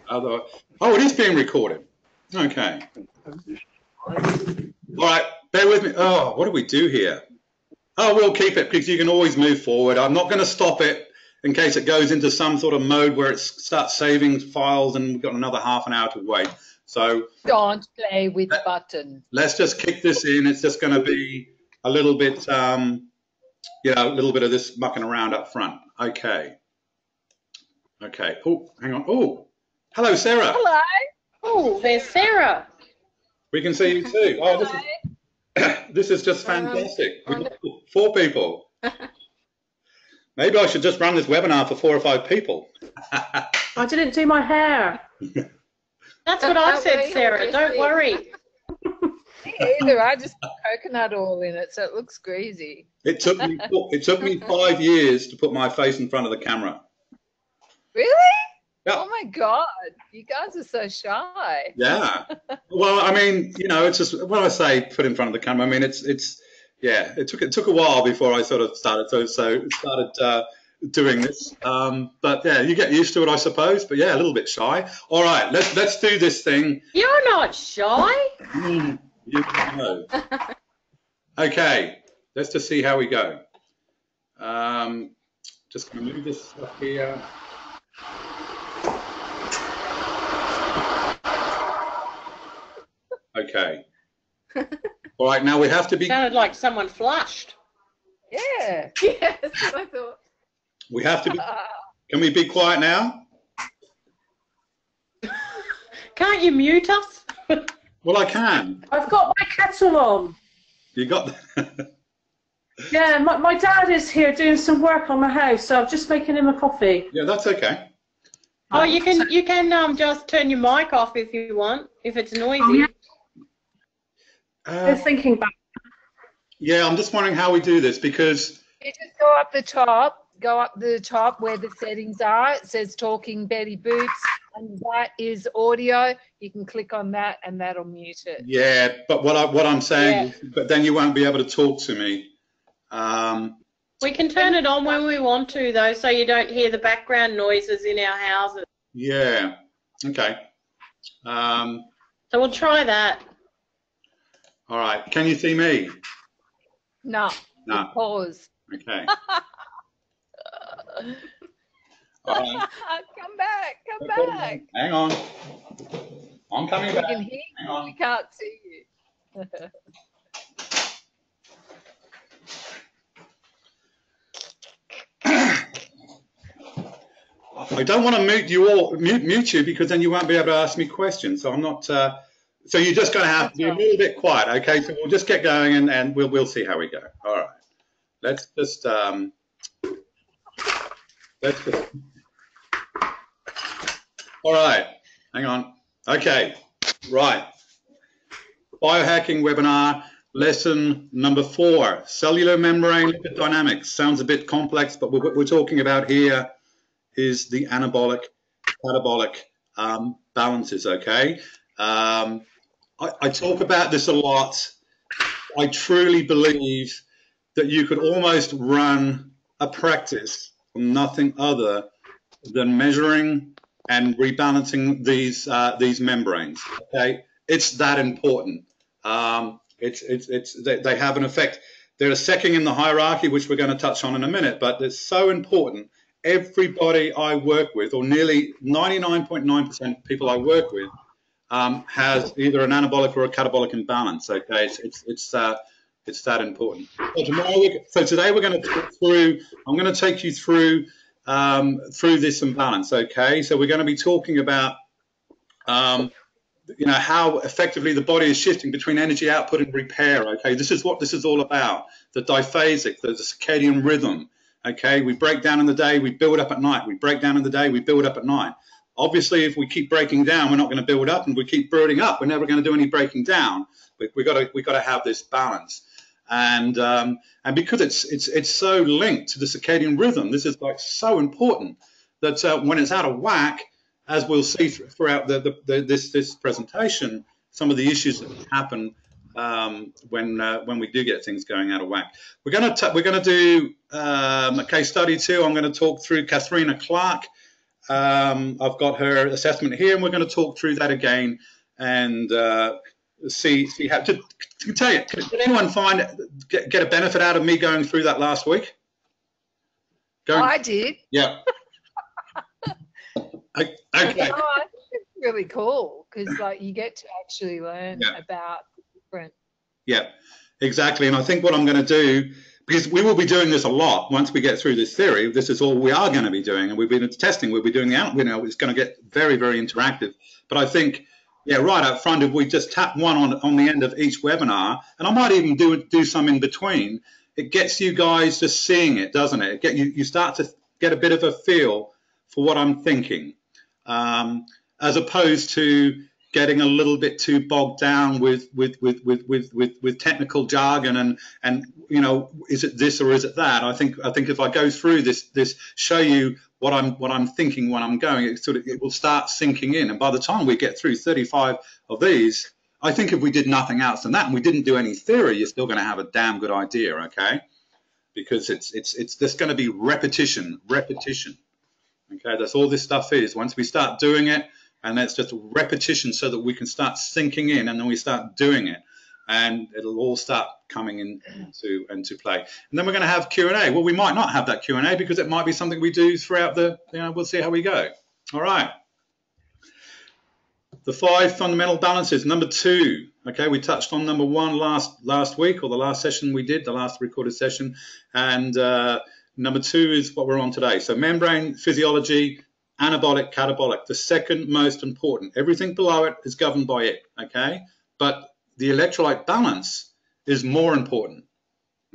Other, oh, it is being recorded. Okay. All right, bear with me. Oh, what do we do here? Oh, we'll keep it because you can always move forward. I'm not going to stop it in case it goes into some sort of mode where it starts saving files and we've got another half an hour to wait. So don't play with buttons. Let's just kick this in. It's just going to be a little bit, you know, a little bit of this mucking around up front. Okay. Okay. Oh, hang on. Oh, hello, Sarah. Hello. Oh, there's Sarah. We can see you too. Oh, this is just fantastic. We've got 4 people. Maybe I should just run this webinar for 4 or 5 people. I didn't do my hair. That's what I said, Sarah. Don't worry. Me either. I just put coconut oil in it, so it looks greasy. It took me 5 years to put my face in front of the camera. Really? Yeah. Oh my God, you guys are so shy. Yeah. Well, I mean, you know, it's just when I say put in front of the camera, I mean it's yeah. It took a while before I sort of started doing this. But yeah, you get used to it, I suppose. But yeah, a little bit shy. All right, let's do this thing. You're not shy. You know. Okay, let's just see how we go. Just gonna move this up here. Okay. All right, now we have to be... Sounded like someone flushed. Yeah. Yes, that's what I thought. We have to be... Can we be quiet now? Can't you mute us? Well, I can. I've got my kettle on. You got... Yeah, my dad is here doing some work on the house, so I'm just making him a coffee. Yeah, that's okay. Oh, you can just turn your mic off if you want, if it's noisy. Oh, yeah. I'm thinking about. Yeah, I'm just wondering how we do this because... You just go up the top where the settings are. It says Talking Betty Boots, and that is audio. You can click on that and that'll mute it. Yeah, but what I'm saying, but then you won't be able to talk to me. We can turn it on when we want to, though, so you don't hear the background noises in our houses. Yeah, okay. So we'll try that. All right, can you see me? No. No. Pause. Okay. All right. Come back. Hang on. I'm coming back. We can hear you, we can't see you. I don't want to mute you because then you won't be able to ask me questions. So I'm not. So you're just going to have to be a little bit quiet, okay? So we'll just get going and we'll see how we go. All right. Let's just. All right. Hang on. Okay. Right. Biohacking webinar lesson number 4. Cellular membrane lipid dynamics. Sounds a bit complex, but what we're talking about here is the anabolic catabolic balances. Okay. I talk about this a lot. I truly believe that you could almost run a practice on nothing other than measuring and rebalancing these membranes. Okay, it's that important. They have an effect. They're a second in the hierarchy, which we're going to touch on in a minute, but it's so important. Everybody I work with, or nearly 99.9% of people I work with, has either an anabolic or a catabolic imbalance. Okay, it's that important. So today we're going to talk through. I'm going to take you through this imbalance. Okay, so we're going to be talking about you know, how effectively the body is shifting between energy output and repair. Okay, this is what this is all about. The diphasic, the circadian rhythm. Okay, we break down in the day, we build up at night. We break down in the day, we build up at night. Obviously, if we keep breaking down, we're not going to build up, and if we keep building up, we're never going to do any breaking down. We got to have this balance, and because it's so linked to the circadian rhythm, this is like so important that when it's out of whack, as we'll see throughout this presentation, some of the issues that happen when we do get things going out of whack. We're going to do a case study too. I'm going to talk through Katharina Clark. I've got her assessment here, and we're going to talk through that again and see how. To tell you, can anyone get a benefit out of me going through that last week? I did. Yeah. Okay. I think it's really cool because, like, you get to actually learn about different. Yeah, exactly. And I think what I'm going to do, because we will be doing this a lot once we get through this theory, this is all we are going to be doing, and we've been testing, we'll be doing the out, it's going to get very, very interactive. But I think, yeah, right up front, if we just tap one on the end of each webinar, and I might even do some in between, it gets you guys just seeing it, doesn't it? You start to get a bit of a feel for what I'm thinking, as opposed to getting a little bit too bogged down with technical jargon and is it this or is it that? I think if I go through this show you what I'm thinking when I'm going, it will start sinking in. And by the time we get through 35 of these, I think if we did nothing else than that and we didn't do any theory, you're still going to have a damn good idea, okay? Because it's just going to be repetition. Okay, that's all this stuff is. Once we start doing it, and that's just repetition so that we can start sinking in, and then we start doing it, and it'll all start coming into play. And then we're going to have Q&A. Well, we might not have that Q&A because it might be something we do throughout we'll see how we go. All right. The 5 fundamental balances. Number 2. Okay, we touched on number 1 last week, or the last session we did, the last recorded session, and number 2 is what we're on today. So membrane physiology, anabolic, catabolic, the second most important. Everything below it is governed by it, okay? But the electrolyte balance is more important,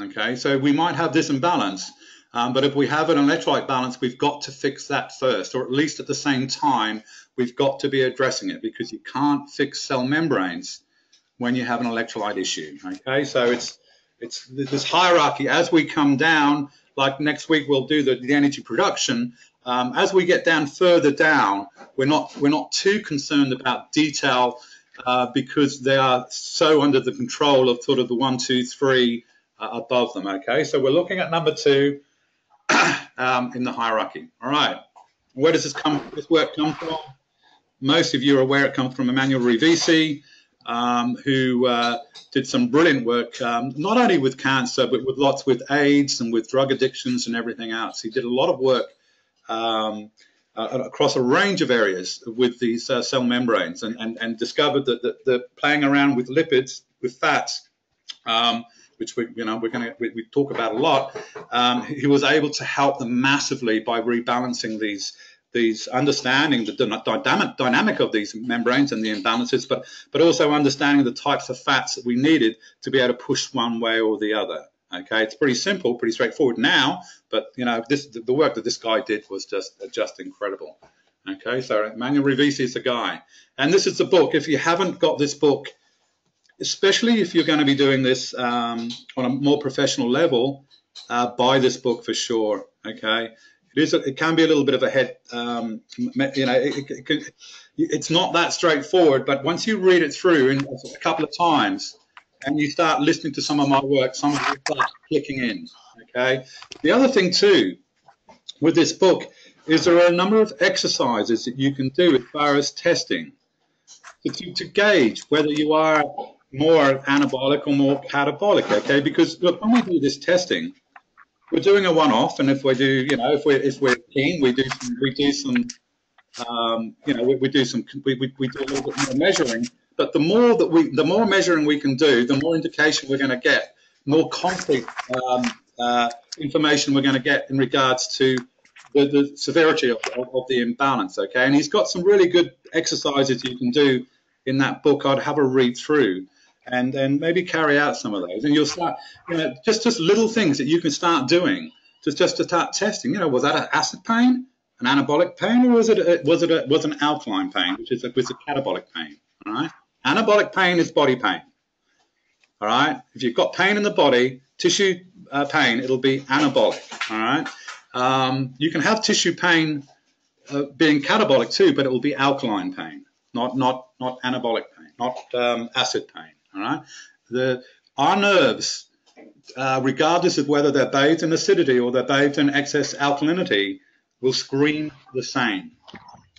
okay? So we might have this imbalance, but if we have an electrolyte balance, we've got to fix that first, or at least at the same time, we've got to be addressing it, because you can't fix cell membranes when you have an electrolyte issue, okay? So it's this hierarchy. As we come down, like next week we'll do the energy production. As we get down further down, we're not too concerned about detail because they are so under the control of sort of the 1, 2, 3 above them. Okay, so we're looking at number 2 in the hierarchy. All right, where does this work come from? Most of you are aware it comes from Emmanuel Rivisi, who did some brilliant work, not only with cancer, but with AIDS and with drug addictions and everything else. He did a lot of work across a range of areas with these cell membranes, and discovered that playing around with lipids, with fats, which we talk about a lot, he was able to help them massively by rebalancing these understanding the dynamic of these membranes and the imbalances, but also understanding the types of fats that we needed to be able to push one way or the other. Okay, it's pretty simple, pretty straightforward now, but the work that this guy did was just incredible. Okay, so Emmanuel Rivisi is the guy, and this is the book. If you haven't got this book, especially if you're going to be doing this on a more professional level, buy this book for sure. Okay. It can be a little bit of a head, it's not that straightforward, but once you read it through a couple of times and you start listening to some of my work, some of it starts clicking in, okay? The other thing too with this book is there are a number of exercises that you can do as far as testing to gauge whether you are more anabolic or more catabolic, okay? Because look, when we do this testing, we're doing a one-off, and if we do, if we're keen, we do a little bit more measuring. But the more measuring we can do, the more indication we're going to get, more concrete information we're going to get in regards to the severity of the imbalance. Okay, and he's got some really good exercises you can do in that book. I'd have a read through. And maybe carry out some of those, and you'll start, just little things that you can start doing just to start testing. Was that an acid pain, an anabolic pain, or was it an alkaline pain, which was a catabolic pain? All right, anabolic pain is body pain. All right, if you've got pain in the body, tissue pain, it'll be anabolic. All right, you can have tissue pain being catabolic too, but it will be alkaline pain, not anabolic pain, not acid pain. All right, our nerves, regardless of whether they're bathed in acidity or they're bathed in excess alkalinity, will scream the same.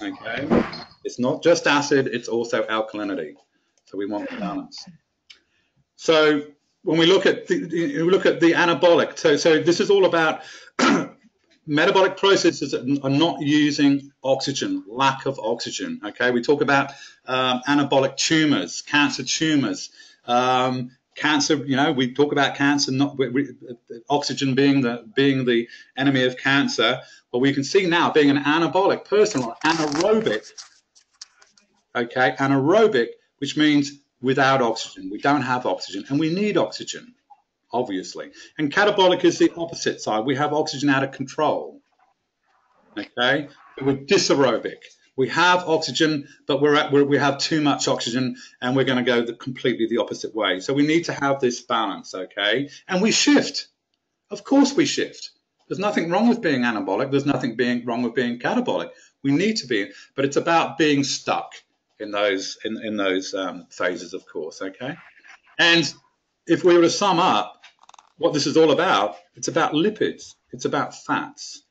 Okay, it's not just acid; it's also alkalinity. So we want balance. So when we look at the anabolic, so this is all about metabolic processes that are not using oxygen, lack of oxygen. Okay, we talk about anabolic tumors, cancer tumors, cancer. You know, we talk about cancer, not oxygen being the enemy of cancer. But we can see now, being an anabolic person or anaerobic. Okay, anaerobic, which means without oxygen. We don't have oxygen, and we need oxygen, obviously. And catabolic is the opposite side. We have oxygen out of control. Okay, we're dysaerobic. We have oxygen, but we have too much oxygen, and we're going to go completely the opposite way. So we need to have this balance, okay? And we shift. Of course we shift. There's nothing wrong with being anabolic. There's nothing wrong with being catabolic. We need to be, but it's about being stuck in those phases, of course, okay? And if we were to sum up what this is all about, it's about lipids. It's about fats,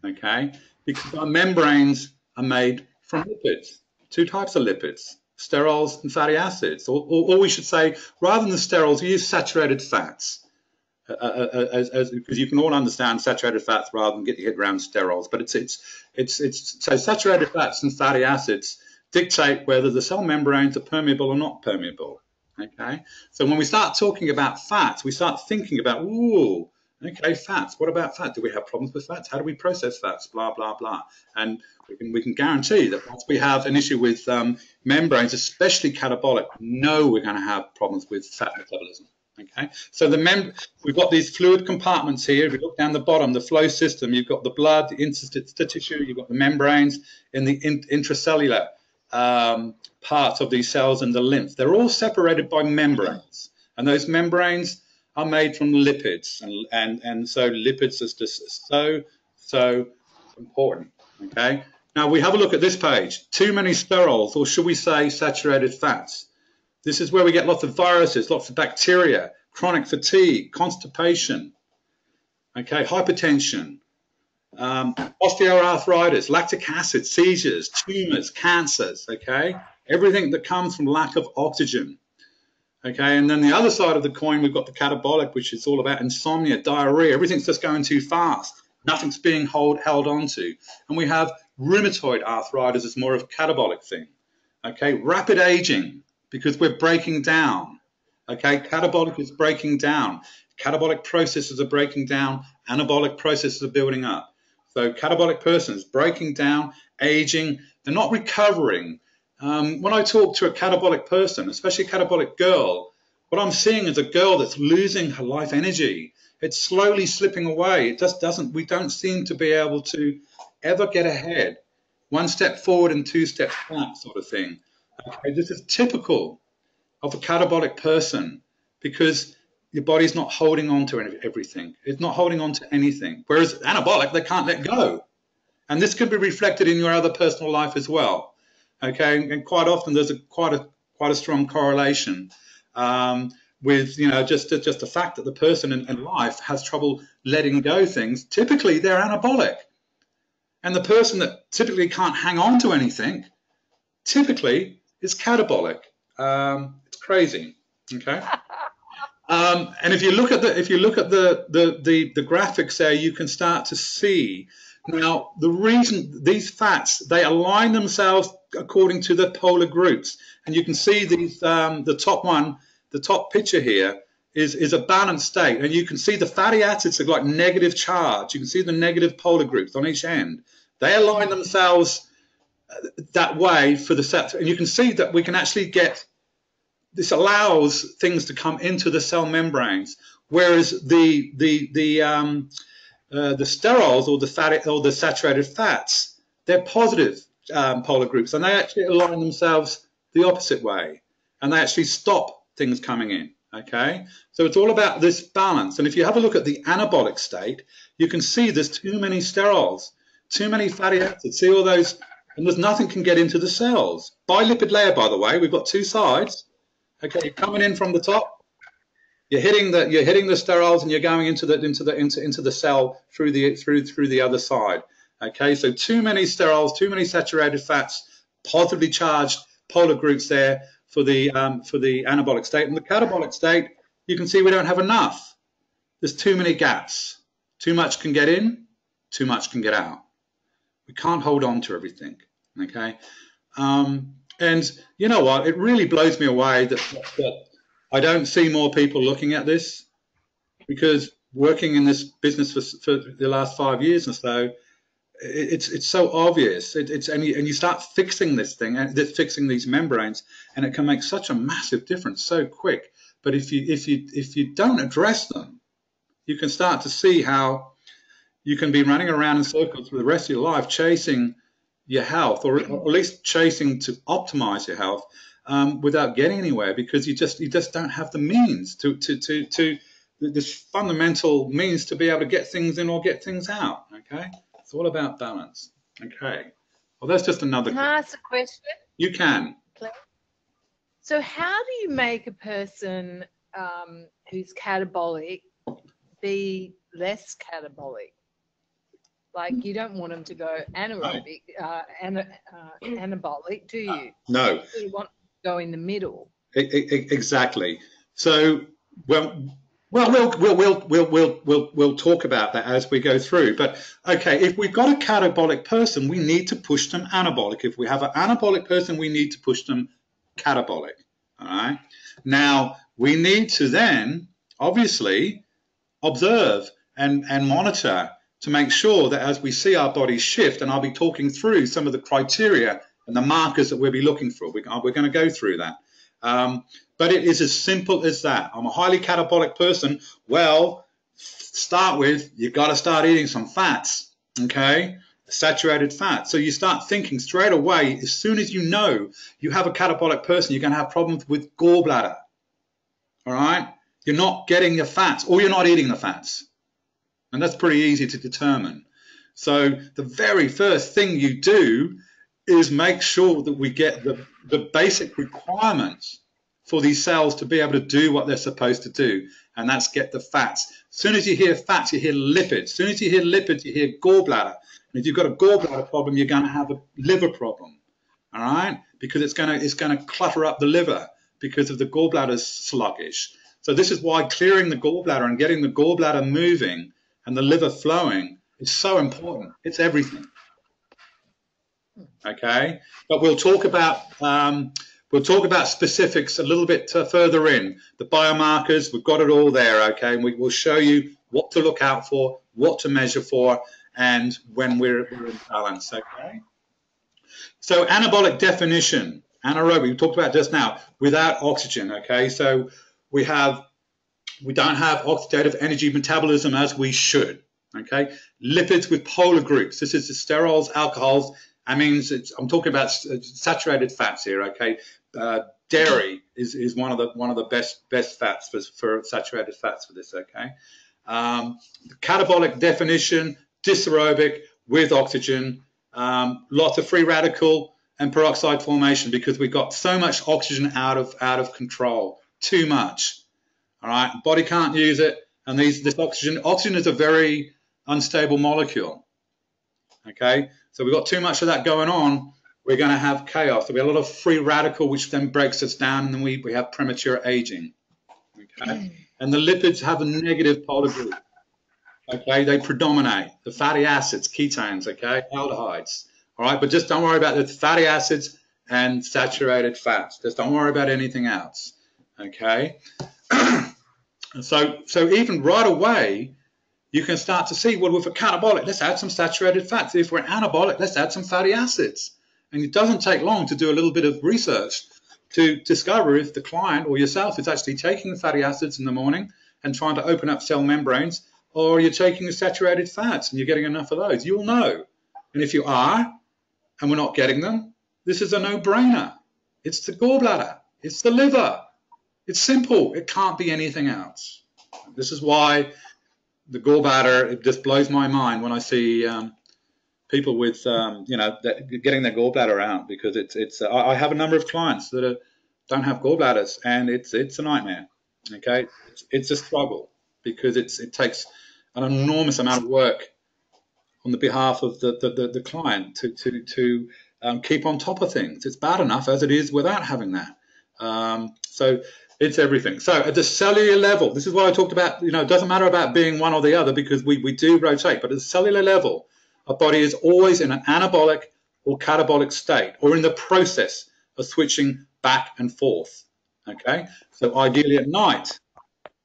okay? Because our membranes are made from lipids, two types of lipids, sterols and fatty acids. Or we should say, rather than the sterols, we use saturated fats. Because you can all understand saturated fats rather than get your head around sterols. But so saturated fats and fatty acids dictate whether the cell membranes are permeable or not permeable. Okay, so when we start talking about fats, we start thinking about, ooh, okay, fats. What about fat? Do we have problems with fats? How do we process fats? Blah blah blah. And we can guarantee that once we have an issue with membranes, especially catabolic, we're going to have problems with fat metabolism. Okay, so we've got these fluid compartments here. If you look down the bottom, the flow system, you've got the blood, the interstitial tissue, you've got the membranes in the intracellular parts of these cells and the lymph. They're all separated by membranes, and those membranes are made from lipids, and so lipids is just so important. Okay, now we have a look at this page. Too many sterols, or should we say saturated fats. This is where we get lots of viruses, lots of bacteria, chronic fatigue, constipation, okay, hypertension, osteoarthritis, lactic acid, seizures, tumors, cancers, okay? Everything that comes from lack of oxygen, okay? And then the other side of the coin, we've got the catabolic, which is all about insomnia, diarrhea, everything's just going too fast. Nothing's being held on to. And we have rheumatoid arthritis is more of a catabolic thing, okay? Rapid aging, because we're breaking down, okay? Catabolic is breaking down. Catabolic processes are breaking down. Anabolic processes are building up. So catabolic persons breaking down, aging, they're not recovering. When I talk to a catabolic person, especially a catabolic girl, what I'm seeing is a girl that's losing her life energy. It's slowly slipping away. It just doesn't, we don't seem to be able to ever get ahead. One step forward and two steps back sort of thing. Okay, this is typical of a catabolic person because your body's not holding on to everything. It's not holding on to anything. Whereas anabolic, they can't let go. And this can be reflected in your other personal life as well. Okay, and quite often there's quite a strong correlation with, you know, just the fact that the person in life has trouble letting go things. Typically, they're anabolic. And the person that typically can't hang on to anything, typically is catabolic. It's crazy. Okay. And if you look at the graphics there, you can start to see now the reason these fats, they align themselves according to the polar groups, and you can see these the top picture here is a balanced state, and you can see the fatty acids are like negative charge. You can see the negative polar groups on each end. They align themselves that way for the set, and you can see that we can actually get. This allows things to come into the cell membranes, whereas the sterols or the fatty or the saturated fats, they're positive polar groups, and they actually align themselves the opposite way, and they actually stop things coming in. Okay, so it's all about this balance. And if you have a look at the anabolic state, you can see there's too many sterols, too many fatty acids. See all those, and there's nothing can get into the cells. Bilipid layer, by the way, we've got two sides. Okay, you're coming in from the top. You're hitting the sterols, and you're going into the cell through the other side. Okay, so too many sterols, too many saturated fats, positively charged polar groups there for the anabolic state. And the catabolic state, you can see we don't have enough. There's too many gaps. Too much can get in, too much can get out. We can't hold on to everything. Okay, and you know what? It really blows me away that I don't see more people looking at this, because working in this business for the last 5 years or so, it's so obvious. And you start fixing this thing, and fixing these membranes, and it can make such a massive difference so quick. But if you don't address them, you can start to see how you can be running around in circles for the rest of your life chasing your health, or at least chasing to optimize your health, without getting anywhere, because you just don't have the means to this fundamental means to be able to get things in or get things out. Okay, it's all about balance. Okay, well, that's just another. Can I ask a question? You can. Please. So how do you make a person who's catabolic be less catabolic? Like, you don't want them to go anaerobic, anabolic, do you? No. You want them to go in the middle. Exactly. So, we'll talk about that as we go through. But okay, if we've got a catabolic person, we need to push them anabolic. If we have an anabolic person, we need to push them catabolic. All right. Now we need to then obviously observe and monitor to make sure that as we see our bodies shift, and I'll be talking through some of the criteria and the markers that we'll be looking for. We're going to go through that. But it is as simple as that. I'm a highly catabolic person. Well, start with, you've got to start eating some fats, okay? Saturated fat. So you start thinking straight away, as soon as you know you have a catabolic person, you're going to have problems with gallbladder, all right? You're not getting your fats, or you're not eating the fats. And that's pretty easy to determine. So the very first thing you do is make sure that we get the basic requirements for these cells to be able to do what they're supposed to do, and that's get the fats. As soon as you hear fats, you hear lipids. As soon as you hear lipids, you hear gallbladder. And if you've got a gallbladder problem, you're going to have a liver problem, all right? Because it's going to clutter up the liver because of the gallbladder's sluggish. So this is why clearing the gallbladder and getting the gallbladder moving and the liver flowing is so important. It's everything. Okay, but we'll talk about specifics a little bit further in. The biomarkers, we've got it all there. Okay, and we'll show you what to look out for, what to measure for, and when we're in balance. Okay. So anabolic definition, anaerobic, we talked about just now, without oxygen. Okay, so we don't have oxidative energy metabolism as we should. Okay, lipids with polar groups. This is the sterols, alcohols. I'm talking about saturated fats here. Okay, dairy is one of the best fats for saturated fats for this. Okay, the catabolic definition, dysaerobic with oxygen, lots of free radical and peroxide formation because we've got so much oxygen out of control, too much. All right, body can't use it, and this oxygen is a very unstable molecule. Okay, so we've got too much of that going on, we're going to have chaos. There'll be a lot of free radical, which then breaks us down, and then we have premature aging. Okay, and the lipids have a negative polar group. Okay, they predominate. The fatty acids, ketones, okay, aldehydes. All right, but just don't worry about the fatty acids and saturated fats. Just don't worry about anything else. Okay. So even right away, you can start to see, well, if we're catabolic, let's add some saturated fats. If we're anabolic, let's add some fatty acids. And it doesn't take long to do a little bit of research to discover if the client or yourself is actually taking the fatty acids in the morning and trying to open up cell membranes, or you're taking the saturated fats and you're getting enough of those. You'll know. And if you are, and we're not getting them, this is a no-brainer. It's the gallbladder. It's the liver. It's simple. It can't be anything else. This is why the gallbladder, it just blows my mind when I see people with, getting their gallbladder out, because I have a number of clients that don't have gallbladders, and it's a nightmare. Okay, it's a struggle because it takes an enormous amount of work on the behalf of the client to keep on top of things. It's bad enough as it is without having that. So it's everything. So at the cellular level, this is what I talked about. You know, it doesn't matter about being one or the other because we do rotate. But at the cellular level, our body is always in an anabolic or catabolic state, or in the process of switching back and forth. Okay, so ideally at night,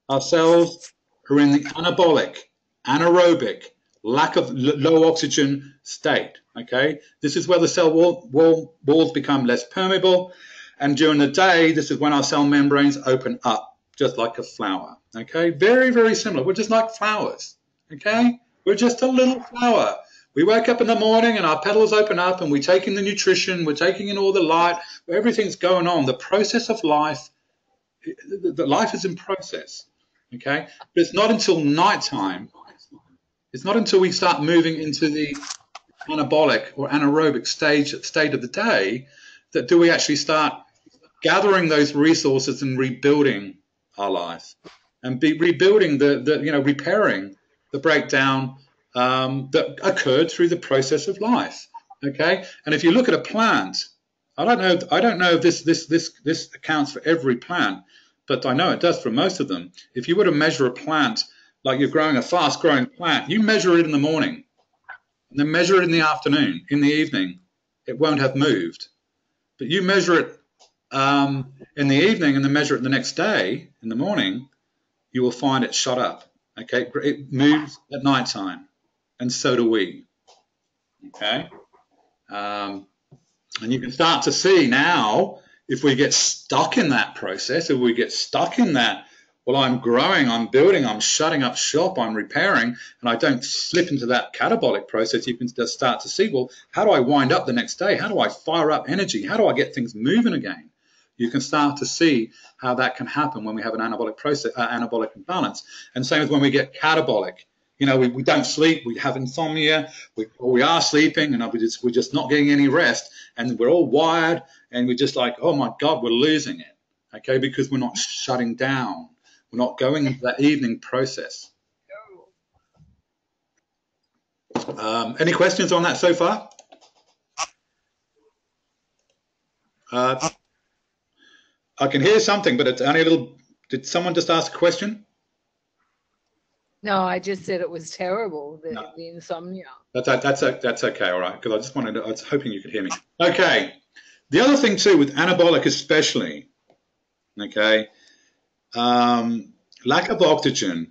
our cells are in the anabolic, anaerobic, low oxygen state. Okay, this is where the cell walls become less permeable, and during the day, this is when our cell membranes open up, just like a flower. Okay, very, very similar. We're just like flowers. Okay, we're just a little flower. We wake up in the morning and our petals open up and we take in the nutrition, we're taking in all the light, everything's going on. The process of life, the life is in process. Okay, but it's not until nighttime, it's not until we start moving into the anabolic or anaerobic state of the day that do we actually start gathering those resources and rebuilding our life and rebuilding repairing the breakdown that occurred through the process of life. Okay, and if you look at a plant, I don't know if this accounts for every plant, but I know it does for most of them. If you were to measure a plant like you're growing a fast-growing plant, you measure it in the morning and then measure it in the afternoon, in the evening, it won't have moved. But you measure it in the evening and then measure it the next day in the morning, you will find it shot up. Okay, it moves at nighttime, and so do we. Okay, and you can start to see now if we get stuck in that process, if we get stuck in that, well, I'm growing, I'm building, I'm shutting up shop, I'm repairing, and I don't slip into that catabolic process, you can just start to see, well, how do I wind up the next day? How do I fire up energy? How do I get things moving again? You can start to see how that can happen when we have an anabolic process, anabolic imbalance. And same as when we get catabolic. You know, we don't sleep, we have insomnia, we are sleeping, and we're just not getting any rest, and we're all wired, and we're just like, oh my God, we're losing it. Okay, because we're not shutting down. We're not going into that evening process. Any questions on that so far? I can hear something, but it's only a little. Did someone just ask a question? No, I just said it was terrible, the insomnia. That's okay, all right, because I was hoping you could hear me. Okay, the other thing too with anabolic especially, okay, lack of oxygen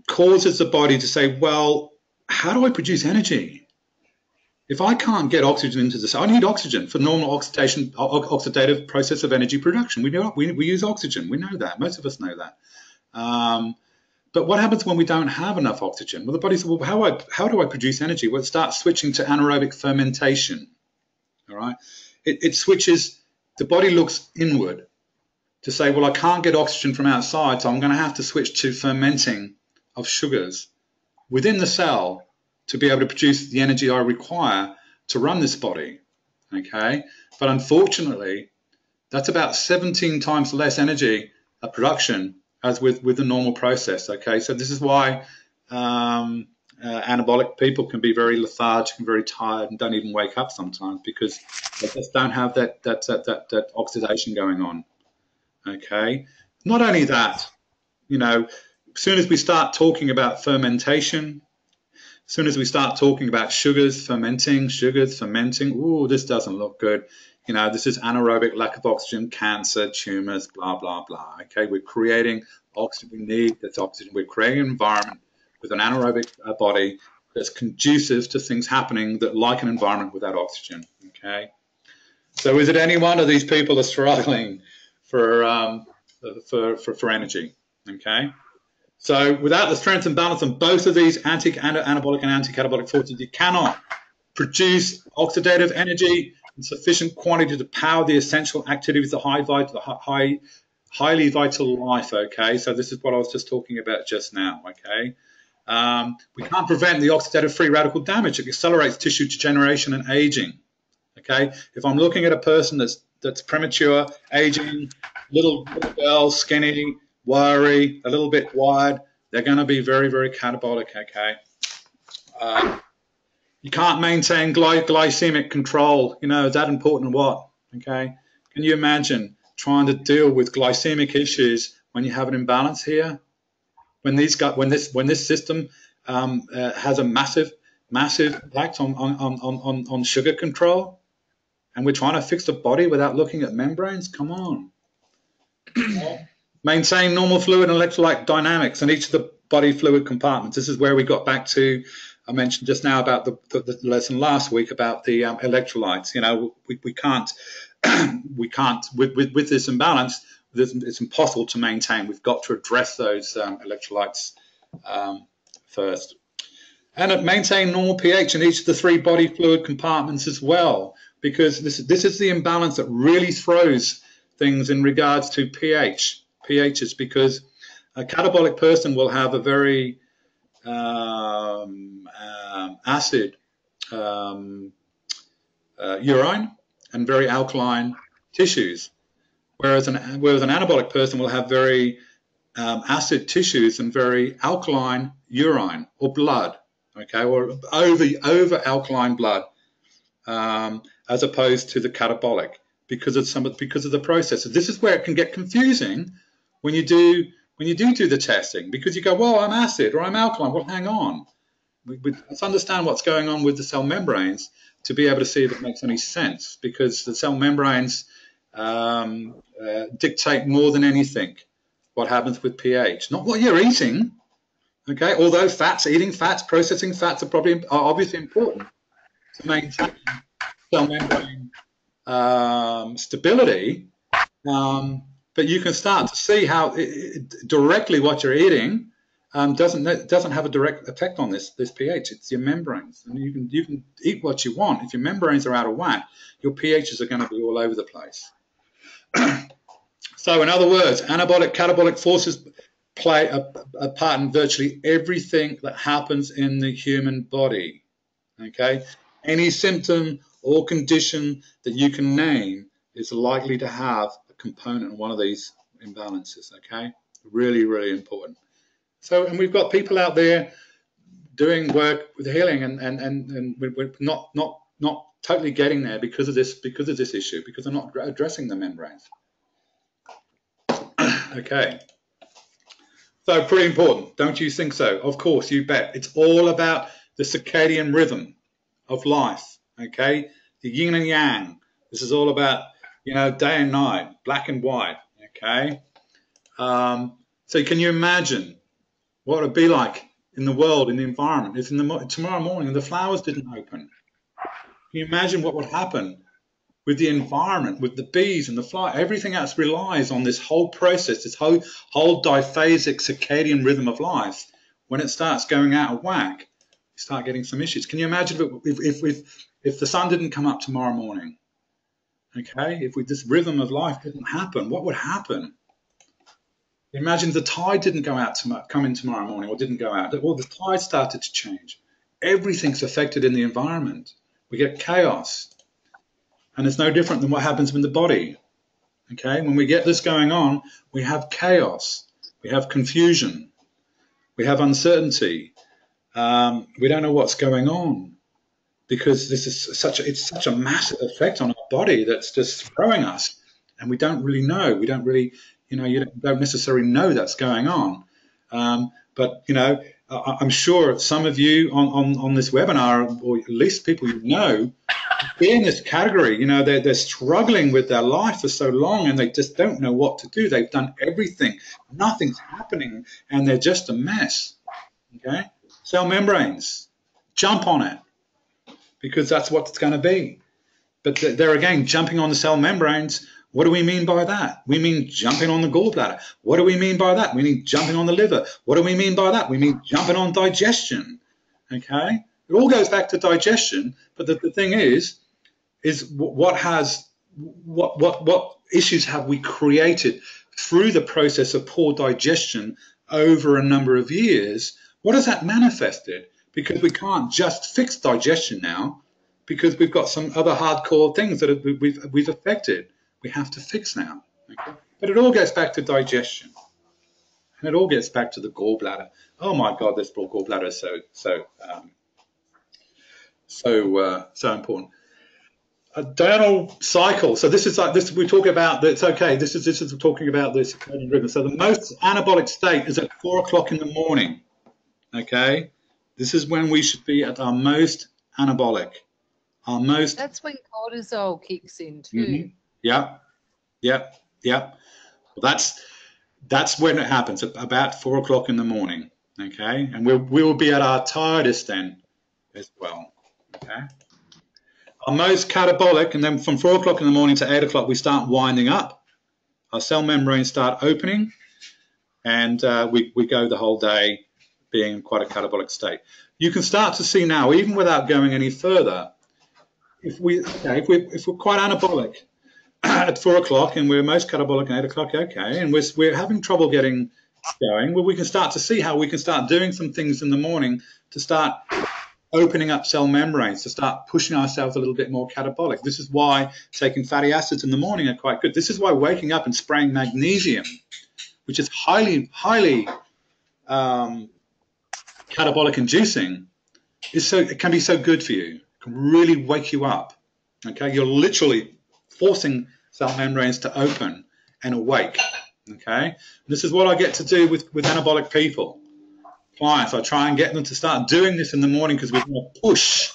causes the body to say, well, how do I produce energy? If I can't get oxygen into the cell, I need oxygen for normal oxidative process of energy production. We use oxygen. We know that. Most of us know that. But what happens when we don't have enough oxygen? Well, the body says, well, how do I produce energy? Well, it starts switching to anaerobic fermentation. All right. It switches. The body looks inward to say, well, I can't get oxygen from outside, so I'm going to have to switch to fermenting of sugars within the cell to be able to produce the energy I require to run this body, okay? But unfortunately, that's about 17 times less energy production as with the normal process, okay? So this is why anabolic people can be very lethargic and very tired and don't even wake up sometimes because they just don't have that oxidation going on, okay? Not only that, you know, as soon as we start talking about fermentation, as soon as we start talking about sugars fermenting, ooh, this doesn't look good. You know, this is anaerobic, lack of oxygen, cancer, tumors, blah, blah, blah. Okay, we're creating oxygen. We need this oxygen. We're creating an environment with an anaerobic body that's conducive to things happening that like an environment without oxygen. Okay, so is it any wonder these people are struggling for energy? Okay. So without the strength and balance on both of these anabolic and anti-catabolic forces, you cannot produce oxidative energy in sufficient quantity to power the essential activities of highly vital life, okay? So this is what I was just talking about just now, okay? We can't prevent the oxidative free radical damage. It accelerates tissue degeneration and aging, okay? If I'm looking at a person that's premature, aging, little girl, skinny, wiry, a little bit wide, they're going to be very, very catabolic, okay? You can't maintain glycemic control. You know, is that important or what? Okay. Can you imagine trying to deal with glycemic issues when you have an imbalance here? When this system has a massive impact on sugar control, and we're trying to fix the body without looking at membranes? Come on. Maintain normal fluid and electrolyte dynamics in each of the body fluid compartments. This is where we got back to, I mentioned just now about the lesson last week about the electrolytes. You know, we can't with this imbalance, it's impossible to maintain. We've got to address those electrolytes first. And maintain normal pH in each of the 3 body fluid compartments as well, because this is the imbalance that really throws things in regards to pHs, because a catabolic person will have a very acid urine and very alkaline tissues, whereas an anabolic person will have very acid tissues and very alkaline urine or blood, okay, or over alkaline blood, as opposed to the catabolic, because of the processes. This is where it can get confusing when you do the testing, because you go, well, I'm acid or I'm alkaline. Well, hang on. Let's understand what's going on with the cell membranes to be able to see if it makes any sense, because the cell membranes dictate more than anything what happens with pH, not what you're eating. Okay, although eating fats, processing fats are obviously important to maintain cell membrane stability, but you can start to see how directly what you're eating doesn't have a direct effect on this pH. It's your membranes, and you can eat what you want. If your membranes are out of whack, your pHs are going to be all over the place. So, in other words, anabolic, catabolic forces play a part in virtually everything that happens in the human body. Okay, any symptom or condition that you can name is likely to have a component in one of these imbalances. Okay, really, really important. So, and we've got people out there doing work with healing, and we're not totally getting there because of this issue, because they're not addressing the membranes. Okay. So pretty important, don't you think so? Of course, you bet. It's all about the circadian rhythm of life, okay? The yin and yang. This is all about, you know, day and night, black and white, okay? So can you imagine what it would be like in the world, in the environment, if tomorrow morning the flowers didn't open? Can you imagine what would happen with the environment, with the bees and the fly? Everything else relies on this whole process, this whole diphasic circadian rhythm of life. When it starts going out of whack, you start getting some issues. Can you imagine if the sun didn't come up tomorrow morning? Okay, if this rhythm of life didn't happen, what would happen? Imagine the tide didn't come in tomorrow morning, or didn't go out. Well, the tide started to change. Everything's affected in the environment. We get chaos. And it's no different than what happens in the body. Okay, when we get this going on, we have chaos, we have confusion, we have uncertainty. We don't know what's going on, because this is such a massive effect on our body that's just throwing us, and we don't really know. We don't really, you don't necessarily know that's going on. But I'm sure some of you on this webinar, or at least people you know, be in this category. They're struggling with their life for so long, and they just don't know what to do. They've done everything, nothing's happening, and they're just a mess. Okay, cell membranes, jump on it, because that's what it's going to be. But there again, jumping on the cell membranes. What do we mean by that? We mean jumping on the gallbladder. What do we mean by that? We mean jumping on the liver. What do we mean by that? We mean jumping on digestion. Okay, it all goes back to digestion. But the thing is what issues have we created through the process of poor digestion over a number of years? What has that manifested? Because we can't just fix digestion now, because we've got some other hardcore things that we've affected. We have to fix now. Okay? But it all goes back to digestion, and it all gets back to the gallbladder. Oh my God, this gallbladder is so So important. A diurnal cycle. So this is like this. We talk about that. It's okay. This is talking about the circadian rhythm. So the most anabolic state is at 4 o'clock in the morning. Okay, this is when we should be at our most anabolic. Our most. That's when cortisol kicks in too. Mm-hmm. Yep. Well, that's when it happens, about 4 o'clock in the morning. Okay, and we'll be at our tiredest then as well. Okay. Our most catabolic, and then from 4 o'clock in the morning to 8 o'clock, we start winding up. Our cell membranes start opening, and we go the whole day being in quite a catabolic state. You can start to see now, even without going any further, if we're quite anabolic at 4 o'clock and we're most catabolic at 8 o'clock, okay, and we're having trouble getting going, well, we can start to see how we can start doing some things in the morning to start opening up cell membranes, to start pushing ourselves a little bit more catabolic. This is why taking fatty acids in the morning are quite good. This is why waking up and spraying magnesium, which is highly catabolic inducing, it can be so good for you. It can really wake you up. Okay, you're literally forcing cell membranes to open and awake. Okay, this is what I get to do with anabolic people. Clients, I try and get them to start doing this in the morning because we're going to push.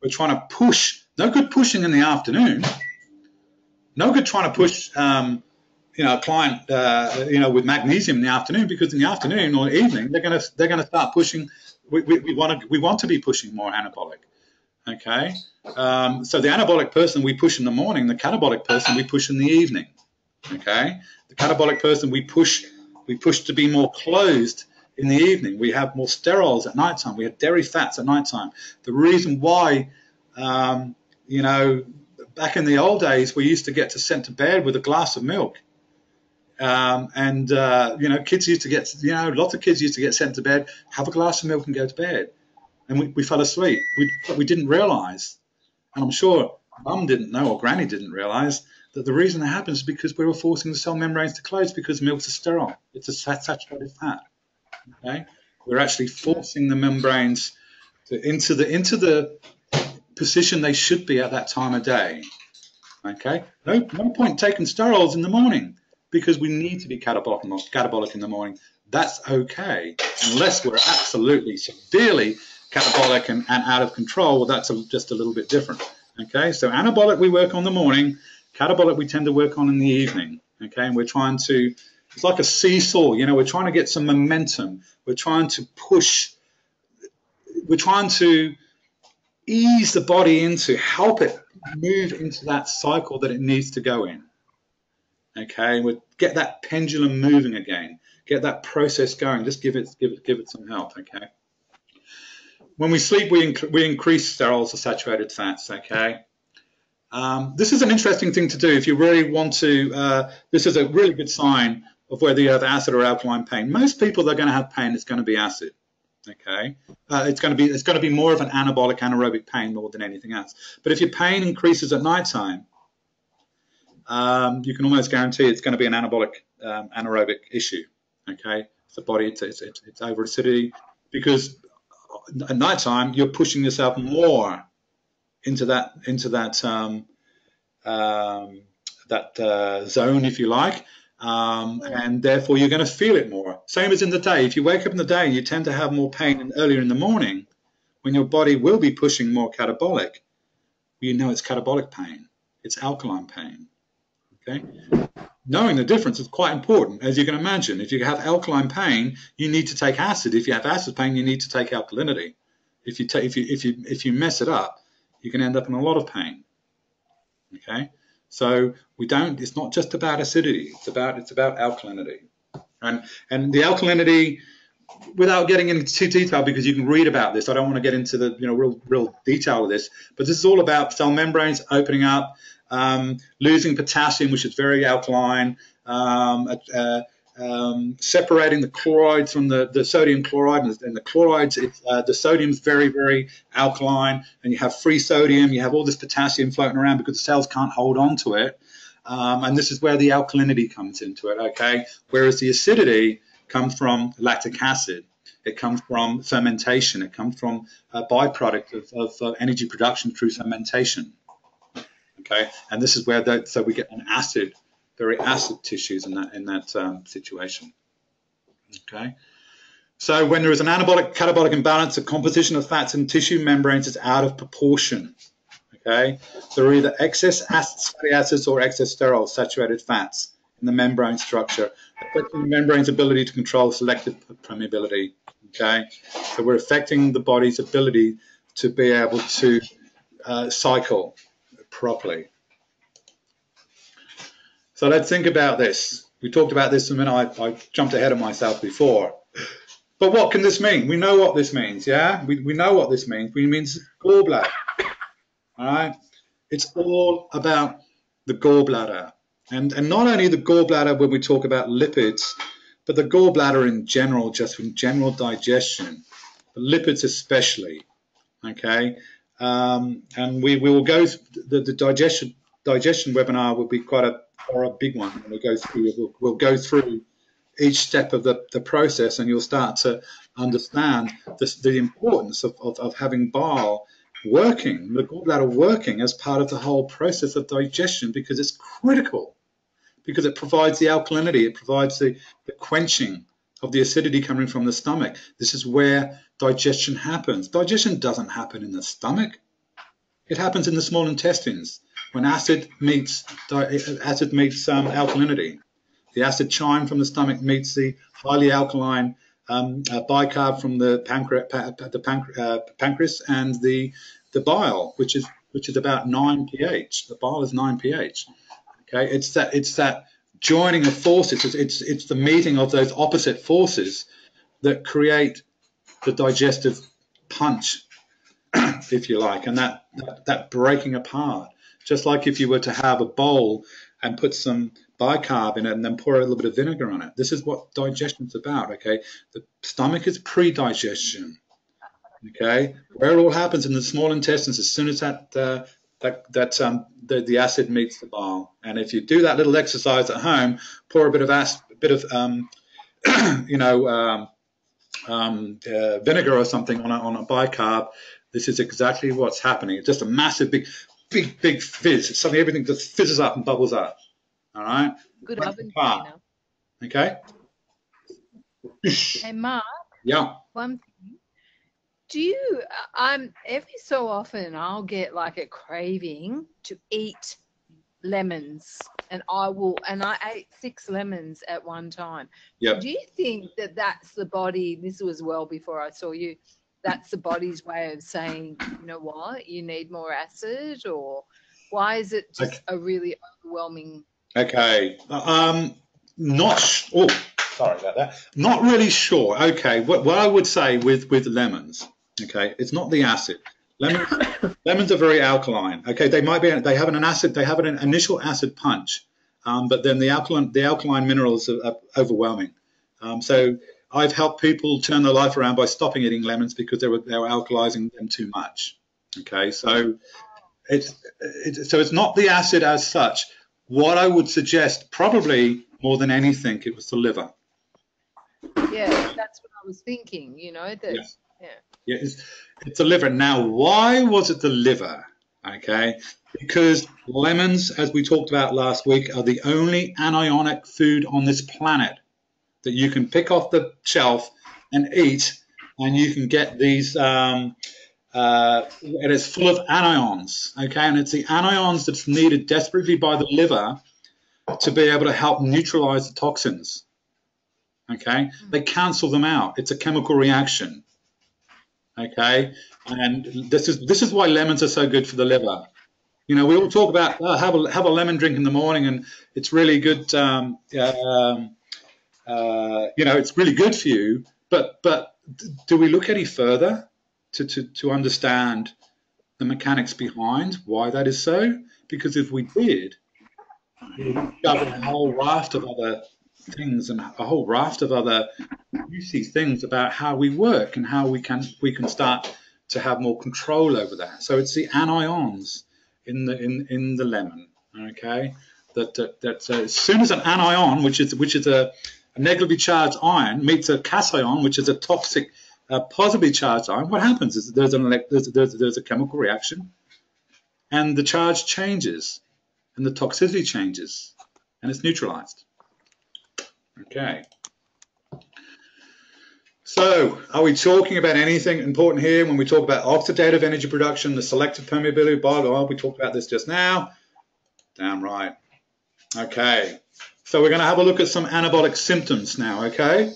We're trying to push. No good pushing in the afternoon. No good trying to push, a client, with magnesium in the afternoon, because in the afternoon or evening they're going to start pushing. We want to be pushing more anabolic. Okay, so the anabolic person we push in the morning, the catabolic person we push in the evening. Okay, the catabolic person we push to be more closed in the evening. We have more sterols at nighttime. We have dairy fats at nighttime. The reason why, back in the old days, we used to get sent to bed with a glass of milk. Kids used to get, lots of kids used to get sent to bed, have a glass of milk and go to bed. And we fell asleep. We didn't realize, and I'm sure Mum didn't know or Granny didn't realize, that the reason that happens is because we were forcing the cell membranes to close, because milk's a sterile. It's a saturated fat. Okay, we're actually forcing the membranes into the position they should be at that time of day. Okay, no point taking sterols in the morning, because we need to be catabolic in the morning. That's okay, unless we're absolutely severely catabolic and out of control. Well, that's just a little bit different. Okay, so anabolic we work on the morning, catabolic we tend to work on in the evening. Okay, and we're trying to. It's like a seesaw, we're trying to get some momentum. We're trying to push. We're trying to ease the body help it move into that cycle that it needs to go in. Okay, we get that pendulum moving again. Get that process going. Just give it some help. Okay. When we sleep, we increase sterols or saturated fats. Okay. This is an interesting thing to do if you really want to. This is a really good sign of whether you have acid or alkaline pain. Most people that are going to have pain, it's going to be acid. Okay, it's going to be more of an anabolic anaerobic pain more than anything else. But if your pain increases at nighttime, you can almost guarantee it's going to be an anabolic anaerobic issue. Okay, it's the body, it's over acidity, because at nighttime you're pushing yourself more into that zone, if you like. And therefore you're going to feel it more. Same as in the day. If you wake up in the day, you tend to have more pain earlier in the morning, when your body will be pushing more catabolic. It's catabolic pain. It's alkaline pain. Okay? Knowing the difference is quite important, as you can imagine. If you have alkaline pain, you need to take acid. If you have acid pain, you need to take alkalinity. If you mess it up, you can end up in a lot of pain. Okay? So it's not just about acidity, it's about alkalinity. And the alkalinity, without getting into too detail, because you can read about this, I don't want to get into the real detail of this, but this is all about cell membranes opening up, losing potassium, which is very alkaline, separating the chlorides from the sodium chloride, and the chlorides, the sodium is very, very alkaline, and you have free sodium, you have all this potassium floating around because the cells can't hold on to it, and this is where the alkalinity comes into it, okay? Whereas the acidity comes from lactic acid. It comes from fermentation. It comes from a byproduct of energy production through fermentation. Okay, and this is where so we get an acid, very acid tissues in that situation. Okay, so when there is an anabolic catabolic imbalance, the composition of fats in tissue membranes is out of proportion. Okay, there are either excess fatty acids or excess sterols, saturated fats in the membrane structure, affecting the membrane's ability to control selective permeability. Okay, so we're affecting the body's ability to be able to cycle properly. So let's think about this. We talked about this a minute. I jumped ahead of myself before. But what can this mean? We know what this means, yeah? We know what this means. It means gallbladder. All right? It's all about the gallbladder. And not only the gallbladder when we talk about lipids, but the gallbladder in general, just from general digestion, the lipids especially, okay? And we will go, the digestion webinar will be quite a big one. We'll go through each step of the process, and you'll start to understand the importance of having bile working, the gallbladder working as part of the whole process of digestion, because it's critical, because it provides the alkalinity, it provides the quenching of the acidity coming from the stomach. This is where digestion happens. Digestion doesn't happen in the stomach. It happens in the small intestines when acid meets alkalinity. The acid chyme from the stomach meets the highly alkaline bicarb from the pancreas and the bile, which is about 9 pH. The bile is 9 pH. Okay, it's that joining of forces. It's the meeting of those opposite forces that create the digestive punch, if you like, and that breaking apart. Just like if you were to have a bowl and put some bicarb in it and then pour a little bit of vinegar on it. This is what digestion is about, okay? The stomach is pre-digestion, okay? Where it all happens in the small intestines as soon as the acid meets the bile. And if you do that little exercise at home, pour a bit of vinegar or something on a bicarb, this is exactly what's happening. It's just a massive, big fizz. Suddenly everything just fizzes up and bubbles up. All right? Good oven cleaner. Okay? Hey, Mark. Yeah. One thing. Do you, every so often I'll get like a craving to eat lemons, and I ate 6 lemons at one time. Yep. Do you think that that's the body, this was well before I saw you, that's the body's way of saying, you know what, you need more acid, or why is it just a really overwhelming? Okay. Sorry about that. Not really sure. Okay. What I would say with lemons, okay, it's not the acid. Lemons are very alkaline. Okay, they have an initial acid punch, but then the alkaline minerals are overwhelming. So I've helped people turn their life around by stopping eating lemons because they were alkalizing them too much. Okay, so it's not the acid as such. What I would suggest, probably more than anything, it was the liver. Yeah, that's what I was thinking. You know that. Yes. Yeah, it's the liver. Now, why was it the liver? Okay, because lemons, as we talked about last week, are the only anionic food on this planet that you can pick off the shelf and eat, and you can get these. It is full of anions. Okay, and it's the anions that's needed desperately by the liver to be able to help neutralize the toxins. Okay, they cancel them out. It's a chemical reaction. Okay, and this is why lemons are so good for the liver. You know, we all talk about have a lemon drink in the morning, and it's really good. It's really good for you. But do we look any further to understand the mechanics behind why that is so? Because if we did, we would discover a whole raft of other things and a whole raft of other juicy things about how we work and how we can start to have more control over that. So it's the anions in the lemon, okay? That as soon as an anion, which is a a negatively charged ion meets a cation, which is a toxic, positively charged ion, what happens is there's a chemical reaction, and the charge changes, and the toxicity changes, and it's neutralized. Okay. So, are we talking about anything important here when we talk about oxidative energy production, the selective permeability, blah, blah, blah? We talked about this just now. Damn right. Okay. So we're going to have a look at some anabolic symptoms now, okay?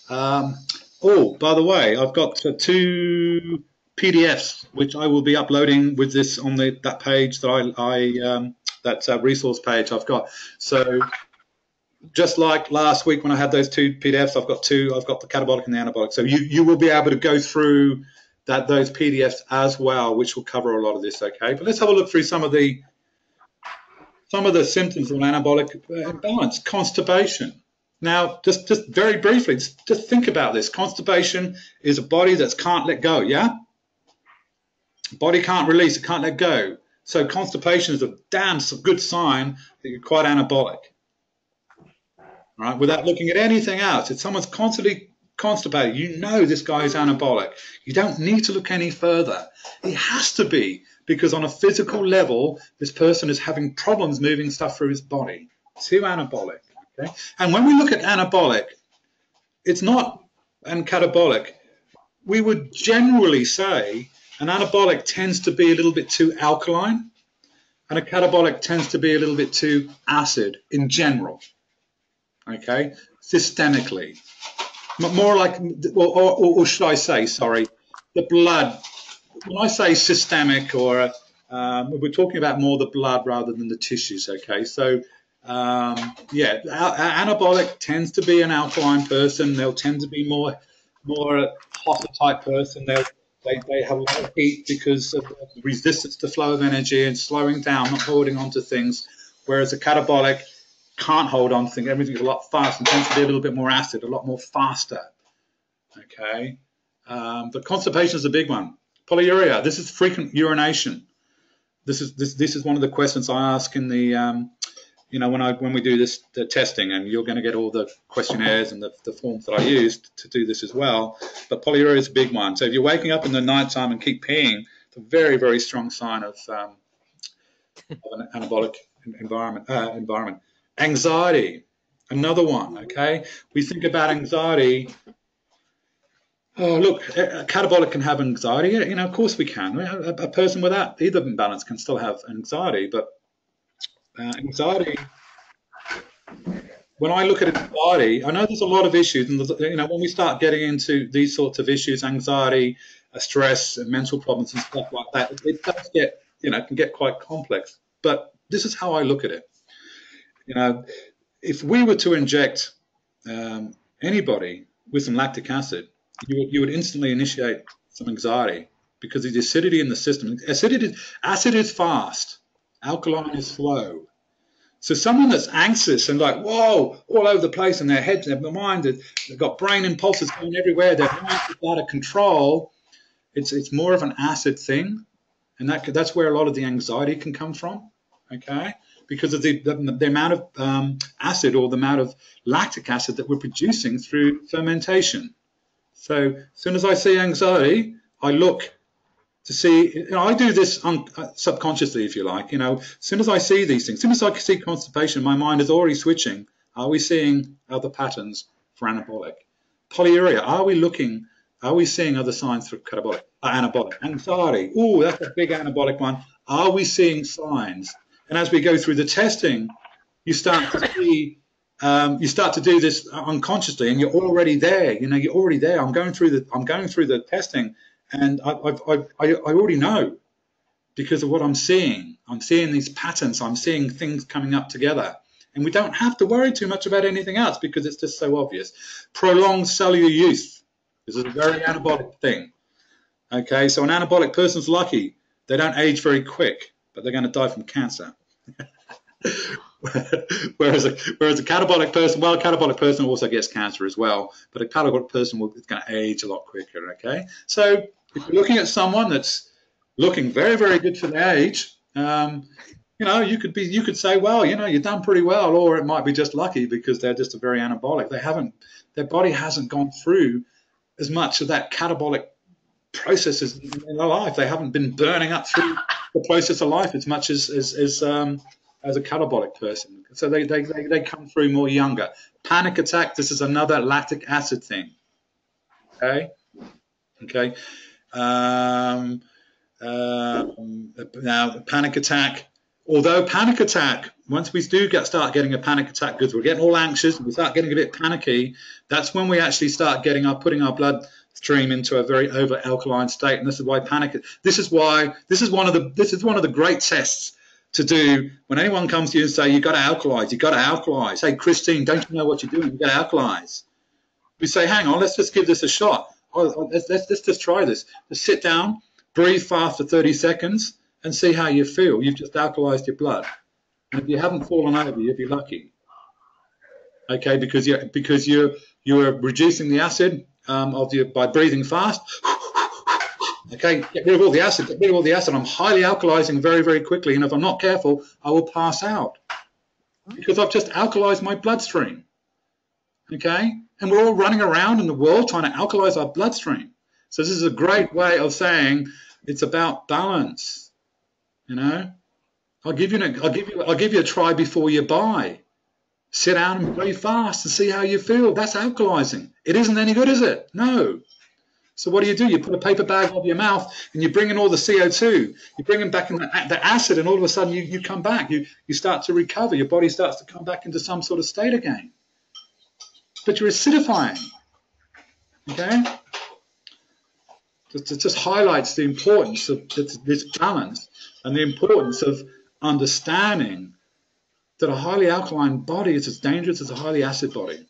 Oh, by the way, I've got 2 PDFs which I will be uploading with this on that page that that resource page I've got. So just like last week when I had those 2 PDFs, I've got the catabolic and the anabolic. So you will be able to go through those PDFs as well, which will cover a lot of this, okay? But let's have a look through some of the symptoms of an anabolic imbalance. Constipation. Now, just very briefly, just think about this. Constipation is a body that can't let go, yeah? Body can't release, it can't let go. So constipation is a damn good sign that you're quite anabolic. Right? Without looking at anything else, if someone's constantly constipated, you know this guy is anabolic. You don't need to look any further. It has to be, because on a physical level, this person is having problems moving stuff through his body. Too anabolic. Okay? And when we look at anabolic, it's not and catabolic. We would generally say an anabolic tends to be a little bit too alkaline, and a catabolic tends to be a little bit too acid in general. Okay, systemically, more like, or should I say, sorry, the blood. When I say systemic, or we're talking about more the blood rather than the tissues. Okay, so yeah, anabolic tends to be an alkaline person. They'll tend to be more hotter type person. They have a lot of heat because of resistance to flow of energy and slowing down, not holding on to things. Whereas a catabolic can't hold on to things. Everything's a lot faster and tends to be a little bit more acid, a lot more faster. Okay, but constipation is a big one. Polyuria. This is frequent urination. This is one of the questions I ask in the when we do the testing, and you're going to get all the questionnaires and the forms that I used to do this as well. But polyuria is a big one. So if you're waking up in the night time and keep peeing, it's a very, very strong sign of an anabolic environment. Anxiety, another one. Okay, we think about anxiety. Oh, look, a catabolic can have anxiety. Of course we can. A person without either imbalance can still have anxiety, but anxiety. When I look at anxiety, I know there's a lot of issues, and when we start getting into these sorts of issues, anxiety, stress, and mental problems and stuff like that, it does get, can get quite complex. But this is how I look at it. If we were to inject anybody with some lactic acid, you would instantly initiate some anxiety because of the acidity in the system. Acid is fast, alkaline is slow. So someone that's anxious and like, whoa, all over the place in their head, their mind, they've got brain impulses going everywhere, their mind is out of control. It's more of an acid thing, and that's where a lot of the anxiety can come from. Okay. Because of the amount of acid or the amount of lactic acid that we're producing through fermentation. So as soon as I see anxiety, I look to see, I do this subconsciously, if you like. As soon as I see these things, as soon as I see constipation, my mind is already switching. Are we seeing other patterns for anabolic? Polyuria, are we seeing other signs for anabolic? Anxiety, that's a big anabolic one. Are we seeing signs? And as we go through the testing, you start to see, you start to do this unconsciously, and you're already there. You're already there. I'm going through the testing, and I already know because of what I'm seeing. I'm seeing these patterns. I'm seeing things coming up together, and we don't have to worry too much about anything else because it's just so obvious. Prolonged cellular youth. This is a very anabolic thing. Okay, so an anabolic person's lucky. They don't age very quick, but they're going to die from cancer. whereas a catabolic person, a catabolic person also gets cancer as well, but a catabolic person is going to age a lot quicker. Okay, so if you're looking at someone that's looking very, very good for their age, You know, you could say, well, you know, you've done pretty well, or it might be just lucky because they're just a very anabolic. Their body hasn't gone through as much of that catabolic processes in their life. They haven't been burning up through the process of life as much as a catabolic person. So they come through more younger. Panic attack. This is another lactic acid thing. Okay. Now panic attack. Although panic attack, once we do start getting a panic attack because we're getting all anxious and we start getting a bit panicky, that's when we actually start putting our bloodstream into a very over alkaline state. And this is why this is one of the great tests to do when anyone comes to you and say, you've got to alkalize. Hey, Christine, don't you know what you're doing? You've got to alkalize. We say, hang on, let's just give this a shot. Let's just try this. Just sit down, breathe fast for 30 seconds, and see how you feel. You've just alkalized your blood. And if you haven't fallen over, you'll be lucky. Okay, because you're reducing the acid by breathing fast. Okay, get rid of all the acid. I'm highly alkalizing very, very quickly, and if I'm not careful, I will pass out because I've just alkalized my bloodstream. Okay, and we're all running around in the world trying to alkalize our bloodstream. So this is a great way of saying it's about balance. You know, I'll give you a try before you buy. Sit down and breathe fast and see how you feel. That's alkalizing. It isn't any good, is it? No. So what do? You put a paper bag over your mouth and you bring in all the CO2. You bring in back in the acid, and all of a sudden you come back. You start to recover. Your body starts to come back into some sort of state again. But you're acidifying. Okay. It just highlights the importance of this balance and the importance of understanding that a highly alkaline body is as dangerous as a highly acid body.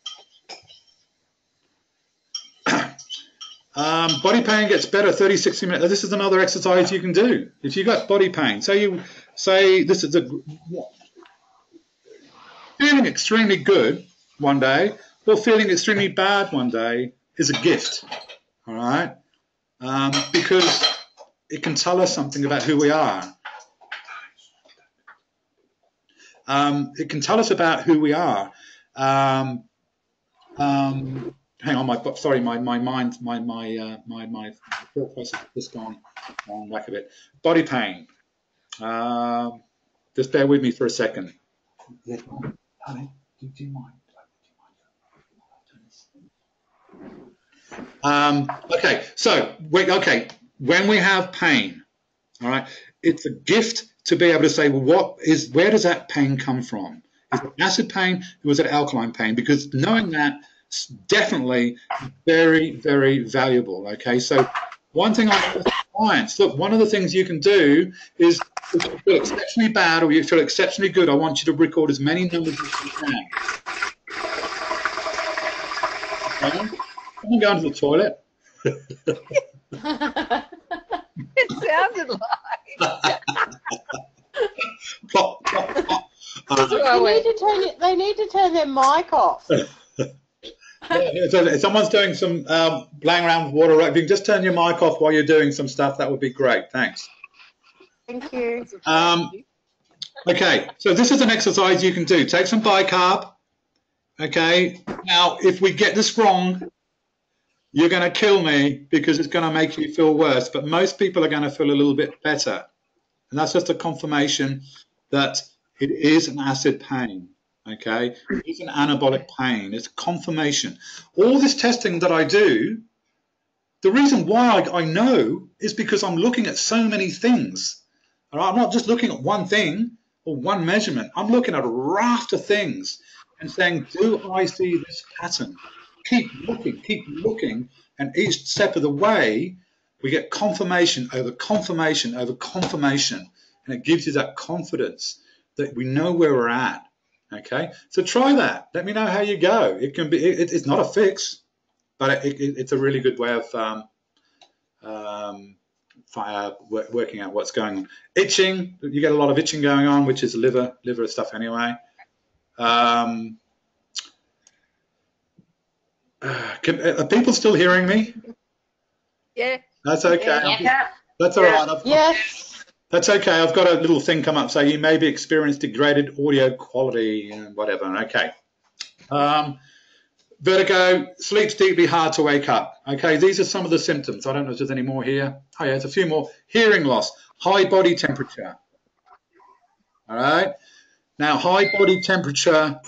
Body pain gets better 30, 60 minutes. This is another exercise you can do. If you've got body pain, say this is feeling extremely good one day or feeling extremely bad one day is a gift. All right. Because it can tell us something about who we are. It can tell us about who we are. Hang on, my thought process has just gone back a bit. Body pain. Just bear with me for a second. Honey, do you mind? Okay, so when we have pain, all right, it's a gift to be able to say, well, where does that pain come from? Is it acid pain or is it alkaline pain? Because knowing that is definitely very, very valuable. Okay, so one thing I tell clients, look, one of the things you can do is if you feel exceptionally bad or you feel exceptionally good, I want you to record as many numbers as you can. Okay? I'm going to the toilet. It sounded like. Plop, plop, plop. They need to turn their mic off. If someone's doing some playing around with water, if you can just turn your mic off while you're doing some stuff, that would be great. Thanks. Thank you. Okay, so this is an exercise you can do. Take some bicarb. Okay, now if we get this wrong, you're going to kill me because it's going to make you feel worse. But most people are going to feel a little bit better. And that's just a confirmation that it is an acid pain. Okay, it's an anabolic pain. It's confirmation. All this testing that I do, the reason why I know is because I'm looking at so many things. All right? I'm not just looking at one thing or one measurement. I'm looking at a raft of things and saying, do I see this pattern? Keep looking, and each step of the way, we get confirmation over confirmation over confirmation, and it gives you that confidence that we know where we're at. Okay, so try that. Let me know how you go. It can be. It's not a fix, but it's a really good way of working out what's going on. Itching. You get a lot of itching going on, which is liver stuff anyway. Are people still hearing me? Yeah. That's okay. Yeah. That's all right. Yes. That's okay. I've got a little thing come up. So you maybe experienced degraded audio quality and whatever. Okay. Vertigo, sleeps deeply, hard to wake up. Okay, these are some of the symptoms. I don't know if there's any more here. Oh yeah, there's a few more. Hearing loss, high body temperature. All right. Now, high body temperature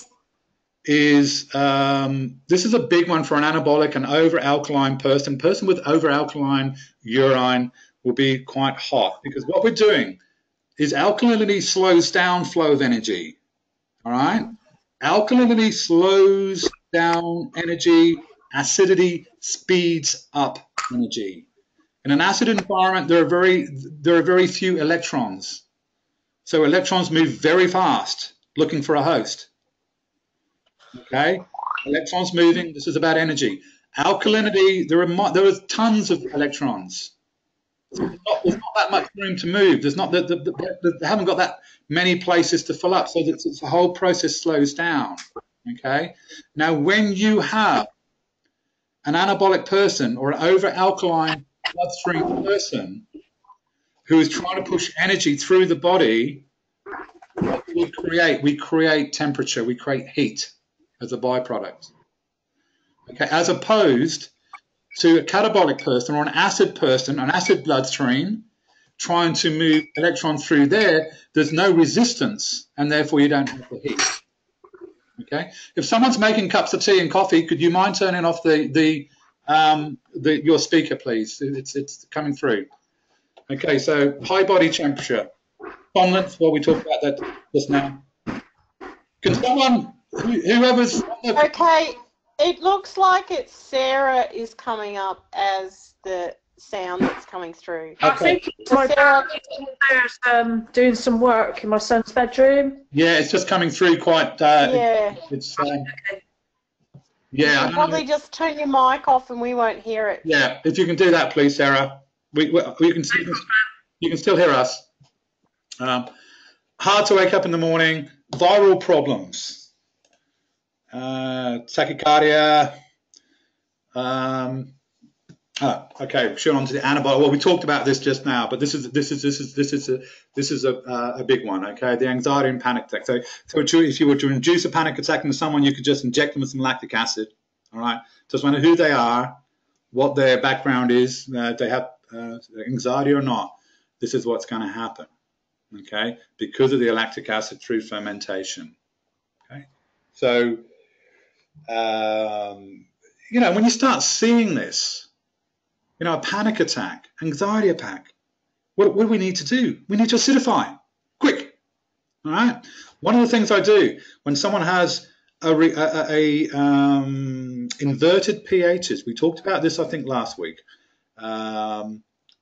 is, this is a big one for an anabolic and over-alkaline person. Person with over-alkaline urine will be quite hot because what we're doing is alkalinity slows down flow of energy. All right. Alkalinity slows down energy, acidity speeds up energy. In an acid environment, there are very few electrons. So electrons move very fast looking for a host. Okay? Electrons moving, this is about energy. Alkalinity, there are tons of electrons. So there's not that much room to move. There's not they haven't got that many places to fill up, so that the whole process slows down. Okay. Now, when you have an anabolic person or an over-alkaline bloodstream person who is trying to push energy through the body, what do we create? We create temperature. We create heat as a byproduct. Okay, as opposed to a catabolic person or an acid person, an acid bloodstream, trying to move electrons through there, there's no resistance, and therefore you don't have the heat. Okay. If someone's making cups of tea and coffee, could you mind turning off your speaker, please? It's coming through. Okay. So high body temperature, somnolence. Well, we talked about that just now. Can someone, whoever's Okay. It looks like it's Sarah is coming up as the sound that's coming through. Okay. I think it's my dad doing some work in my son's bedroom. Yeah, it's just coming through quite. Yeah. It's. Yeah. You can probably just turn your mic off and we won't hear it. Yeah, if you can do that, please, Sarah. You can still hear us. Hard to wake up in the morning. Viral problems. Tachycardia. Okay, sure. On to the antibiotic. Well, we talked about this just now, but this is a big one. Okay, the anxiety and panic attack. So if you were to induce a panic attack in someone, you could just inject them with some lactic acid. All right, doesn't matter who they are, what their background is, they have anxiety or not. This is what's going to happen. Okay, because of the lactic acid through fermentation. Okay, so. When you start seeing this, a panic attack, anxiety attack, what do we need to do? We need to acidify, quick. All right. One of the things I do when someone has inverted pHs, we talked about this I think last week,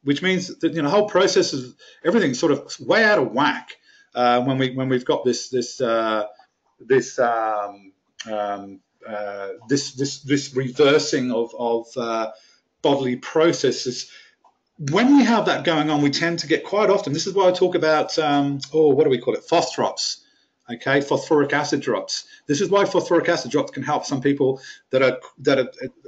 which means that the whole process is everything's sort of way out of whack when we've got this reversing of bodily processes. When we have that going on, we tend to get quite often. This is why I talk about what do we call it? Phosdrops. Okay, phosphoric acid drops. This is why phosphoric acid drops can help some people that are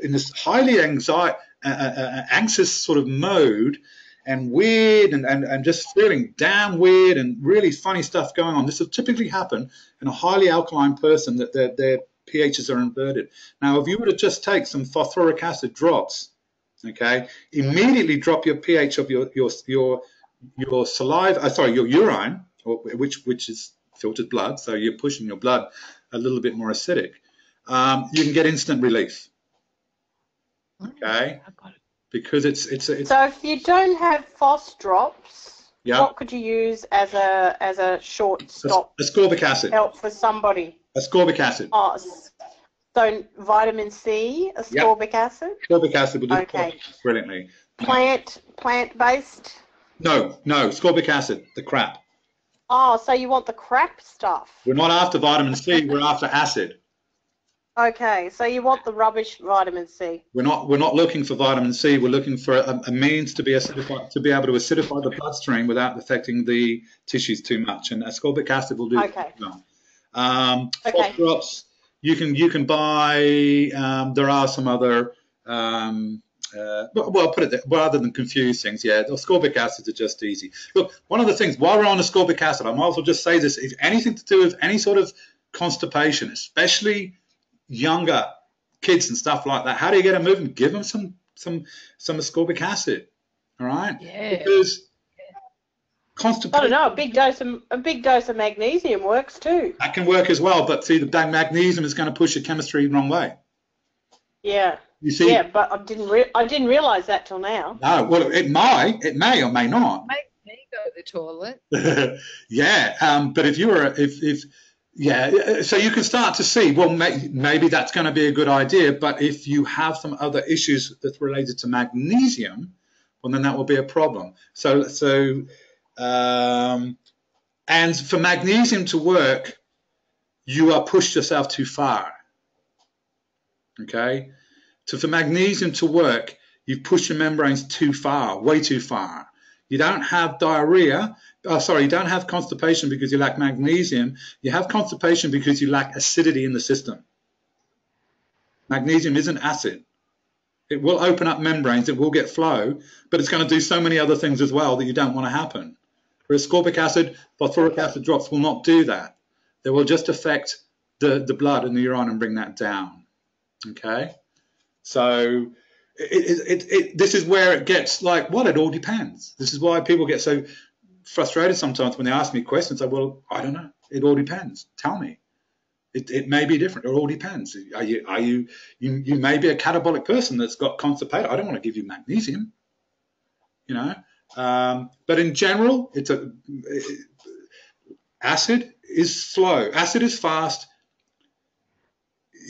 in this highly anxious sort of mode and weird and just feeling damn weird and really funny stuff going on. This will typically happen in a highly alkaline person that their pHs are inverted. Now, if you were to just take some phosphoric acid drops, okay, immediately drop your pH of your saliva, your urine, which is filtered blood, so you're pushing your blood a little bit more acidic. You can get instant relief. Okay, because it's. So if you don't have phos drops, yeah, what could you use as a short stop? Ascorbic acid. Help for somebody. Ascorbic acid. Oh, so vitamin C, ascorbic acid. Ascorbic acid will do brilliantly. Plant-based. No, ascorbic acid, the crap. Oh, so you want the crap stuff? We're not after vitamin C. We're after acid. Okay, so you want the rubbish vitamin C. We're not looking for vitamin C. We're looking for a means to be able to acidify the bloodstream without affecting the tissues too much, and ascorbic acid will do. Okay. Phos drops you can buy. There are some other well, put it there, rather than confuse things, yeah, the ascorbic acids are just easy. Look, one of the things, while we're on ascorbic acid, I might as well just say this, if anything to do with any sort of constipation, especially younger kids and stuff like that, how do you get them moving? Give them some ascorbic acid, all right? Yeah. Because constipation, I don't know, a big dose of magnesium works too. that can work as well, but see, the magnesium is going to push your chemistry the wrong way. Yeah. You see? Yeah, but I didn't realise that till now. No, well, it may or may not. Make me go to the toilet. Yeah, but if you were, yeah, so you can start to see, well, maybe that's going to be a good idea, but if you have some other issues that's related to magnesium, well, then that will be a problem. And for magnesium to work, you are pushed yourself too far, okay? So for magnesium to work, you've pushed your membranes too far, way too far. You don't have diarrhea, you don't have constipation because you lack magnesium. You have constipation because you lack acidity in the system. Magnesium isn't acid. It will open up membranes, it will get flow, but it's going to do so many other things as well that you don't want to happen. Whereas ascorbic acid, phosphoric acid drops will not do that. They will just affect the blood and the urine and bring that down. Okay? So this is where it gets like, well, it all depends. This is why people get so frustrated sometimes when they ask me questions. Like, well, I don't know. It all depends. Tell me. It may be different. It all depends. You may be a catabolic person that's got constipated. I don't want to give you magnesium, you know. But in general, acid is slow. Acid is fast.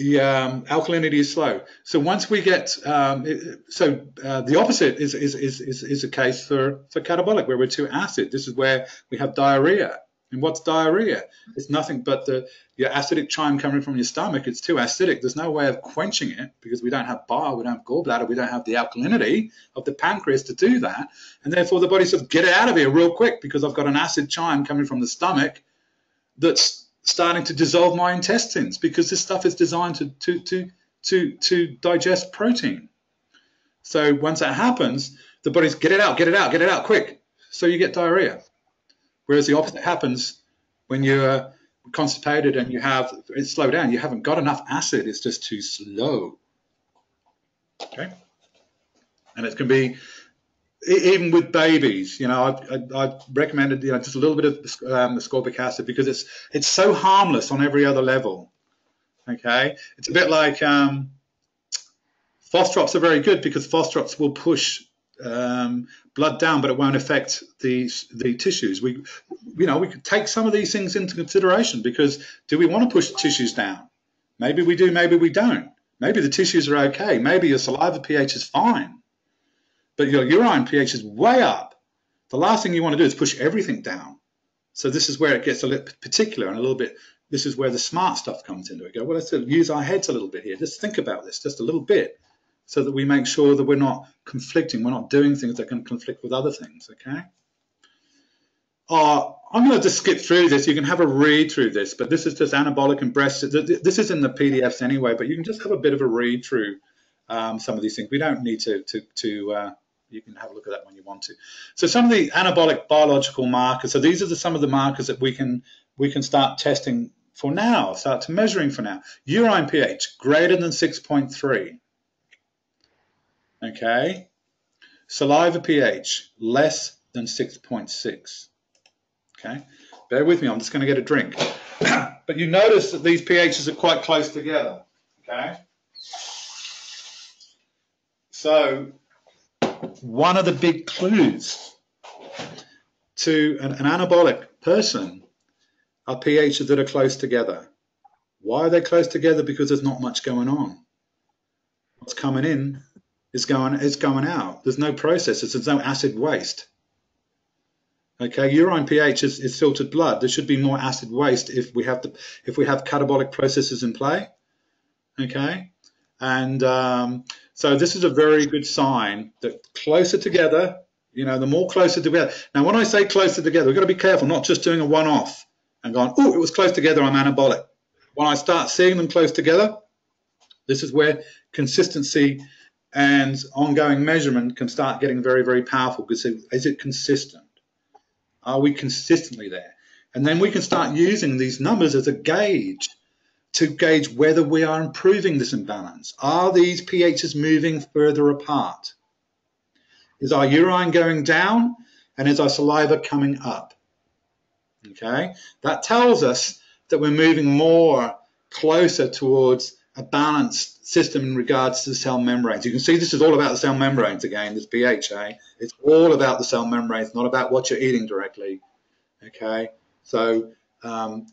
Alkalinity is slow. So once we get, the opposite is a case for catabolic, where we're too acid. This is where we have diarrhea. And what's diarrhea? It's nothing but your acidic chyme coming from your stomach. It's too acidic. There's no way of quenching it because we don't have bile, we don't have gallbladder, we don't have the alkalinity of the pancreas to do that. And therefore the body says, get it out of here real quick because I've got an acid chyme coming from the stomach that's starting to dissolve my intestines, because this stuff is designed to digest protein. So once that happens, the body's get it out quick. So you get diarrhea. Whereas the opposite happens when you're constipated and it's slowed down. You haven't got enough acid. It's just too slow. Okay. And it can be, even with babies, I've recommended, just a little bit of ascorbic acid because it's so harmless on every other level. Okay. It's a bit like phosphorops are very good because phosphorops will push blood down, but it won't affect the tissues. We could take some of these things into consideration, because do we want to push tissues down? Maybe we do, maybe we don't. Maybe the tissues are okay. Maybe your saliva pH is fine, but your urine pH is way up. The last thing you want to do is push everything down. So this is where it gets a little particular and a little bit, this is where the smart stuff comes into it. Go, well, let's use our heads a little bit here. Just think about this just a little bit, so that we make sure that we're not conflicting, we're not doing things that can conflict with other things, okay? I'm going to just skip through this. You can have a read through this, but this is just anabolic and breast. This is in the PDFs anyway, but you can just have a bit of a read through some of these things. We don't need to you can have a look at that when you want to. So some of the anabolic biological markers, so these are some of the markers that we can start testing for now, start measuring for now. Urine pH, greater than 6.3. Okay, saliva pH less than 6.6. Okay, bear with me, I'm just going to get a drink. But you notice that these pHs are quite close together. Okay, so one of the big clues to an anabolic person are pHs that are close together. Why are they close together? Because there's not much going on. What's coming in is going out. There's no processes. There's no acid waste. Okay, urine pH is filtered blood. There should be more acid waste if we have catabolic processes in play. Okay, and so this is a very good sign that closer together. The more closer together. Now, when I say closer together, we've got to be careful, not just doing a one-off and going, oh, it was close together, I'm anabolic. When I start seeing them close together, this is where consistency and ongoing measurement can start getting very, very powerful, because is it consistent? Are we consistently there? And then we can start using these numbers as a gauge to gauge whether we are improving this imbalance. Are these pHs moving further apart? Is our urine going down, and is our saliva coming up? Okay, that tells us that we're moving more closer towards a balanced system in regards to the cell membranes. You can see this is all about the cell membranes again, this pH. It's all about the cell membranes, not about what you're eating directly. Okay, so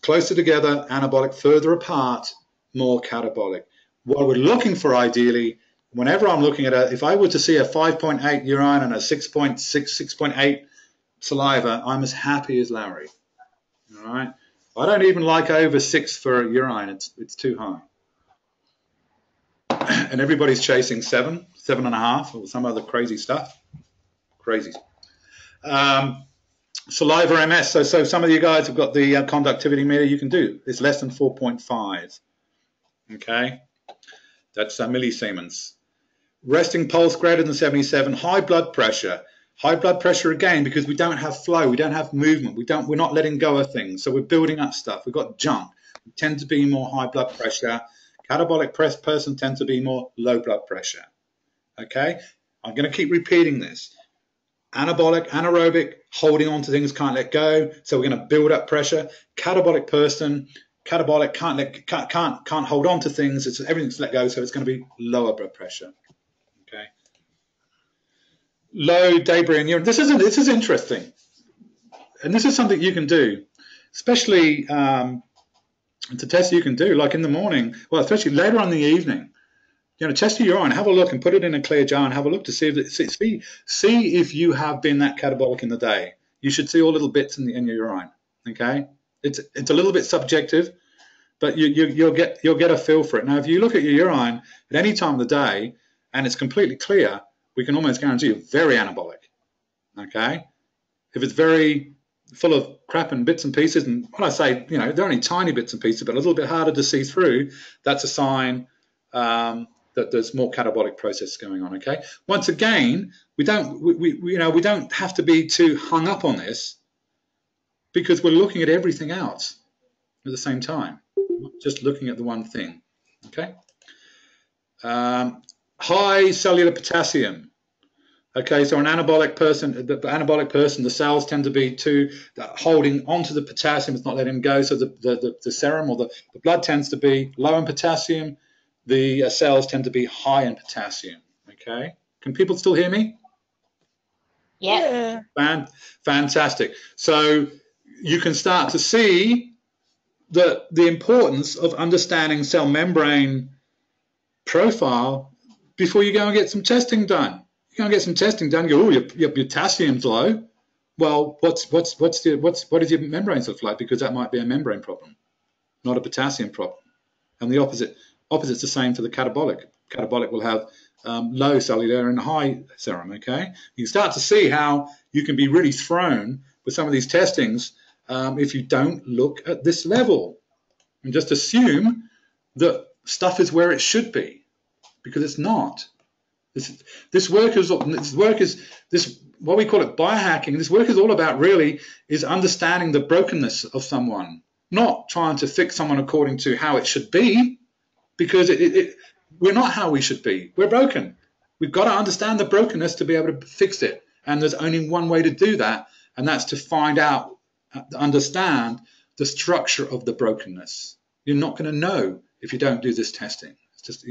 closer together, anabolic, further apart, more catabolic. What we're looking for ideally, whenever I'm looking at if I were to see a 5.8 urine and a 6.6, 6.8 saliva, I'm as happy as Larry. All right, I don't even like over 6 for urine. It's too high. And everybody's chasing 7, 7.5, or some other crazy stuff. Crazy. Saliva MS. So some of you guys have got the conductivity meter. You can do. It's less than 4.5. Okay, that's millisiemens. Resting pulse greater than 77. High blood pressure. High blood pressure again, because we don't have flow, we don't have movement, we're not letting go of things, so we're building up stuff. We've got junk. We tend to be more high blood pressure. Catabolic person tends to be more low blood pressure. Okay, I'm going to keep repeating this. Anabolic, anaerobic, holding on to things, can't let go, so we're going to build up pressure. Catabolic person, catabolic, can't hold on to things. Everything's let go, so it's going to be lower blood pressure. Okay. Low debris in urine. This is interesting, and this is something you can do, especially to test. You can do like in the morning, well, especially later on in the evening. Test your urine, have a look, and put it in a clear jar, and have a look to see if you have been that catabolic in the day. You should see all little bits in your urine. Okay, it's a little bit subjective, but you'll get a feel for it. Now, if you look at your urine at any time of the day and it's completely clear, we can almost guarantee you're very anabolic. Okay, if it's very full of crap and bits and pieces, and when I say they're only tiny bits and pieces, but a little bit harder to see through, that's a sign that there's more catabolic process going on. Okay. Once again, we don't have to be too hung up on this, because we're looking at everything else at the same time, not just looking at the one thing. Okay. High cellular potassium. Okay, so an anabolic person, the cells tend to be holding onto the potassium. It's not letting go. So the serum or the blood tends to be low in potassium. The cells tend to be high in potassium. Okay, can people still hear me? Yeah. Fantastic. So you can start to see the importance of understanding cell membrane profile before you go and get some testing done. You go and get some testing done. You go, oh, your potassium's low. Well, what does your membranes look like? Because that might be a membrane problem, not a potassium problem. And the opposite's the same for the catabolic. Catabolic will have low cellular and high serum. Okay, you can start to see how you can be really thrown with some of these testings if you don't look at this level and just assume that stuff is where it should be, because it's not. This work is what we call it biohacking. This work is all about really is understanding the brokenness of someone, not trying to fix someone according to how it should be, because we're not how we should be. We're broken. We've got to understand the brokenness to be able to fix it. And there's only one way to do that, and that's to find out, understand the structure of the brokenness. You're not going to know if you don't do this testing. It's just,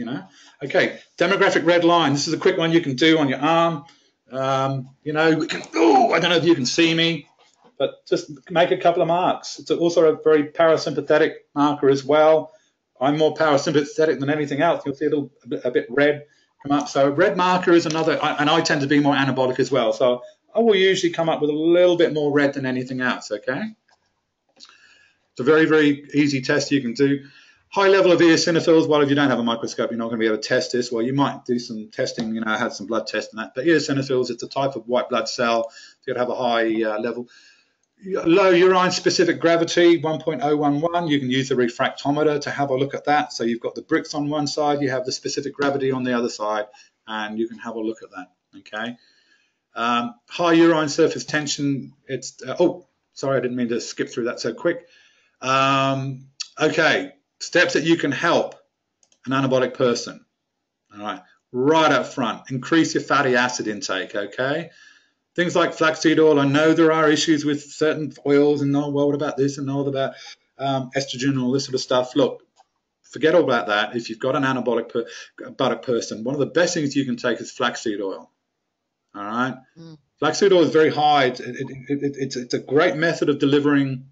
Okay, demographic red line. This is a quick one you can do on your arm. I don't know if you can see me, but just make a couple of marks. It's also a very parasympathetic marker as well. I'm more parasympathetic than anything else. You'll see a bit red come up. So red marker is another, and I tend to be more anabolic as well. So I will usually come up with a little bit more red than anything else, okay? It's a very, very easy test you can do. High level of eosinophils. Well, if you don't have a microscope, you're not going to be able to test this. Well, you might do some testing, I had some blood tests and that. But eosinophils, it's a type of white blood cell. So you'd have a high level. Low urine specific gravity, 1.011. You can use the refractometer to have a look at that. So you've got the bricks on one side, you have the specific gravity on the other side. and you can have a look at that. Okay. High urine surface tension. It's oh, sorry, I didn't mean to skip through that so quick. Okay, steps that you can help an anabolic person. All right, right up front, increase your fatty acid intake. Okay, things like flaxseed oil. I know there are issues with certain oils, and well, what about this, and all about estrogen and all this sort of stuff. Look, forget all about that. If you've got an anabolic person, one of the best things you can take is flaxseed oil. All right. Flaxseed oil is very high. It's a great method of delivering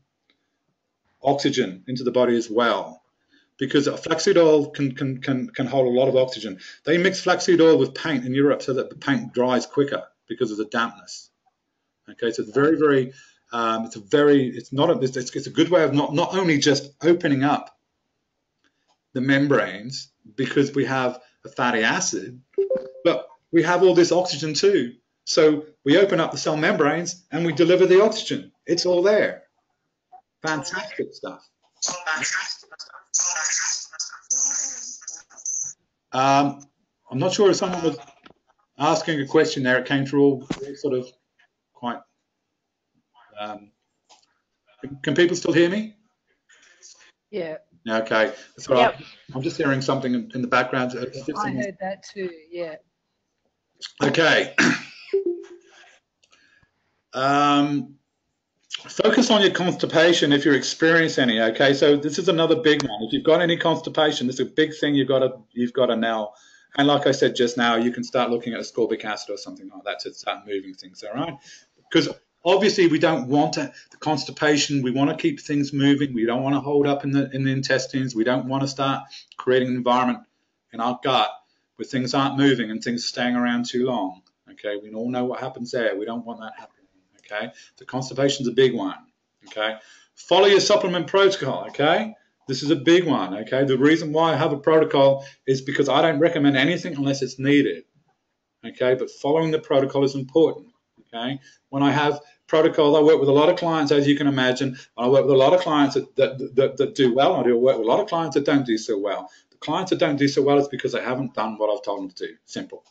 oxygen into the body as well, because flaxseed oil can hold a lot of oxygen. They mix flaxseed oil with paint in Europe so that the paint dries quicker because of the dampness. Okay, so it's it's a good way of not only just opening up the membranes because we have a fatty acid, but we have all this oxygen too. So we open up the cell membranes and we deliver the oxygen. It's all there. Fantastic stuff. I'm not sure if someone was asking a question there. It came through all sort of quite. Can people still hear me? Yeah. Okay. So yep. I'm just hearing something in the background. I heard that too. Yeah. Okay. Focus on your constipation if you're experiencing any. Okay, so this is another big one. If you've got any constipation, this is a big thing you've got to now. And like I said just now, you can start looking at ascorbic acid or something like that to start moving things. All right, because obviously we don't want the constipation. We want to keep things moving. We don't want to hold up in the intestines. We don't want to start creating an environment in our gut where things aren't moving and things are staying around too long. Okay, we all know what happens there. We don't want that happening. Okay, the constipation is a big one. Okay, follow your supplement protocol. Okay, this is a big one. Okay, the reason why I have a protocol is because I don't recommend anything unless it's needed. Okay, but following the protocol is important. Okay, when I have protocols, I work with a lot of clients, as you can imagine. I work with a lot of clients that do well. I do work with a lot of clients that don't do so well. The clients that don't do so well is because they haven't done what I've told them to do. Simple.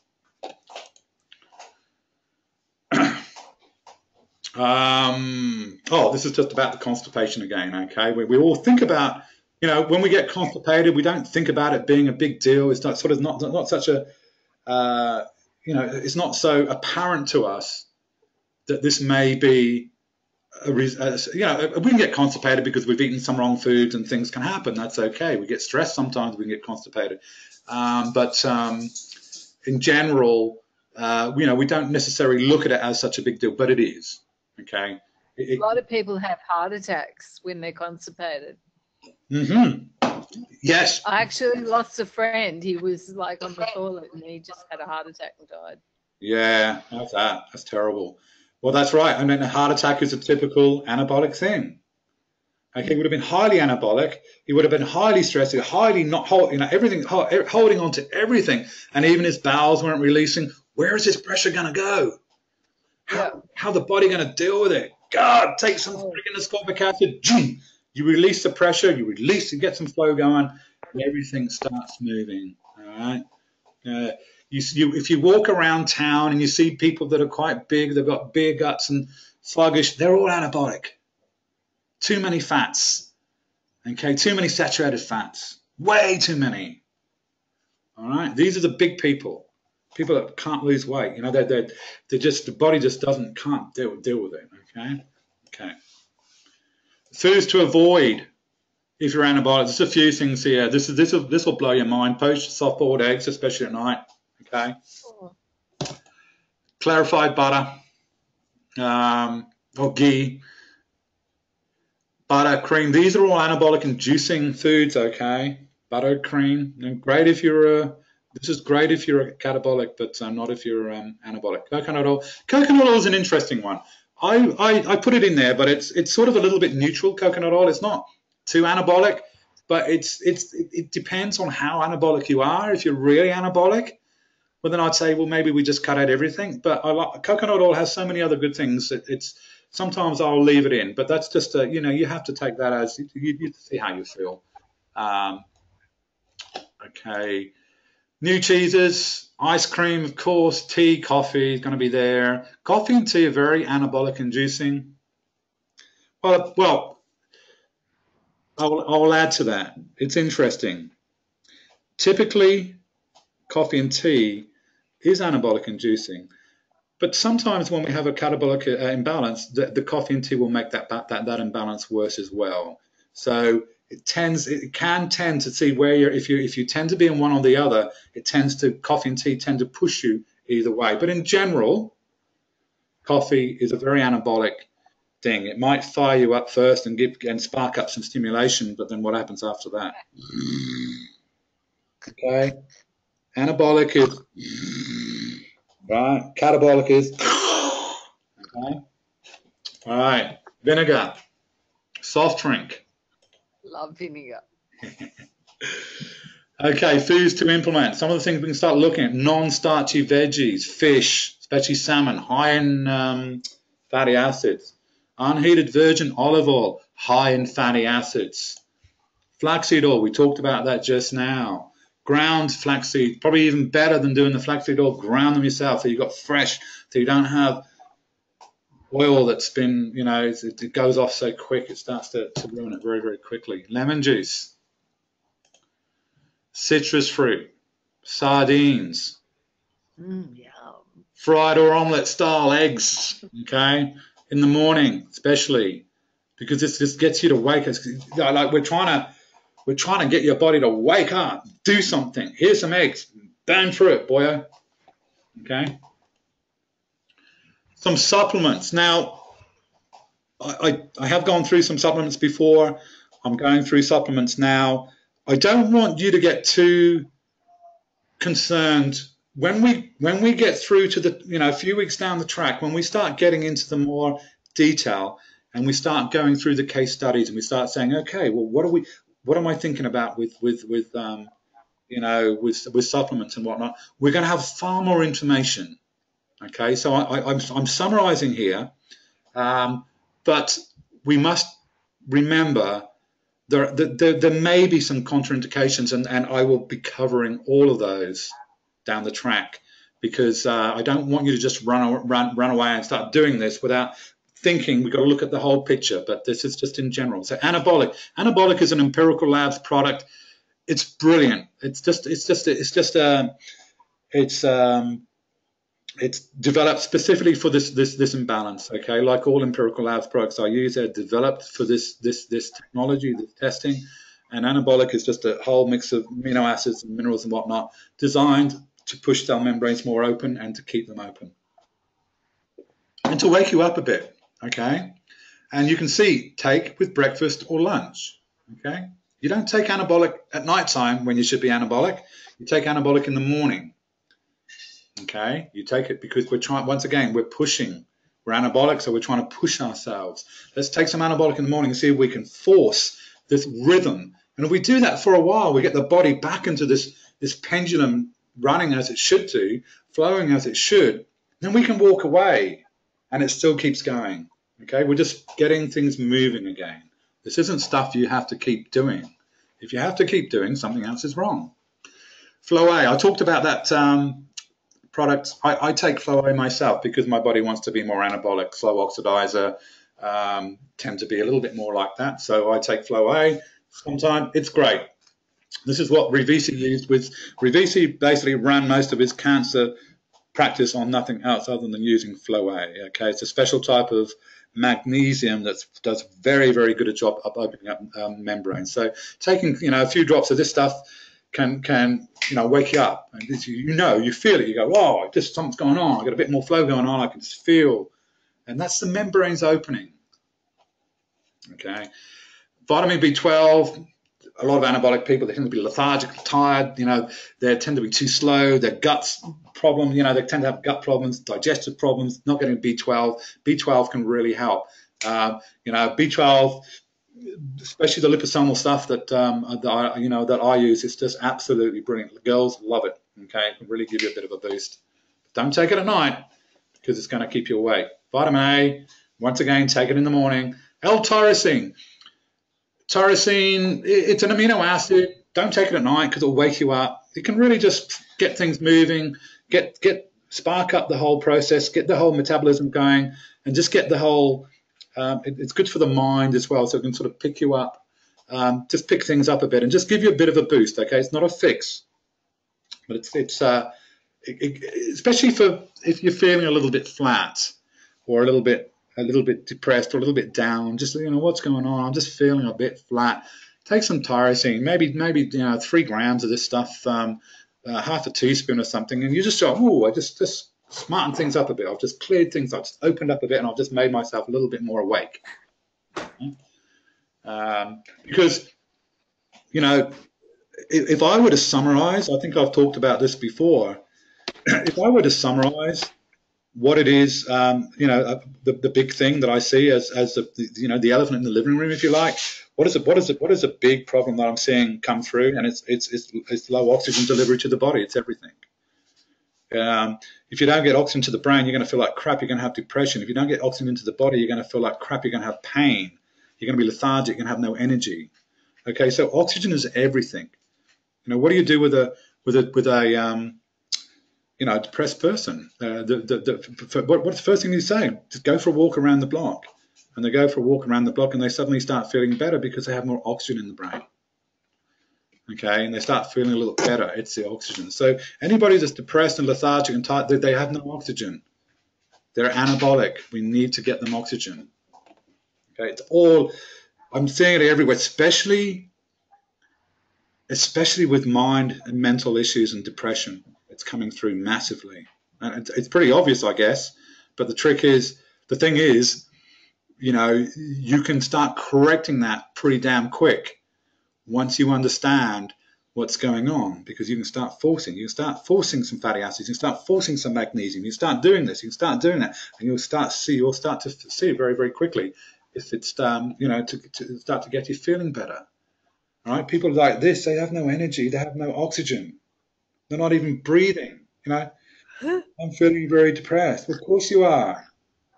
This is just about the constipation again. Okay, we all think about, when we get constipated, we don't think about it being a big deal. It's not such a, it's not so apparent to us that this may be we can get constipated because we've eaten some wrong foods and things can happen. That's okay. We get stressed sometimes. We can get constipated, but in general, we don't necessarily look at it as such a big deal, but it is. Okay. A lot of people have heart attacks when they're constipated. Mm-hmm. Yes. I actually lost a friend. He was like on the toilet and he just had a heart attack and died. Yeah, how's that? That's terrible. Well, that's right. I mean, a heart attack is a typical anabolic thing. Okay, he would have been highly anabolic. He would have been highly stressed, highly not everything, holding on to everything, and even his bowels weren't releasing. Where is his pressure going to go? How the body going to deal with it? God, take some freaking ascorbic acid. You release the pressure. You get some flow going, and everything starts moving. All right. If you walk around town and you see people that are quite big, they've got beer guts and sluggish, they're all anabolic. Too many fats. Okay, too many saturated fats. Way too many. All right, these are the big people. People that can't lose weight. They're just, the body just can't deal with it. Okay. Foods to avoid if you're anabolic. There's a few things here. This will blow your mind. Poached soft-boiled eggs, especially at night. Okay. Clarified butter, or ghee, butter, cream. These are all anabolic inducing foods. Okay. Butter, cream. This is great if you're a catabolic, but not if you're anabolic. Coconut oil. Coconut oil is an interesting one. I put it in there, but it's sort of a little bit neutral. Coconut oil. It's not too anabolic, but it depends on how anabolic you are. If you're really anabolic, well, then I'd say, well, maybe we just cut out everything. But coconut oil has so many other good things that sometimes I'll leave it in. But that's just you have to take that as you see how you feel. Okay. New cheeses, ice cream, of course, tea, coffee is going to be there. Coffee and tea are very anabolic inducing. Well, I'll add to that. It's interesting. Typically, coffee and tea is anabolic inducing, but sometimes when we have a catabolic imbalance, the coffee and tea will make that imbalance worse as well. So it can tend to see where if you tend to be in one or the other, coffee and tea tend to push you either way. But in general, coffee is a very anabolic thing. It might fire you up first and spark up some stimulation, but then what happens after that? Okay, anabolic is right. Catabolic is okay. All right, vinegar, soft drink. Love vinegar. Okay, foods to implement. Some of the things we can start looking at: non-starchy veggies, fish, especially salmon, high in fatty acids. Unheated virgin olive oil, high in fatty acids. Flaxseed oil, we talked about that just now. Ground flaxseed, probably even better than doing the flaxseed oil. Ground them yourself so you've got fresh, so you don't have oil that's been, it goes off so quick, it starts to ruin it very, very quickly. Lemon juice, citrus fruit, sardines, Yum. fried or omelette style eggs, okay, in the morning especially, because this just gets you to wake up. Like we're trying to get your body to wake up, do something. Here's some eggs, burn through it, boyo. Okay. Some supplements. Now, I have gone through some supplements before. I'm going through supplements now. I don't want you to get too concerned when we get through to the a few weeks down the track, when we start getting into the more detail and we start going through the case studies and we start saying, okay, well, what am I thinking about with supplements and whatnot? We're going to have far more information. Okay, so I'm summarizing here, but we must remember there may be some contraindications, and I will be covering all of those down the track, because I don't want you to just run away and start doing this without thinking. We've got to look at the whole picture, but this is just in general. So anabolic is an Empirical Labs product. It's brilliant. It's developed specifically for this imbalance. Okay, like all Empirical Labs products I use, they're developed for this technology, this testing. And anabolic is just a whole mix of amino acids and minerals and whatnot, designed to push cell membranes more open and to keep them open and to wake you up a bit. Okay, and you can see, take with breakfast or lunch. Okay, you don't take anabolic at night time when you should be anabolic. You take anabolic in the morning. Okay, you take it because we're pushing. We're anabolic, so we're trying to push ourselves. Let's take some anabolic in the morning and see if we can force this rhythm. And if we do that for a while, we get the body back into this pendulum running as it should do, flowing as it should, then we can walk away and it still keeps going. Okay, we're just getting things moving again. This isn't stuff you have to keep doing. If you have to keep doing, something else is wrong. Flow A, I talked about that product. I take Flow A myself because my body wants to be more anabolic. Slow oxidizer tend to be a little bit more like that. So I take Flow A sometimes. It's great. This is what Revisi used with. Revisi basically ran most of his cancer practice on nothing else other than using Flow A. Okay, it's a special type of magnesium that does very, very good a job of opening up membranes. So taking a few drops of this stuff can wake you up, and you feel it. You go, oh, just something's going on. I've got a bit more flow going on. I can just feel, and that's the membranes opening. Okay, vitamin B12. A lot of anabolic people, they tend to be lethargic, tired. They tend to be too slow. Their guts problem. They tend to have gut problems, digestive problems. Not getting B12. B12 can really help. B12. Especially the liposomal stuff that I use, it's just absolutely brilliant. The girls love it. Okay, it can really give you a bit of a boost. Don't take it at night because it's going to keep you awake. Vitamin A, once again, take it in the morning. L-tyrosine, Tyrosine, it's an amino acid. Don't take it at night because it'll wake you up. It can really just get things moving, spark up the whole process, get the whole metabolism going, and just get the whole. It's good for the mind as well, so it can sort of pick you up, just pick things up a bit, and just give you a bit of a boost. Okay, it's not a fix, but especially for if you're feeling a little bit flat or a little bit depressed or a little bit down, just what's going on. I'm just feeling a bit flat. Take some tyrosine, maybe 3 grams of this stuff, half a teaspoon or something, and you just go, oh, I just smartened things up a bit. I've just cleared things up, just opened up a bit, and I've just made myself a little bit more awake. Because if I were to summarize, I think I've talked about this before. If I were to summarize what it is, the big thing that I see as the elephant in the living room, if you like. What is a big problem that I'm seeing come through? And it's low oxygen delivery to the body. It's everything. If you don't get oxygen to the brain, you're going to feel like crap. You're going to have depression. If you don't get oxygen into the body, you're going to feel like crap. You're going to have pain. You're going to be lethargic. You're going to have no energy. Okay, so oxygen is everything. What do you do with a depressed person? What's the first thing you say? Just go for a walk around the block. And they go for a walk around the block and they suddenly start feeling better because they have more oxygen in the brain. Okay, and they start feeling a little better. It's the oxygen. So anybody that's depressed and lethargic and tired, they have no oxygen. They're anabolic. We need to get them oxygen. Okay, it's all, I'm seeing it everywhere, especially with mind and mental issues and depression. It's coming through massively. And it's pretty obvious, I guess. But the thing is, you can start correcting that pretty damn quick once you understand what's going on, because you can start forcing some fatty acids, you can start forcing some magnesium, you start doing this, you can start doing that, and you'll start to see very, very quickly if it's to start to get you feeling better. All right, people like this, they have no energy, they have no oxygen, they're not even breathing. I'm feeling very depressed. Of course you are.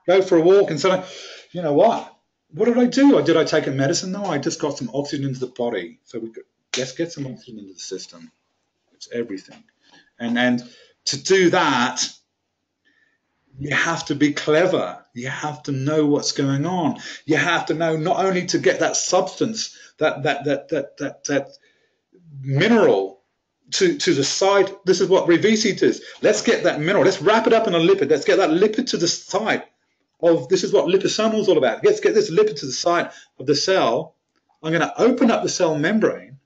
Go for a walk and say, you know what? What did I do? Did I take a medicine? No, I just got some oxygen into the body. So let's get some oxygen into the system. It's everything. And to do that, you have to be clever. You have to know what's going on. You have to know not only to get that substance, that mineral to the side. This is what Revisi does. Let's get that mineral. Let's wrap it up in a lipid. Let's get that lipid to the side. This is what liposomal is all about. Let's get this lipid to the side of the cell. I'm going to open up the cell membrane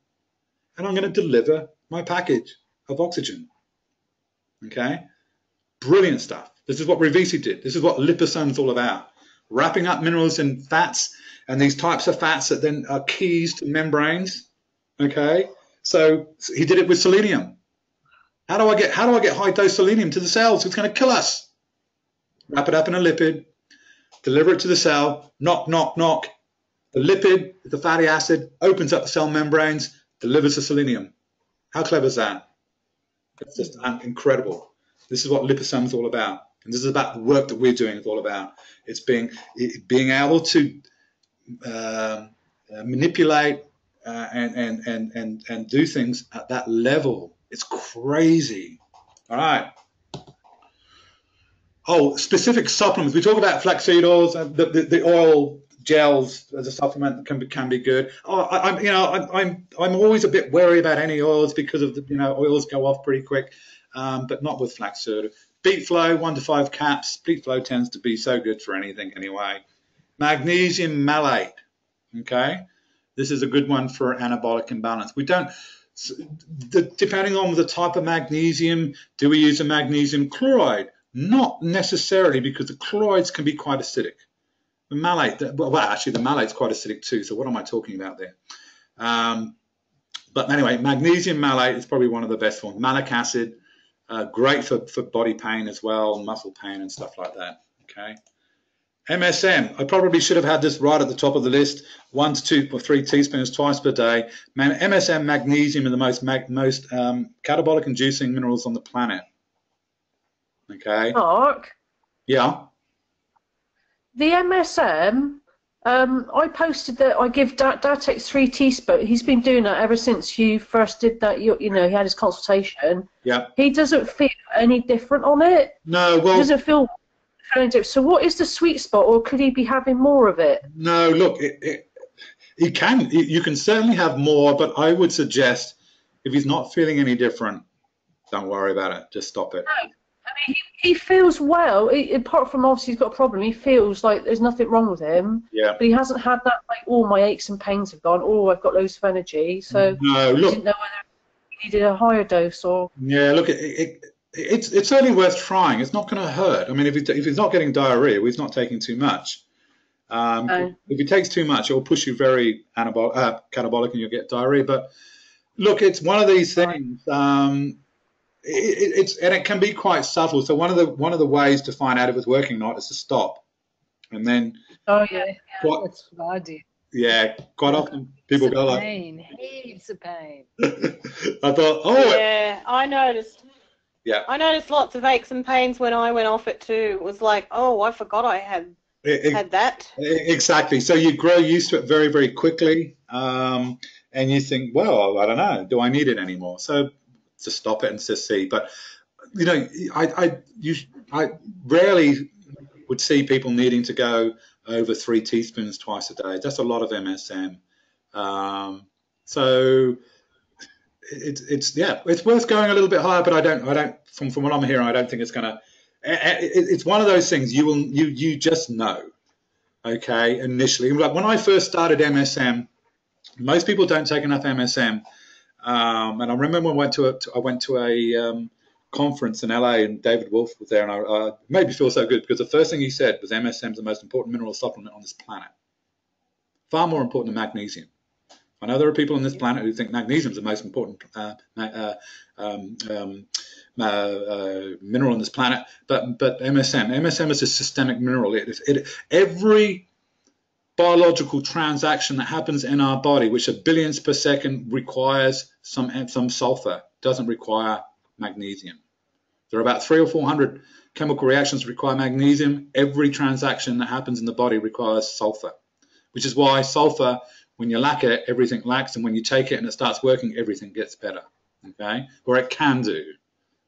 and I'm going to deliver my package of oxygen. Okay? Brilliant stuff. This is what Revisi did. This is what liposomal is all about. Wrapping up minerals in fats and these types of fats that then are keys to membranes. Okay? So he did it with selenium. How do I get high dose selenium to the cells? It's going to kill us. Wrap it up in a lipid. Deliver it to the cell, knock, knock, knock. The lipid, the fatty acid, opens up the cell membranes, delivers the selenium. How clever is that? It's just incredible. This is what liposome is all about. And this is about the work that we're doing. It's all about. It's being able to manipulate and do things at that level. It's crazy. All right. Oh, specific supplements. We talk about flaxseed oils, the oil gels as a supplement can be good. I'm always a bit wary about any oils because of oils go off pretty quick, but not with flaxseed. Beet flow, 1 to 5 caps. Beet flow tends to be so good for anything anyway. Magnesium malate. Okay, this is a good one for anabolic imbalance. We don't. Depending on the type of magnesium, do we use a magnesium chloride? Not necessarily, because the chlorides can be quite acidic. The malate, actually the malate's quite acidic too, so what am I talking about there? But anyway, magnesium malate is probably one of the best ones. Malic acid, great for body pain as well, muscle pain and stuff like that. Okay. MSM, I probably should have had this right at the top of the list. 1 to 2 or 3 teaspoons twice per day. MSM, magnesium are the most catabolic inducing minerals on the planet. Okay. Mark? Yeah. The MSM, I posted that I give Dad takes 3 teaspoons. He's been doing that ever since you first did that. You know, he had his consultation. Yeah. He doesn't feel any different on it. No, He well, doesn't feel any different. So what is the sweet spot, or could he be having more of it? no. Look, you can certainly have more, but I would suggest if he's not feeling any different, don't worry about it. Just stop it. No. I mean, he feels well. Apart from obviously he's got a problem, he feels like there's nothing wrong with him. Yeah. But he hasn't had that like, all my aches and pains have gone. Oh, I've got loads of energy. So No, I look. didn't know whether he needed a higher dose or. Yeah, look, it's certainly worth trying. It's not going to hurt. I mean, if he's not getting diarrhea, he's not taking too much. If he takes too much, it will push you very catabolic, and you'll get diarrhea. But look, it's one of these things. It can be quite subtle. So one of the ways to find out if it's working or not is to stop, and then. Oh yeah, that's what I did. Yeah, quite often people go like. Pain, heaps of pain. I thought, yeah, I noticed. Yeah. I noticed lots of aches and pains when I went off it too. It was like, oh, I forgot I had that. Exactly. So you grow used to it very, very quickly, and you think, well, I don't know, do I need it anymore? So to stop it and to see. But you know, I rarely would see people needing to go over 3 teaspoons twice a day. That's a lot of MSM. So it's worth going a little bit higher, but I don't from what I'm hearing, I don't think it's gonna. It's one of those things you just know. Okay, initially, like when I first started MSM, most people don't take enough MSM, and I remember when I went to a conference in LA, and David Wolf was there, and I made me feel so good because the first thing he said was MSM is the most important mineral supplement on this planet, far more important than magnesium. I know there are people on this planet who think magnesium is the most important mineral on this planet, but MSM is a systemic mineral. Every biological transaction that happens in our body, which are billions per second, requires some sulfur. Doesn't require magnesium. There are about 300 or 400 chemical reactions that require magnesium. Every transaction that happens in the body requires sulfur, which is why sulfur, when you lack it, everything lacks, and when you take it and it starts working, everything gets better. Okay, or it can do,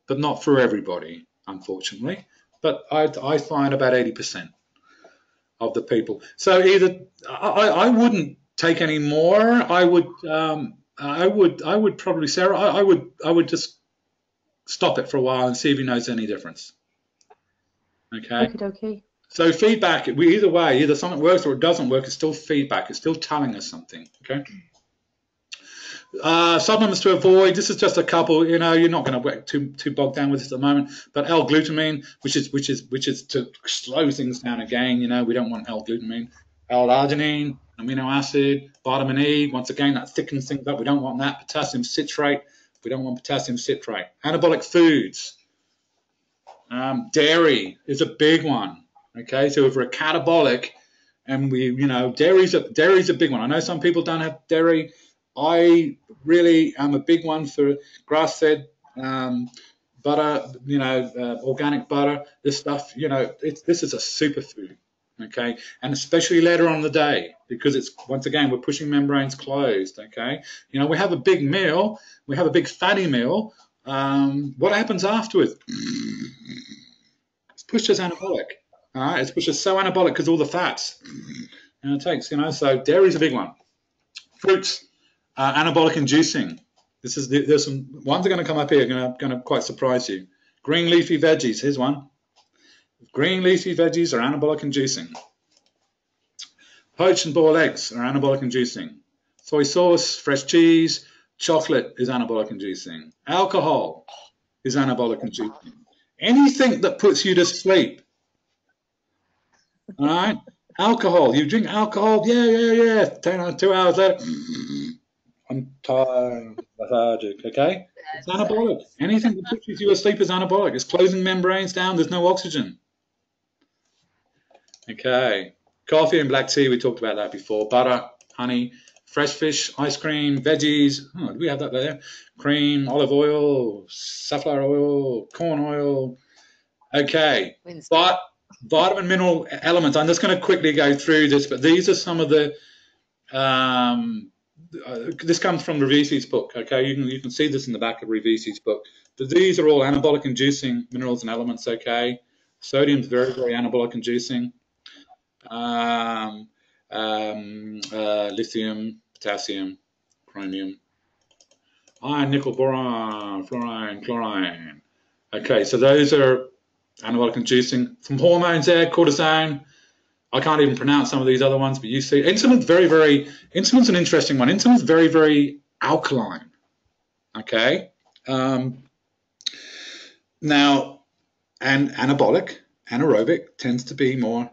but not for everybody, unfortunately. But I find about 80% of the people. So either I wouldn't take any more. I would probably, Sarah. I would just stop it for a while and see if he knows any difference. Okay. Okay. So feedback, either way, either something works or it doesn't work, it's still feedback. It's still telling us something. Okay. Supplements to avoid. This is just a couple. You know, you're not going to get too bogged down with this at the moment. But L-glutamine, which is to slow things down again. You know, we don't want L-glutamine. L-arginine, amino acid, vitamin E. Once again, that thickens things up. We don't want that. Potassium citrate. We don't want potassium citrate. Anabolic foods. Dairy is a big one. Okay, so if we're catabolic, and dairy's a big one. I know some people don't have dairy. I really am a big one for grass-fed butter, organic butter. This stuff, this is a superfood, okay? And especially later on in the day, because it's, once again, we're pushing membranes closed, okay? We have a big meal, we have a big fatty meal. What happens afterwards? It's pushed as anabolic. All right, it's pushed as so anabolic because all the fats it takes, so dairy's a big one. Fruits. Anabolic inducing. There's some ones are going to come up here, going to quite surprise you. Green leafy veggies. Here's one. Green leafy veggies are anabolic inducing. Poached and boiled eggs are anabolic inducing. Soy sauce, fresh cheese, chocolate is anabolic inducing. Alcohol is anabolic inducing. Anything that puts you to sleep. All right. Alcohol. You drink alcohol. Yeah. 2 hours later. I'm tired, lethargic, okay? It's anabolic. Anything that puts you asleep is anabolic. It's closing membranes down. There's no oxygen. Okay. Coffee and black tea, we talked about that before. Butter, honey, fresh fish, ice cream, veggies. Oh, do we have that there? Cream, olive oil, safflower oil, corn oil. Okay. But vitamin, mineral elements. I'm just going to quickly go through this, but these are some of the. This comes from Revisi's book. Okay, you can see this in the back of Revisi's book. But these are all anabolic inducing minerals and elements. Okay, sodium is very, very anabolic inducing. Lithium, potassium, chromium, iron, nickel, boron, fluorine, chlorine. Okay, so those are anabolic inducing. Some hormones there, cortisone. I can't even pronounce some of these other ones, but you see, insulin's insulin's an interesting one. Insulin's very, very alkaline. Okay. Now, and anaerobic tends to be more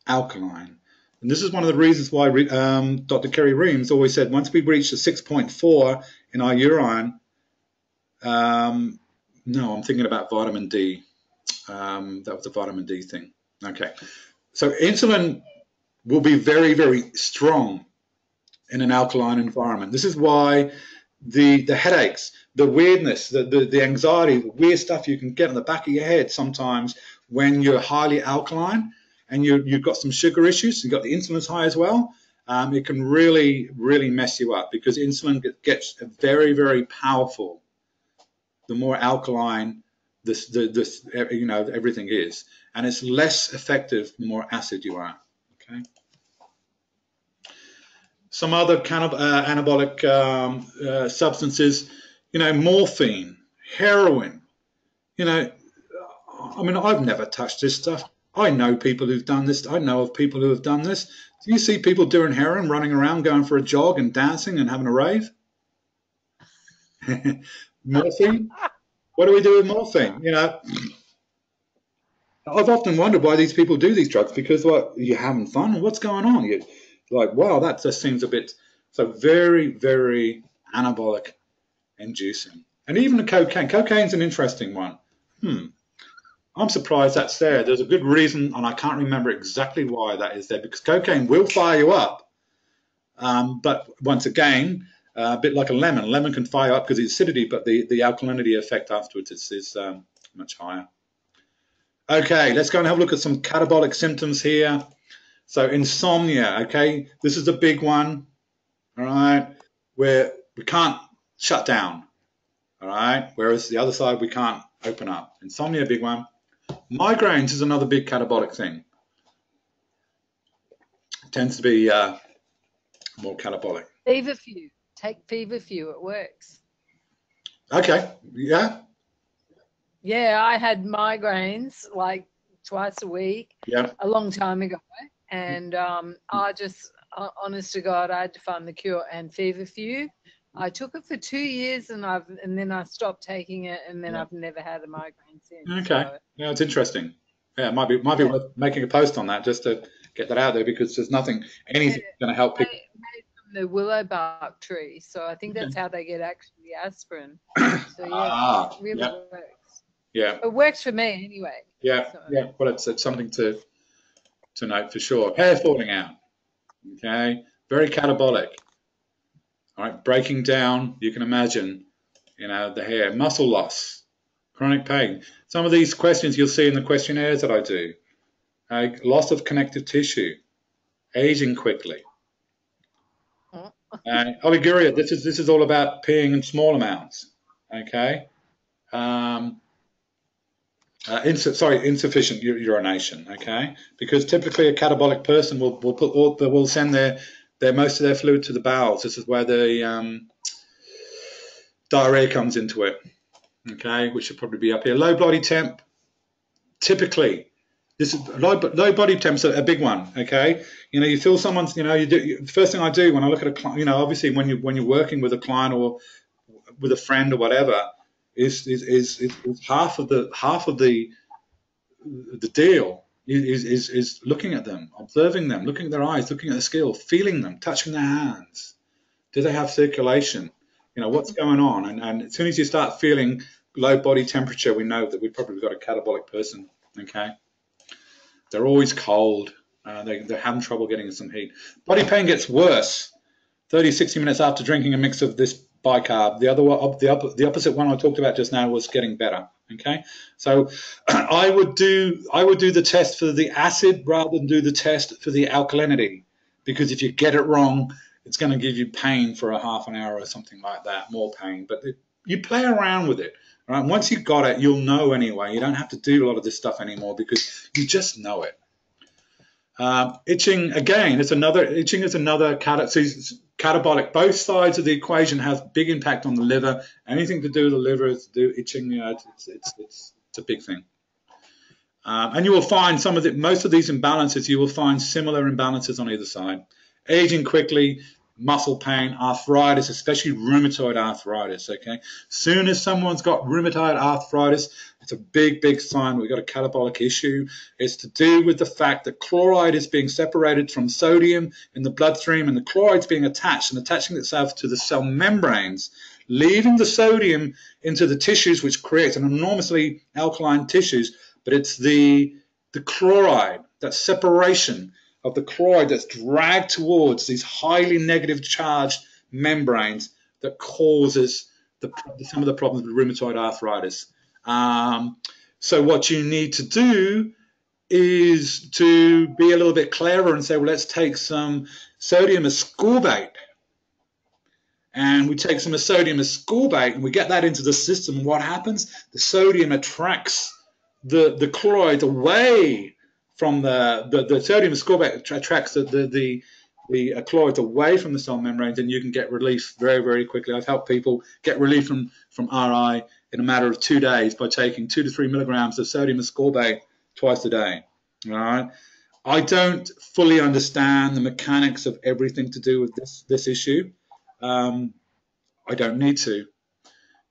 alkaline. And this is one of the reasons why Dr. Kerry Reams always said once we reach a 6.4 in our urine, no, I'm thinking about vitamin D. That was a vitamin D thing. Okay. So insulin will be very, very strong in an alkaline environment. This is why the headaches, the weirdness, the anxiety, the weird stuff you can get in the back of your head sometimes when you're highly alkaline and you've got some sugar issues, you've got the insulin's high as well, it can really, really mess you up because insulin gets very, very powerful the more alkaline everything is, and it's less effective the more acid you are. Okay. Some other kind of anabolic substances, morphine, heroin. I mean, I've never touched this stuff. I know people who've done this. I know of people who have done this. Do you see people doing heroin, running around, going for a jog and dancing and having a rave? Morphine? What do we do with morphine? I've often wondered why these people do these drugs because, you're having fun? What's going on? You're like, wow, that just seems a bit, so very, very anabolic inducing. And even the cocaine. Cocaine's an interesting one. I'm surprised that's there. There's a good reason, and I can't remember exactly why that is there, because cocaine will fire you up. But once again, a bit like a lemon. A lemon can fire up because of the acidity, but the alkalinity effect afterwards is much higher. Okay, let's go and have a look at some catabolic symptoms here. So insomnia, okay, this is a big one, all right, where we can't shut down, all right, whereas the other side we can't open up. Insomnia, big one. Migraines is another big catabolic thing. It tends to be more catabolic. Feverfew. Take Feverfew, it works. Okay, yeah. Yeah, I had migraines like twice a week a long time ago. And honest to God, I had to find the cure. And Feverfew, I took it for 2 years and then I stopped taking it, and then I've never had a migraine since. Okay, so. Yeah, it's interesting. Yeah, it might be worth making a post on that just to get that out there, because there's anything going to help people. Made from the willow bark tree, so I think that's how they get actually aspirin. So it really works. Yeah, it works for me anyway. Yeah, yeah. Well, it's something to note for sure. Hair falling out. Okay, very catabolic. All right, breaking down. You can imagine, the hair, muscle loss, chronic pain. Some of these questions you'll see in the questionnaires that I do. Loss of connective tissue, aging quickly. Oliguria. This is all about peeing in small amounts. Okay. Insufficient urination. Okay, because typically a catabolic person will send their most of their fluid to the bowels. This is where the diarrhea comes into it. Okay, which should probably be up here. Low body temp. Typically, this is low body temp's a big one. Okay, you feel someone's. The first thing I do when I look at a client, obviously when you're working with a client or with a friend or whatever, is half of the deal is looking at them, observing them, looking at their eyes, looking at their skill, feeling them, touching their hands. Do they have circulation? What's going on? And as soon as you start feeling low body temperature, we know that we've probably got a catabolic person. Okay, they're always cold. They're having trouble getting some heat. Body pain gets worse 30-60 minutes after drinking a mix of this bicarb. The opposite one I talked about just now was getting better. Okay, so I would do the test for the acid rather than do the test for the alkalinity, because if you get it wrong, it's going to give you pain for a half an hour or something like that, more pain. But you play around with it. Right? Once you've got it, you'll know anyway. You don't have to do a lot of this stuff anymore because you just know it. Itching, again, is another catabolic. Both sides of the equation have big impact on the liver. Anything to do with the liver is to do itching. You know, it's a big thing. And you will find most of these imbalances, you will find similar imbalances on either side. Aging quickly, muscle pain, arthritis, especially rheumatoid arthritis, okay? Soon as someone's got rheumatoid arthritis, it's a big, big sign we've got a catabolic issue. It's to do with the fact that chloride is being separated from sodium in the bloodstream, and the chloride's being attached and attaching itself to the cell membranes, leaving the sodium into the tissues, which creates an enormously alkaline tissues, but it's the chloride, that separation of the chloride that's dragged towards these highly negative charged membranes that causes some of the problems with rheumatoid arthritis. So what you need to do is to be a little bit clever and say, well, let's take some sodium ascorbate. And we take some sodium ascorbate and we get that into the system. And what happens? The sodium attracts the chloride away from the sodium ascorbate attracts the chloride away from the cell membranes, and you can get relief very, very quickly. I've helped people get relief from RI in a matter of 2 days by taking 2 to 3 milligrams of sodium ascorbate twice a day. All right. I don't fully understand the mechanics of everything to do with this issue. I don't need to.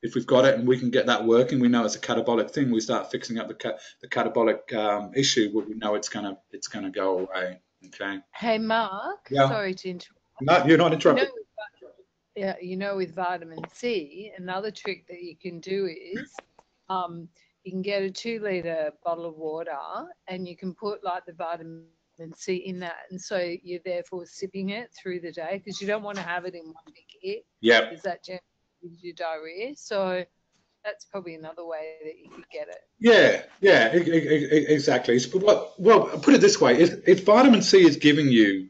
If we've got it and we can get that working, we know it's a catabolic thing. We start fixing up the catabolic issue. We know it's gonna go away. Okay. Hey, Mark. Yeah. Sorry to interrupt. No, you're not interrupted. With vitamin C, another trick that you can do is you can get a 2-liter bottle of water and you can put like the vitamin C in that, and so you're therefore sipping it through the day because you don't want to have it in one big hit. Yeah. Because that generally gives you diarrhea. So that's probably another way that you could get it. Yeah, exactly. Well, put it this way: if vitamin C is giving you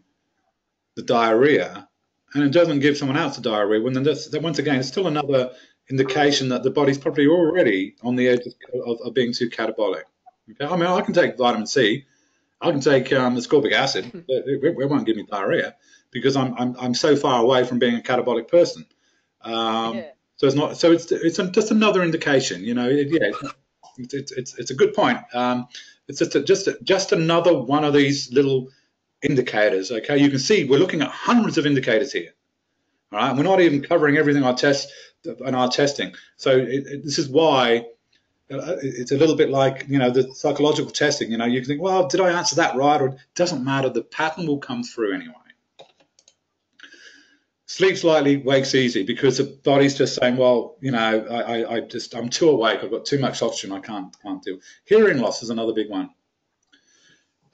the diarrhea, and it doesn't give someone else the diarrhea, then once again, it's still another indication that the body's probably already on the edge of being too catabolic. Okay? I mean, I can take vitamin C, I can take ascorbic acid. It won't give me diarrhea because I'm so far away from being a catabolic person. So it's not. So it's just another indication. You know, it's a good point. It's just another one of these little indicators. Okay, you can see we're looking at hundreds of indicators here. All right, and we're not even covering everything our testing. So this is why it's a little bit like, you know, the psychological testing. You know, you can think, well, did I answer that right? Or it doesn't matter. The pattern will come through anyway. Sleeps lightly, wakes easy, because the body's just saying, well, you know, I'm too awake. I've got too much oxygen. I can't do. Hearing loss is another big one.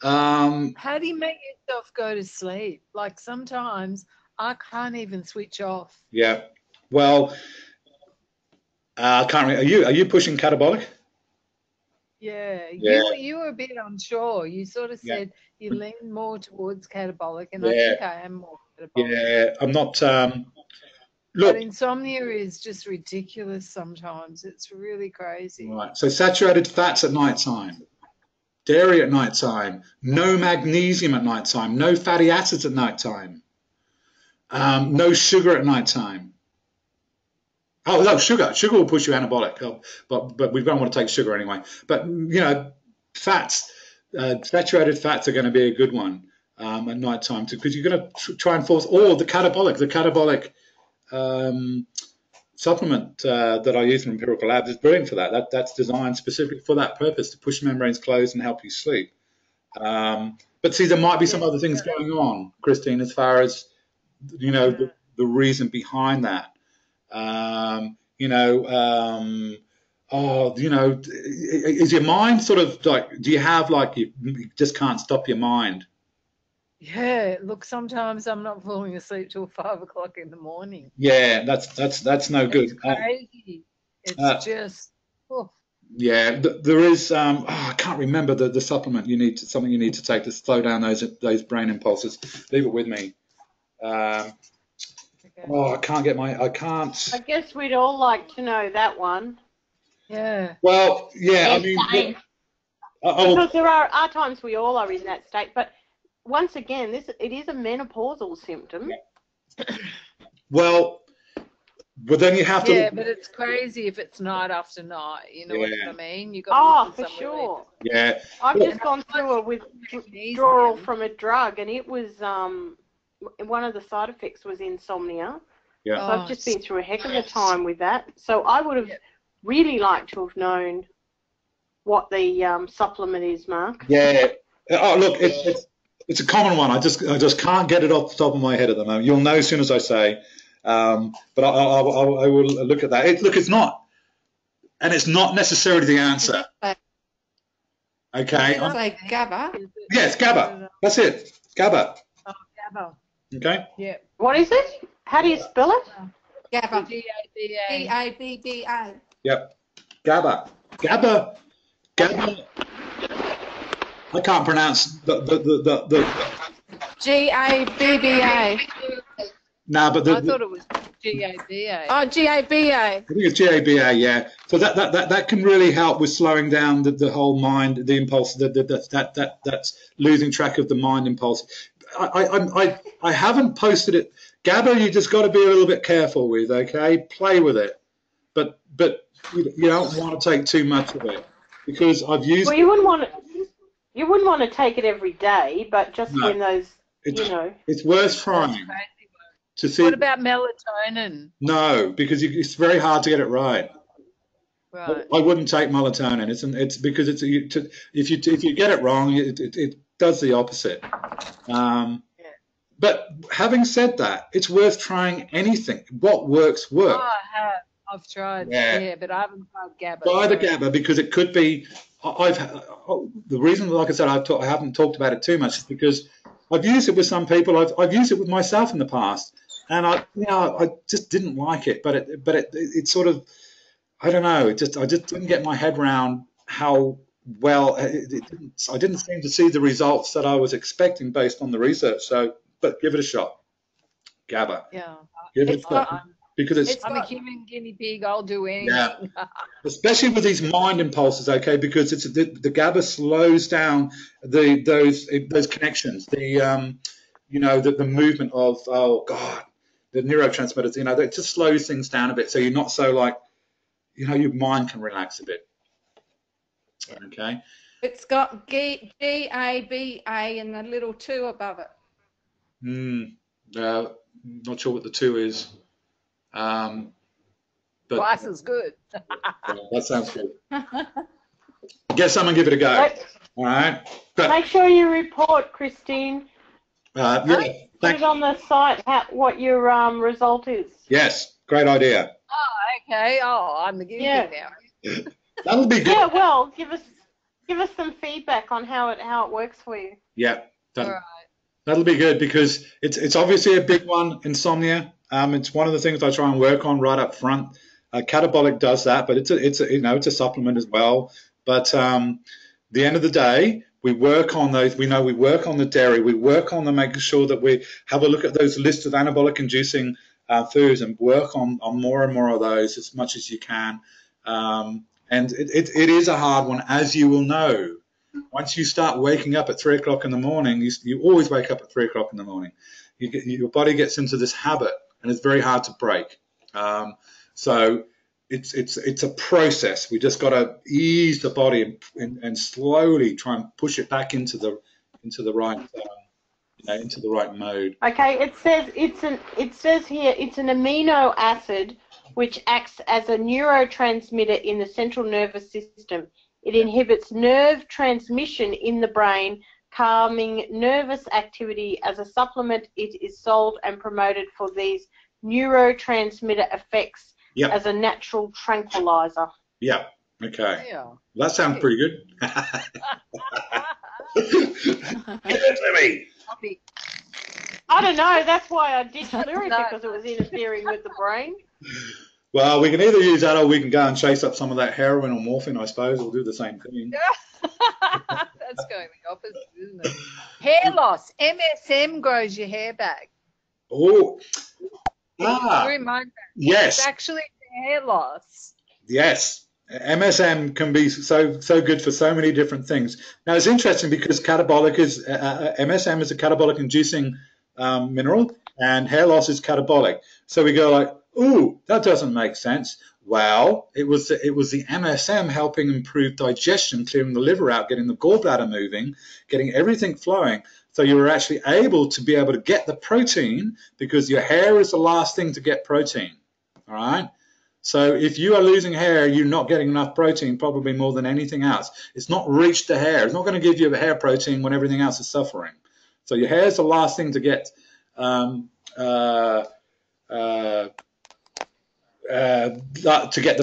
How do you make yourself go to sleep? Like sometimes I can't even switch off. Yeah. Well, can't. Are you pushing catabolic? Yeah. You were a bit unsure. You sort of said you lean more towards catabolic, and I think I am more catabolic. Yeah, I'm not. But insomnia is just ridiculous sometimes. It's really crazy. Right. So saturated fats at night time, dairy at night time, no magnesium at night time, no fatty acids at night time, no sugar at night time. Oh no, sugar will push you anabolic, but we don't want to take sugar anyway. But you know, fats, saturated fats are going to be a good one at night time too, because you're going to try and force the catabolic supplement that I use from Empirical Labs is brilliant for that. That's designed specifically for that purpose, to push membranes closed and help you sleep. But see, there might be some other things going on, Christine, as far as, you know, the reason behind that. You know, is your mind sort of like, do you have like, you just can't stop your mind? Yeah, look, sometimes I'm not falling asleep till 5 o'clock in the morning. Yeah, that's no good. It's crazy. Uh, It's just, oh, yeah, there is. I can't remember the supplement something you need to take to slow down those brain impulses. Leave it with me. Um, okay. oh, I can't. I guess we'd all like to know that one. Yeah. Well, yeah, I mean, Because there are times we all are in that state, but once again, it is a menopausal symptom. well, but then you have to. Yeah, but it's crazy if it's night after night. You know what I mean? You got to Oh, look for at somewhere sure. Yeah. I've just gone through a withdrawal from a drug, and it was one of the side effects was insomnia. Yeah. So I've just been through a heck of a time with that. So I would have really liked to have known what the supplement is, Mark. Yeah. Oh, look, it's a common one. I just can't get it off the top of my head at the moment. You'll know as soon as I say. But I will look at that. It's not, and it's not necessarily the answer. Okay. Say GABA. Yes, GABA. That's it. GABA. Oh, GABA. Okay. Yeah. What is it? How do you spell it? GABA. GABA. GABBA. Yep. GABA. GABA. I can't pronounce the GABBA. No, but I thought it was GABA. Oh, GABA. I think it's GABA, yeah. So that can really help with slowing down the whole mind, the impulse, that's losing track of the mind impulse. I haven't posted it. GABA, you just got to be a little bit careful with, okay? Play with it, but you don't want to take too much of it because I've used. Well, you wouldn't want to take it every day, but just when those, It's worth trying. To see. What about melatonin? No, because it's very hard to get it right. Right. I wouldn't take melatonin. It's because if you get it wrong, it does the opposite. But having said that, it's worth trying anything. What works. Oh, I have. I've tried. Yeah, but I haven't tried GABA. Try the GABA because it could be. The reason, like I said, I haven't talked about it too much is because I've used it with some people. I've used it with myself in the past. And I just didn't like it, but it sort of, I don't know, I just didn't get my head around how well I didn't seem to see the results that I was expecting based on the research. So, but give it a shot, GABA. Yeah, give it a shot because I'm a human guinea pig. I'll do anything. Yeah, especially with these mind impulses, okay, because the GABA slows down those connections, the movement of the neurotransmitters, that just slows things down a bit, so you're not so your mind can relax a bit. Okay. It's got GABA and a little 2 above it. Not sure what the 2 is. But Twice as good. That sounds good. Get someone, give it a go. All right. Make sure you report, Christine. Put it on the site what your result is. Yes, great idea. Oh, okay. Oh, I'm the guinea pig now. That'll be good. Yeah, well, give us some feedback on how it works for you. Yeah, all right. That'll be good because it's obviously a big one, insomnia. It's one of the things I try and work on right up front. Catabolic does that, but it's a supplement as well. But the end of the day, we work on those. We work on the dairy. We work on making sure that we have a look at those lists of anabolic inducing foods and work on more and more of those as much as you can. And it is a hard one, as you will know. Once you start waking up at 3 o'clock in the morning, you always wake up at 3 o'clock in the morning. Your body gets into this habit, and it's very hard to break. So it's a process. We just got to ease the body and slowly try and push it back into the right into the right mode. Okay, it says here it's an amino acid which acts as a neurotransmitter in the central nervous system. It inhibits nerve transmission in the brain, calming nervous activity. As a supplement, it is sold and promoted for these neurotransmitter effects as a natural tranquilizer. Yeah. Okay. Yeah. That sounds pretty good. Give it to me. Bobby. I don't know. That's why I ditched No. fluoride, because it was interfering with the brain. Well, we can either use that or we can go and chase up some of that heroin or morphine, I suppose. We'll do the same thing. That's going the opposite, isn't it? Hair loss. MSM grows your hair back. Oh, You're in my back. yes. It's actually hair loss. Yes, MSM can be so good for so many different things. Now it's interesting because catabolic is MSM is a catabolic inducing mineral, and hair loss is catabolic. So we go like, ooh, that doesn't make sense. Well, it was the MSM helping improve digestion, clearing the liver out, getting the gallbladder moving, getting everything flowing. So you were actually able to get the protein, because your hair is the last thing to get protein. All right. So if you are losing hair, you're not getting enough protein, probably more than anything else. It's not reached the hair. It's not going to give you a hair protein when everything else is suffering. So your hair is the last thing to get the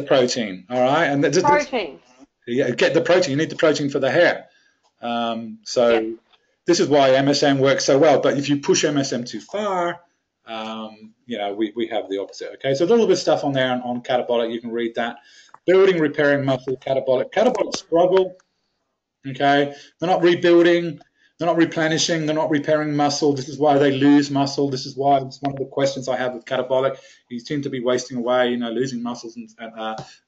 protein. All right, and Protein. get the protein. You need the protein for the hair. This is why MSM works so well. But if you push MSM too far, we have the opposite. Okay, so a little bit of stuff on there on catabolic. You can read that. Building, repairing muscle, catabolic struggle. Okay, they're not rebuilding, they're not replenishing, they're not repairing muscle. This is why they lose muscle. This is why it's one of the questions I have with catabolic. You seem to be wasting away, losing muscles and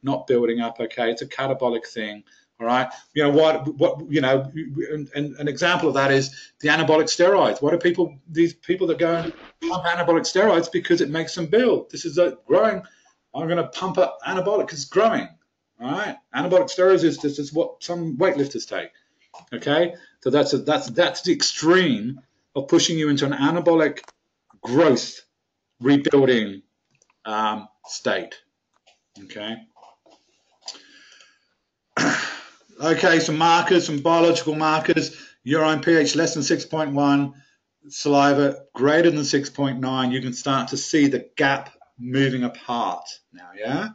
not building up. Okay, it's a catabolic thing. All right. An example of that is the anabolic steroids. What are these people that go and pump anabolic steroids because it makes them build? This is growing. I'm going to pump up anabolic because it's growing. All right. Anabolic steroids is what some weightlifters take. Okay. So that's the extreme of pushing you into an anabolic growth rebuilding state. Okay. Okay, some markers, some biological markers. Urine pH less than 6.1, saliva greater than 6.9. You can start to see the gap moving apart now, yeah?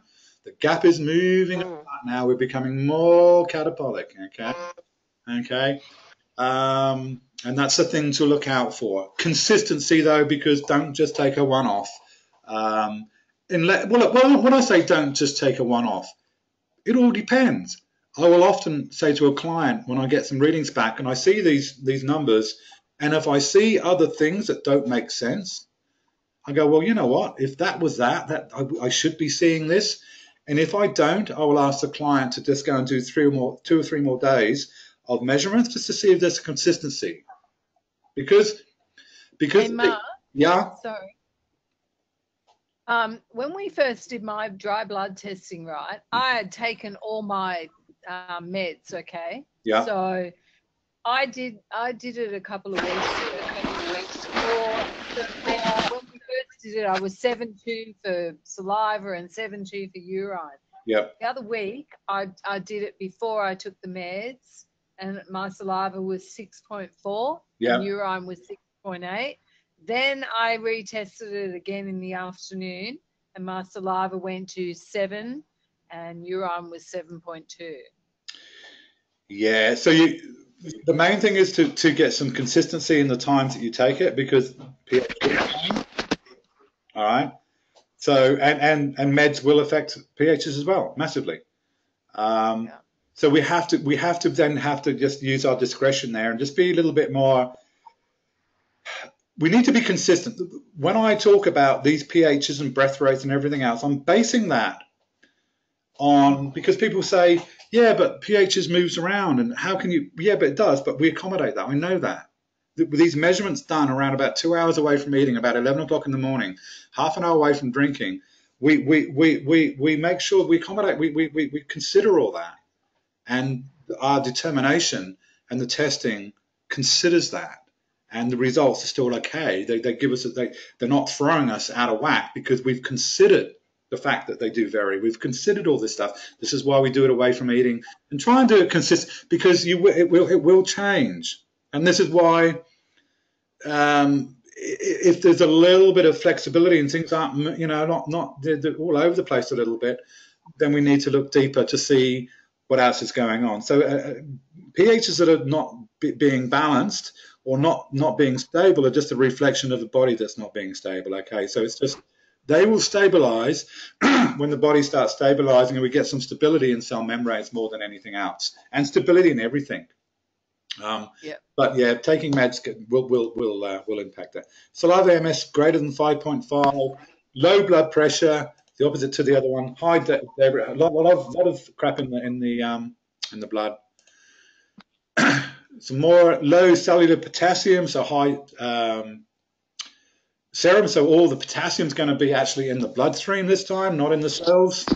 The gap is moving apart now. We're becoming more catabolic, okay? Okay. And that's the thing to look out for. Consistency, though, because don't just take a one-off. When I say don't just take a one-off, it all depends. I will often say to a client when I get some readings back and I see these numbers, and if I see other things that don't make sense, I go, well, you know what? If that was that I should be seeing this. And if I don't, I will ask the client to just go and do 2 or 3 more days of measurements just to see if there's a consistency. Because hey, Mark, yeah. Sorry. When we first did my dry blood testing, right, I had taken all my meds, okay? Yeah. So I did it a couple of weeks ago. When we first did it, I was 7.2 for saliva and 7.2 for urine. Yep. The other week, I did it before I took the meds, and my saliva was 6.4 and urine was 6.8. Then I retested it again in the afternoon, and my saliva went to 7 and urine was 7.2. Yeah, so the main thing is to get some consistency in the times that you take it, because pH will change. All right. So and meds will affect pHs as well massively. So we have to then just use our discretion there and just be a little bit more. We need to be consistent. When I talk about these pHs and breath rates and everything else, I'm basing that on, because people say, yeah, but pHs moves around, and how can you? Yeah, but it does. But we accommodate that. We know that. With these measurements done around about 2 hours away from eating, about 11 o'clock in the morning, half an hour away from drinking, we make sure we accommodate. We consider all that, and our determination and the testing considers that. And the results are still okay. They give us they're not throwing us out of whack because we've considered the fact that they do vary. We've considered all this stuff. This is why we do it away from eating and try and do it consistent, because it will change. And this is why if there's a little bit of flexibility and things aren't they're all over the place a little bit, then we need to look deeper to see what else is going on. So pHs that are not being balanced or not being stable are just a reflection of the body that's not being stable. Okay, so it's just they will stabilize when the body starts stabilizing and we get some stability in cell membranes more than anything else, and stability in everything. Yeah. But yeah, taking meds will impact that. Saliva MS greater than 5.5, low blood pressure, the opposite to the other one. High, a lot of crap in the blood. Some more low cellular potassium, so high serum. So all the potassium is going to be actually in the bloodstream this time, not in the cells.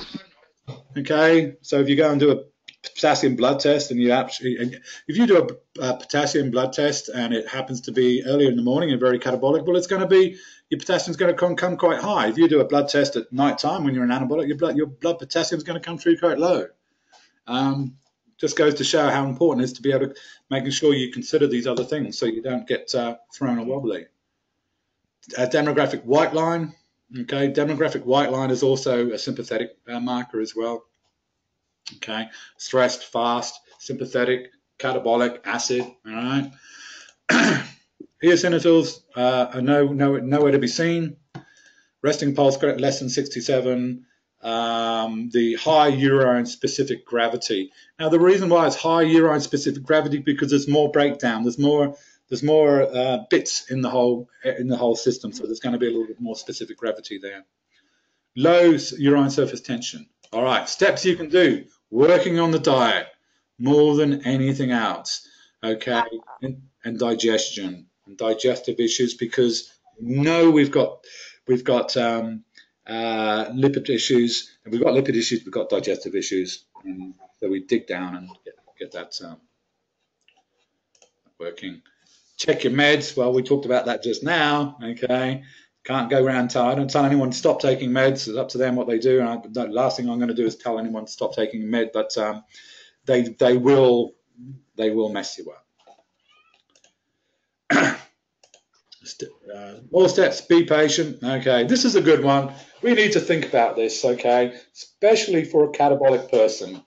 Okay, so if you go and do a potassium blood test, and if you do a potassium blood test and it happens to be earlier in the morning and very catabolic, well, it's going to be your potassium's going to come quite high. If you do a blood test at night time when you're an anabolic, your blood potassium is going to come through quite low. Just goes to show how important it is to be able to making sure you consider these other things so you don't get thrown a wobbly. Demographic white line. Okay, demographic white line is also a sympathetic marker as well. Okay, stressed, fast, sympathetic, catabolic, acid. All right. Eosinophils are nowhere to be seen. Resting pulse less than 67. The high urine specific gravity. Now the reason why it's high urine specific gravity because there's more breakdown. There's more bits in the whole system, so there's going to be a little bit more specific gravity there. Low urine surface tension. All right, steps you can do. Working on the diet more than anything else. Okay, and digestion and digestive issues because we've got lipid issues, and we've got lipid issues, we've got digestive issues, and so we dig down and get that working. Check your meds. Well, we talked about that just now. Okay, can't go around I don't tell anyone to stop taking meds. It's up to them what they do. And the last thing I'm going to do is tell anyone to stop taking a med, but they will mess you up. More steps, be patient. Okay, this is a good one. We need to think about this, okay, especially for a catabolic person.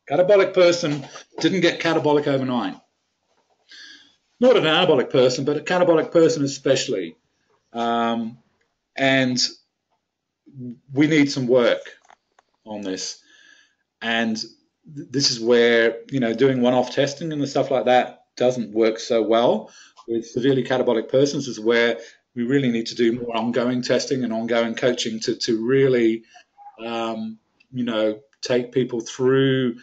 Catabolic person didn't get catabolic overnight. Not an anabolic person, but a catabolic person especially. And we need some work on this. And this is where, doing one-off testing and stuff like that doesn't work so well. With severely catabolic persons is where we really need to do more ongoing testing and ongoing coaching to really, take people through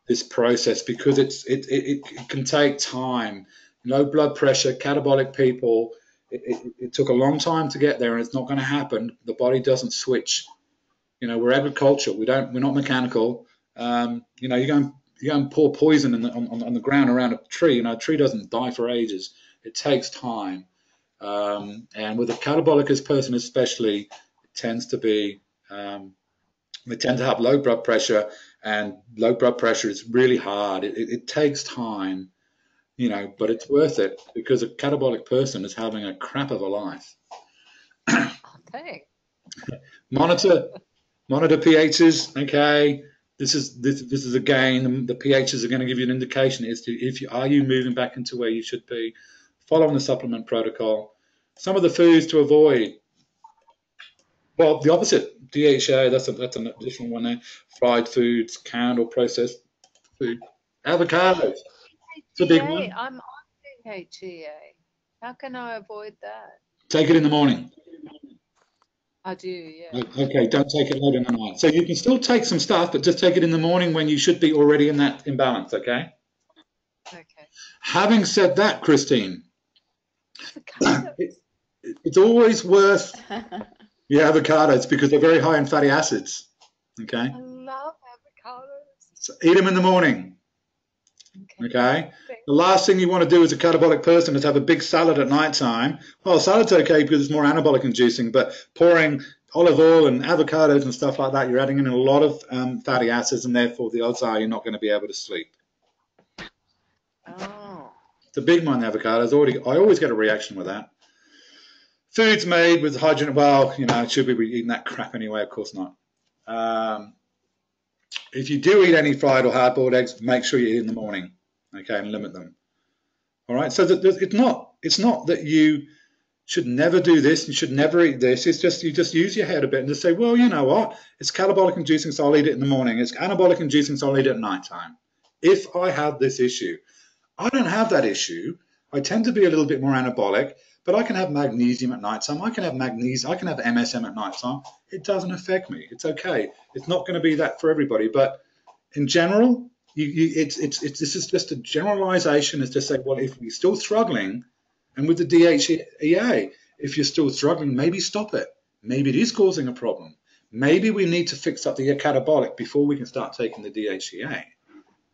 this process because it can take time. Low blood pressure, catabolic people, it took a long time to get there, and it's not going to happen. The body doesn't switch. We're agricultural. We're not mechanical. You go and pour poison on the ground around a tree. A tree doesn't die for ages. It takes time. And with a catabolic person especially, it tends to be, they tend to have low blood pressure, and low blood pressure is really hard. It takes time, but it's worth it because a catabolic person is having a crap of a life. Thanks. Monitor pHs. Okay, this is again the pHs are going to give you an indication as to are you moving back into where you should be. Following the supplement protocol. Some of the foods to avoid. Well, the opposite, DHA. That's an additional one there. Fried foods, canned or processed food. Avocados. It's a big one. I'm on DHA. How can I avoid that? Take it in the morning. I do, yeah. Okay, don't take it late in the night. So you can still take some stuff, but just take it in the morning when you should be already in that imbalance, okay? Okay. Having said that, Christine, it's always worth avocados because they're very high in fatty acids, okay? I love avocados. So eat them in the morning, okay? The last thing you want to do as a catabolic person is have a big salad at night time. Well, salad's okay because it's more anabolic inducing, but pouring olive oil and avocados and stuff like that, you're adding in a lot of fatty acids, and therefore the odds are you're not going to be able to sleep. Oh. It's a big one, the avocados. I always get a reaction with that. Foods made with hydrogen, should we be eating that crap anyway? Of course not. If you do eat any fried or hard-boiled eggs, make sure you eat in the morning, okay, and limit them. All right. So that it's not that you should never do this, you should never eat this. It's just you just use your head a bit and just say, well, you know what? It's catabolic inducing, so I'll eat it in the morning. It's anabolic inducing, so I'll eat it at nighttime. If I have this issue, I don't have that issue. I tend to be a little bit more anabolic, but I can have magnesium at nighttime. I can have magnesium. I can have MSM at nighttime. It doesn't affect me. It's okay. It's not going to be that for everybody, but in general, this is just a generalization. Is to say, well, if we're still struggling, and with the DHEA, if you're still struggling, maybe stop it. Maybe it is causing a problem. Maybe we need to fix up the catabolic before we can start taking the DHEA.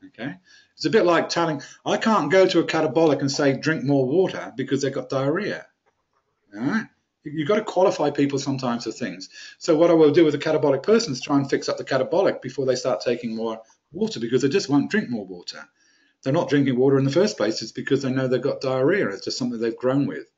Okay, it's a bit like telling I can't go to a catabolic and say drink more water because they've got diarrhea. All right, you've got to qualify people sometimes for things. So what I will do with a catabolic person is try and fix up the catabolic before they start taking more water because they just won't drink more water. They're not drinking water in the first place. It's because they know they've got diarrhea. It's just something they've grown with.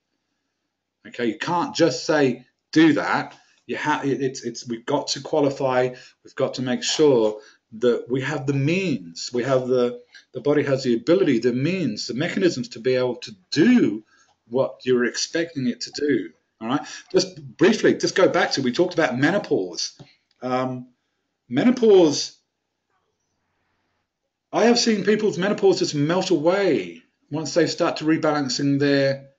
Okay, you can't just say do that. We've got to qualify. We've got to make sure that we have the means. We have the body has the ability, the means, the mechanisms to be able to do what you're expecting it to do. All right. Just briefly, just go back to we talked about menopause. Menopause. I have seen people's menopause just melt away once they start to rebalancing their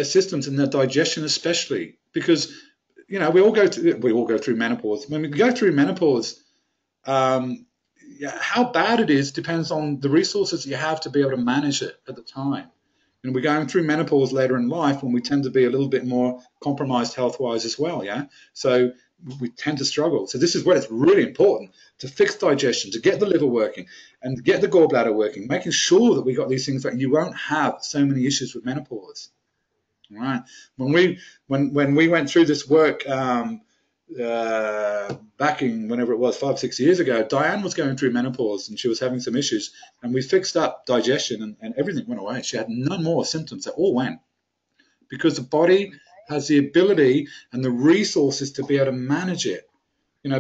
systems and their digestion, especially because we all go through menopause. When we go through menopause, how bad it is depends on the resources you have to be able to manage it at the time. And we're going through menopause later in life when we tend to be a little bit more compromised health-wise as well. Yeah, so we tend to struggle. So this is where it's really important to fix digestion, to get the liver working and get the gallbladder working, making sure that we got these things that you won't have so many issues with menopause. All right. When we went through this work back in whenever it was 5-6 years ago, Diane was going through menopause and she was having some issues, and we fixed up digestion and everything went away. She had no more symptoms. They all went because the body has the ability and the resources to be able to manage it.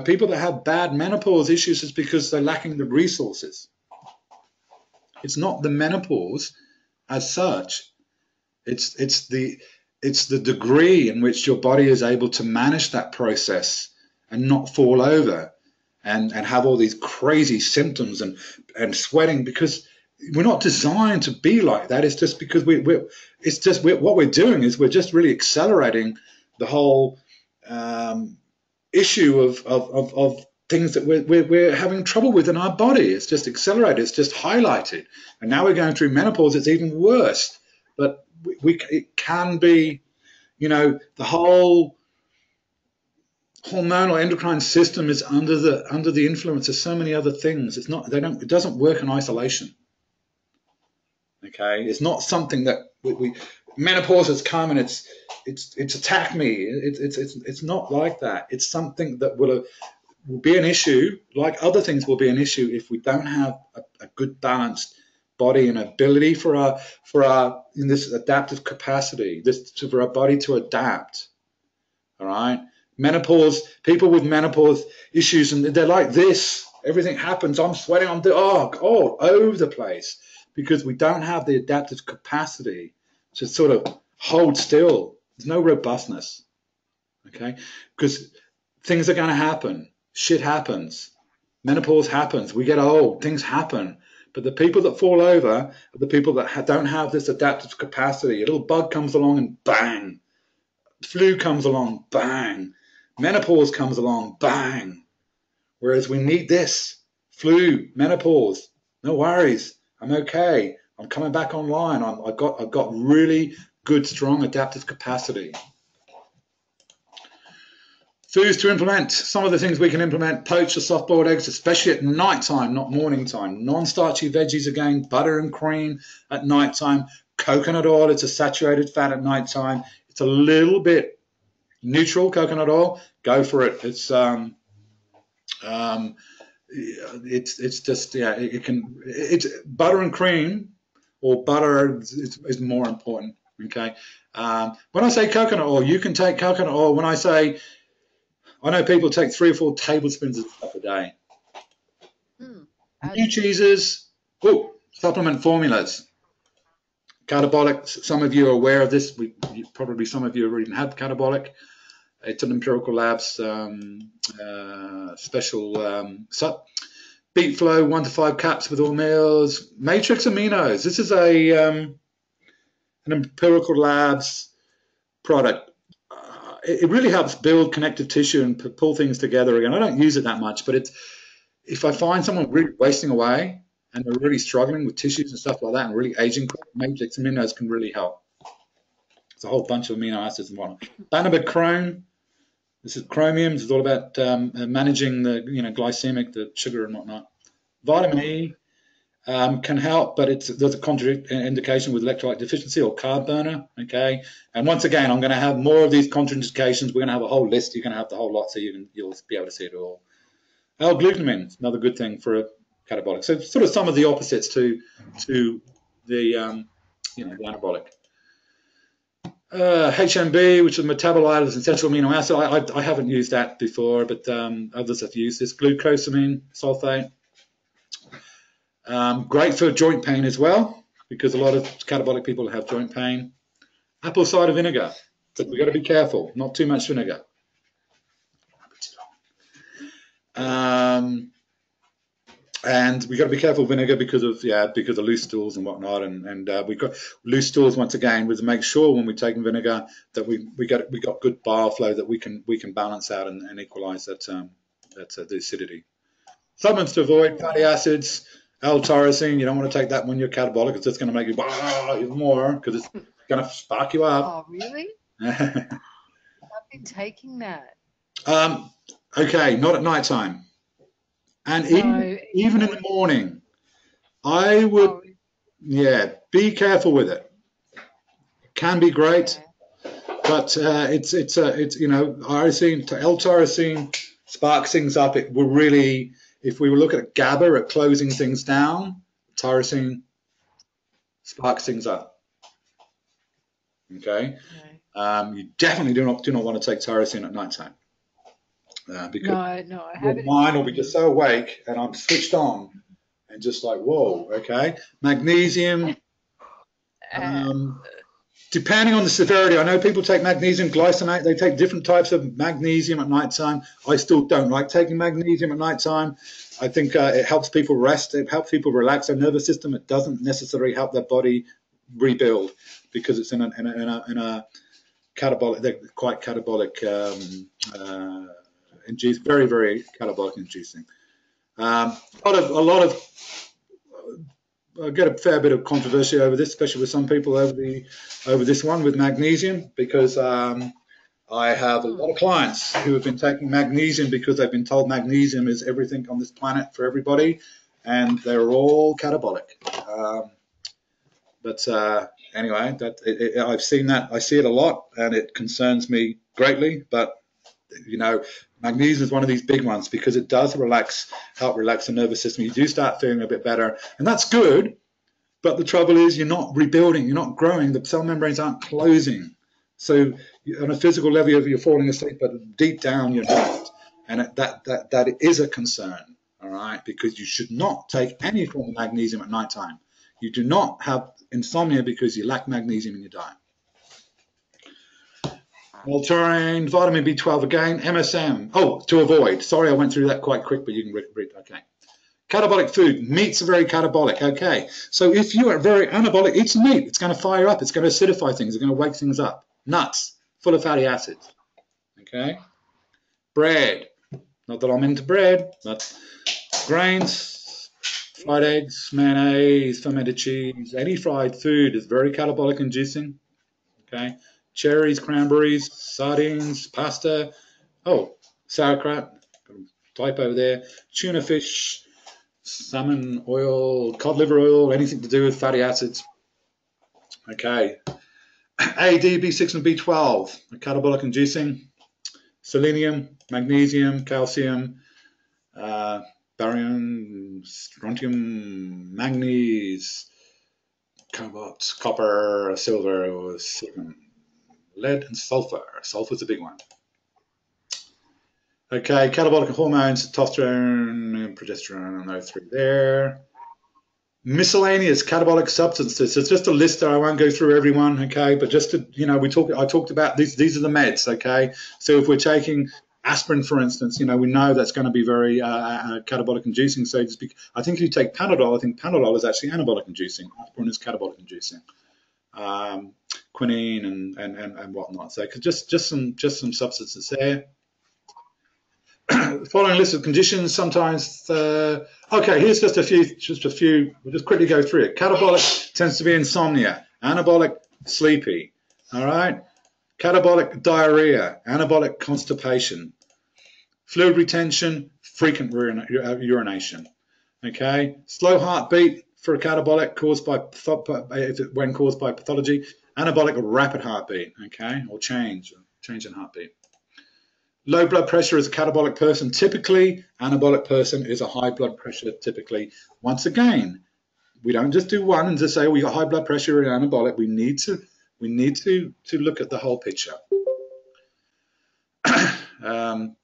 People that have bad menopause issues is because they're lacking the resources. It's not the menopause as such. It's the degree in which your body is able to manage that process and not fall over and have all these crazy symptoms and sweating, because we're not designed to be like that. It's just because what we're doing is we're just really accelerating the whole issue of things that we're having trouble with in our body. It's just accelerated. It's just highlighted. And now we're going through menopause. It's even worse. But it can be, the whole hormonal endocrine system is under the influence of so many other things. It doesn't work in isolation. Okay, it's not something that menopause has come and it's attacked me. It's not like that. It's something that will be an issue, like other things will be an issue if we don't have a good balanced body and ability for our in this adaptive capacity, for our body to adapt. All right, people with menopause issues, and they're like this. Everything happens. I'm sweating. I'm all over the place because we don't have the adaptive capacity to sort of hold still. There's no robustness. Okay, because things are going to happen. Shit happens. Menopause happens. We get old. Things happen. But the people that fall over are the people that don't have this adaptive capacity. A little bug comes along and bang. Flu comes along, bang. Menopause comes along, bang. Whereas we need this. Flu, menopause, no worries. I'm okay. I'm coming back online. I've got really good, strong adaptive capacity. Foods to implement. Some of the things we can implement: poached or soft-boiled eggs, especially at night time, not morning time. Non-starchy veggies again, butter and cream at night time. Coconut oil, it's a saturated fat at night time. It's a little bit neutral, coconut oil. Go for it. It's just it's butter and cream, or butter is more important. Okay. When I say coconut oil, you can take coconut oil. When I know people take 3 or 4 tablespoons of stuff a day. New cheeses, supplement formulas. Catabolic, some of you are aware of this. Probably some of you have even had catabolic. It's an Empirical Labs special beet flow, 1 to 5 caps with all meals. Matrix aminos. This is an Empirical Labs product. It really helps build connective tissue and pull things together again. I don't use it that much, but if I find someone really wasting away and they're really struggling with tissues and stuff like that and really aging, matrix aminos can really help. It's a whole bunch of amino acids and whatnot. Banabichrome. This is chromium. This is all about managing the glycemic, the sugar and whatnot. Vitamin E can help, but there's a contraindication with electrolyte deficiency or carb burner. Okay, and once again, I'm going to have more of these contraindications. We're going to have a whole list. You're going to have the whole lot, so you'll be able to see it all. L-glutamine is another good thing for a catabolic. So sort of some of the opposites to the the anabolic. HMB, which is metabolite as essential amino acid. I haven't used that before, but others have used this. Glucosamine sulfate. Great for joint pain as well, because a lot of catabolic people have joint pain. Apple cider vinegar, but we've got to be careful. Not too much vinegar. And we've got to be careful with vinegar because of loose stools and whatnot, and we've got loose stools once again. We make sure when we're taking vinegar that we got good bile flow that we can balance out and equalize the acidity. Supplements to avoid: fatty acids, L-tyrosine. You don't want to take that when you're catabolic. It's just going to make you even more because it's going to spark you up. Oh, really? I've been taking that. Okay, not at night time. And even in the morning, I would, be careful with it. It can be great, but it's L-tyrosine sparks things up. It will really, if we were looking at GABA at closing things down, tyrosine sparks things up. Okay, you definitely do not want to take tyrosine at night time. Because I haven't. Your mind will be just so awake, and I'm switched on, and just like, whoa, okay. Magnesium, depending on the severity. I know people take magnesium glycinate. They take different types of magnesium at night time. I still don't like taking magnesium at night time. I think it helps people rest. It helps people relax their nervous system. It doesn't necessarily help their body rebuild because it's in a catabolic. They're quite catabolic. Very, very catabolic inducing. I get a fair bit of controversy over this, especially with some people over this one with magnesium, because I have a lot of clients who have been taking magnesium because they've been told magnesium is everything on this planet for everybody, and they're all catabolic. But anyway, I've seen that. I see it a lot, and it concerns me greatly. But magnesium is one of these big ones because it does help relax the nervous system. You do start feeling a bit better, and that's good. But the trouble is you're not rebuilding, you're not growing, the cell membranes aren't closing. So on a physical level, you're falling asleep, but deep down you're not. And that is a concern, all right, because you should not take any form of magnesium at nighttime. You do not have insomnia because you lack magnesium in your diet. L-taurine, vitamin B12 again, MSM. Oh, to avoid. Sorry, I went through that quite quick, but you can read. Okay. Catabolic food. Meats are very catabolic. Okay. So if you are very anabolic, eat some meat. It's going to fire up. It's going to acidify things. It's going to wake things up. Nuts, full of fatty acids. Okay. Bread. Not that I'm into bread, but grains, fried eggs, mayonnaise, fermented cheese. Any fried food is very catabolic inducing. Okay. Cherries, cranberries, sardines, pasta. Oh, sauerkraut. Got a typo there. Tuna fish, salmon oil, cod liver oil, anything to do with fatty acids. Okay. A, D, B6, and B12 are catabolic inducing. Selenium, magnesium, calcium, barium, strontium, manganese, cobalt, copper, silver, silicon. Lead and sulfur. Sulfur's a big one. Okay, catabolic hormones, testosterone, progesterone, and those three there. Miscellaneous catabolic substances. It's just a list there. I won't go through everyone, okay? But just to, I talked about these. These are the meds, okay? So if we're taking aspirin, for instance, we know that's going to be very catabolic inducing. So I think if you take Panadol, I think Panadol is actually anabolic inducing. Aspirin is catabolic inducing. Quinine and whatnot. So just some substances there. Following list of conditions, sometimes. Okay, here's just a few. We'll just quickly go through it. Catabolic tends to be insomnia. Anabolic, sleepy. All right. Catabolic, diarrhea. Anabolic, constipation. Fluid retention, frequent urination. Okay. Slow heartbeat for a catabolic when caused by pathology. Anabolic, rapid heartbeat. Okay, or change in heartbeat. Low blood pressure is a catabolic person. Typically, anabolic person is a high blood pressure. Typically, once again, we don't just do one and just say, we got high blood pressure and anabolic. We need to look at the whole picture. Below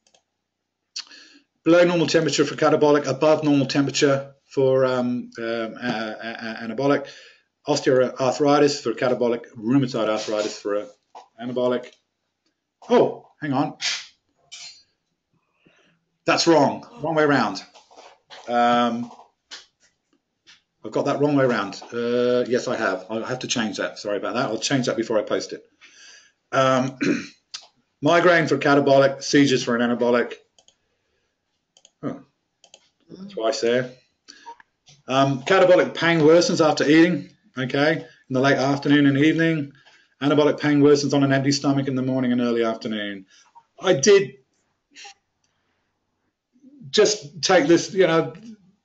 normal temperature for catabolic, above normal temperature for anabolic. Osteoarthritis for catabolic, rheumatoid arthritis for anabolic. Oh, hang on. That's wrong way around. I've got that wrong way around. Yes, I have. I'll have to change that. Sorry about that. I'll change that before I post it. Migraine for catabolic, seizures for an anabolic. Oh, twice there. Catabolic pain worsens after eating, okay, in the late afternoon and evening. Anabolic pain worsens on an empty stomach in the morning and early afternoon. I did just take this,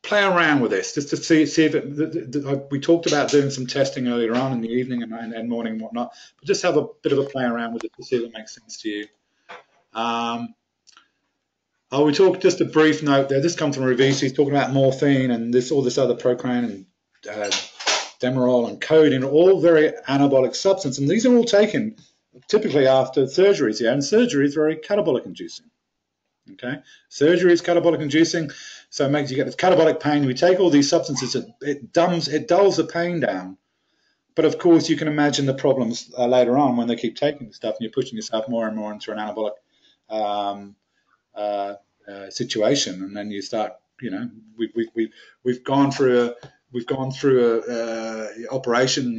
play around with this, just to see if we talked about doing some testing earlier on in the evening and morning and whatnot, but just have a bit of a play around with it to see if it makes sense to you. We talked, just a brief note there, this comes from Ravisi, he's talking about morphine and all this other Procran and Demerol and codeine, all very anabolic substances, and these are all taken typically after surgeries, and surgery is very catabolic inducing. Okay, surgery is catabolic inducing, so it makes you get this catabolic pain. We take all these substances, it dulls the pain down. But of course, you can imagine the problems later on when they keep taking the stuff and you're pushing yourself more and more into an anabolic situation, and then you start. We've gone through a operation.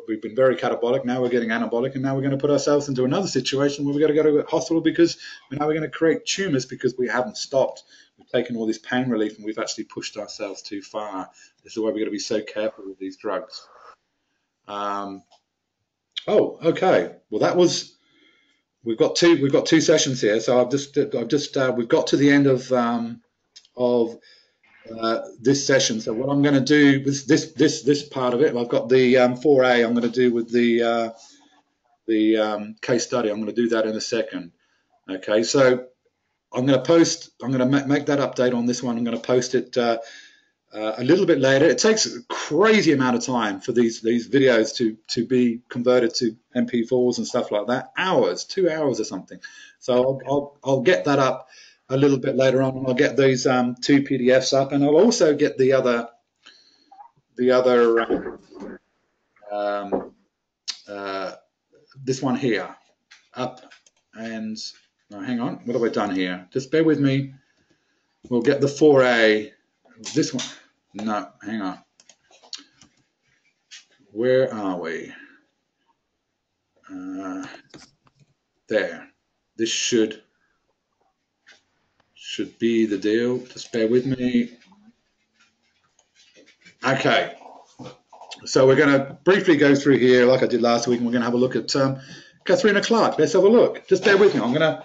We've been very catabolic. Now we're getting anabolic, and now we're going to put ourselves into another situation where we've got to go to a hospital because now we're going to create tumors because we haven't stopped. We've taken all this pain relief, and we've actually pushed ourselves too far. This is why we've got to be so careful with these drugs. Okay. Well, that was. We've got two sessions here, so we've got to the end of this session. So what I'm going to do with this part of it, I've got the 4A. I'm going to do with the case study. I'm going to do that in a second. Okay, so I'm going to make that update on this one. I'm going to post it a little bit later. It takes a crazy amount of time for these videos to be converted to MP4s and stuff like that. 2 hours or something. So I'll get that up a little bit later on, and I'll get these 2 PDFs up, and I'll also get the other this one here up. And hang on, what have I done here? Just bear with me. We'll get the 4A. This one. No, hang on. Where are we? There. This should be the deal. Just bear with me. Okay. So we're going to briefly go through here like I did last week, and we're going to have a look at Katharina Clark. Let's have a look. Just bear with me. I'm going to.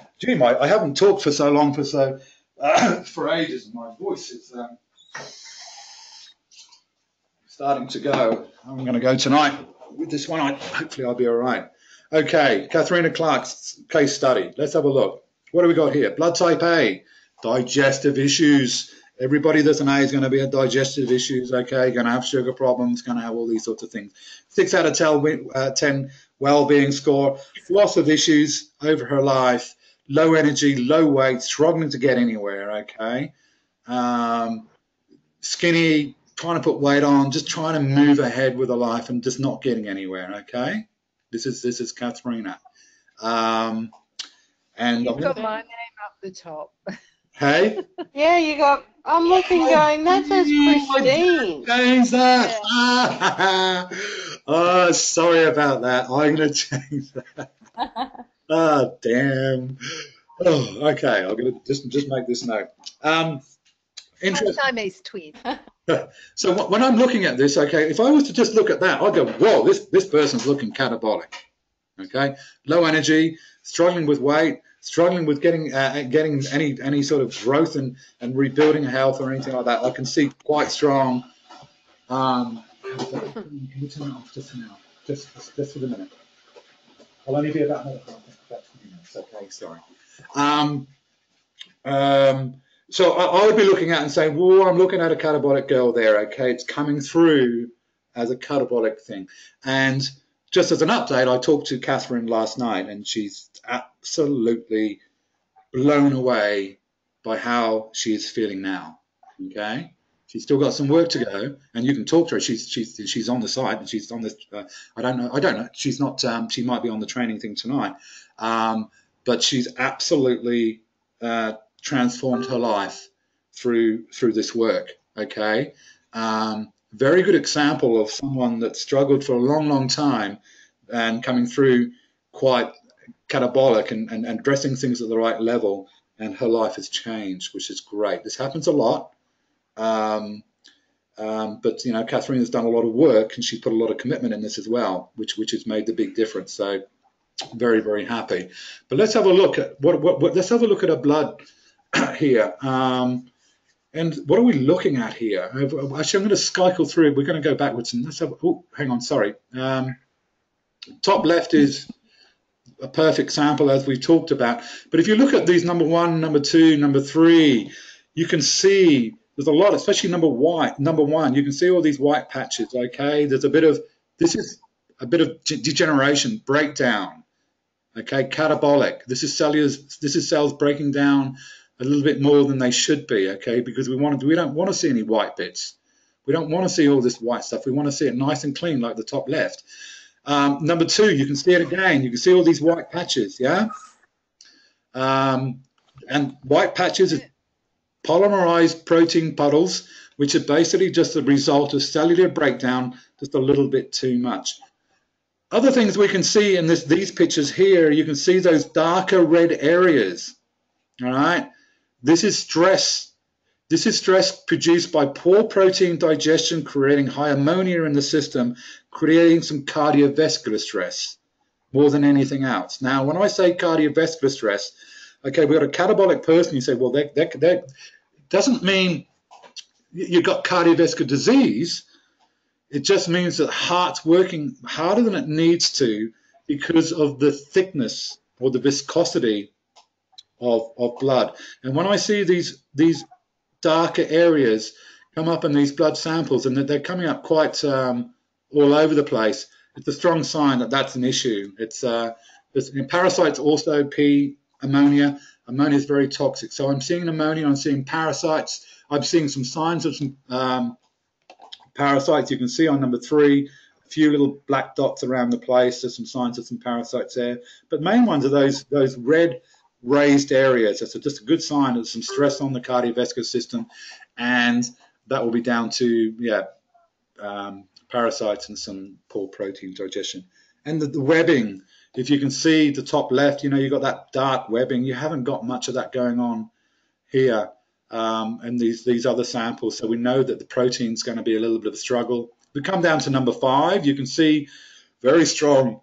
I haven't talked for so long, for ages, and my voice is starting to go. I'm going to go tonight with this one. Hopefully I'll be all right. Okay, Katharina Clark's case study. Let's have a look. What do we got here? Blood type A, digestive issues. Everybody that's an A is going to be a digestive issues, okay? Going to have sugar problems, going to have all these sorts of things. 6 out of 10 well-being score. Lots of issues over her life. Low energy, low weight, struggling to get anywhere, okay? Skinny, trying to put weight on, just trying to move ahead with a life and just not getting anywhere. Okay, this is Katharina, and You've got my name up the top. hey. Yeah, you got. I'm looking, going. That says Christine. Change that. Yeah. Oh, sorry about that. I'm going to change that. Oh, damn. Oh, okay. I'm going to just make this note. My Interesting. Siamese twin. So when I'm looking at this, okay, if I was to just look at that, I'd go, whoa, this person's looking catabolic. Okay, low energy, struggling with weight, struggling with getting any sort of growth and rebuilding health or anything like that. I can see quite strong. Can we turn it off just for now? Just for the minute. I'll only be about another 20 minutes. Okay, sorry. So I would be looking at and saying, whoa, I'm looking at a catabolic girl there. Okay, it's coming through as a catabolic thing. And just as an update, I talked to Catherine last night, and she's absolutely blown away by how she is feeling now. Okay, she's still got some work to go, and you can talk to her. She's on the site, and she's on this. I don't know. She's not. She might be on the training thing tonight, but she's absolutely transformed her life through this work. Okay. Very good example of someone that struggled for a long time and coming through quite catabolic and addressing things at the right level, and her life has changed, which is great. This happens a lot, but you know, Catherine has done a lot of work, and she's put a lot of commitment in this as well, which has made the big difference. So very happy. But let's have a look at let's have a look at her blood here. And what are we looking at here? Actually, I'm going to cycle through. We're going to go backwards and let's have. Oh, hang on. Sorry. Top left is a perfect sample, as we've talked about. But if you look at these number 1, number 2, number 3, you can see there's a lot, especially number 1. You can see all these white patches. Okay, there's a bit of degeneration, breakdown. Okay, catabolic. This is cells breaking down a little bit more than they should be. Okay, because we don't want to see any white bits. We don't want to see all this white stuff. We want to see it nice and clean, like the top left. Number 2, you can see it again. You can see all these white patches. Yeah, and white patches is polymerized protein puddles, which are basically just the result of cellular breakdown, just a little bit too much. Other things we can see in these pictures here, you can see those darker red areas. All right, this is stress. This is stress produced by poor protein digestion, creating high ammonia in the system, creating some cardiovascular stress more than anything else. Now, when I say cardiovascular stress, okay, we've got a catabolic person. You say, well, that doesn't mean you've got cardiovascular disease. It just means that the heart's working harder than it needs to because of the thickness or the viscosity of blood. And when I see these darker areas come up in these blood samples, and they're coming up quite all over the place, it's a strong sign that that's an issue. Parasites also pee ammonia. Ammonia is very toxic. So I'm seeing ammonia, I'm seeing parasites, I'm seeing some signs of some parasites. You can see on number 3, a few little black dots around the place. There's some signs of some parasites there. But main ones are those red raised areas. That's just a good sign of some stress on the cardiovascular system, and that will be down to parasites and some poor protein digestion. And the webbing, if you can see the top left, you've got that dark webbing. You haven't got much of that going on here. And these other samples, so we know that the protein's going to be a little bit of a struggle. We come down to number 5, you can see very strong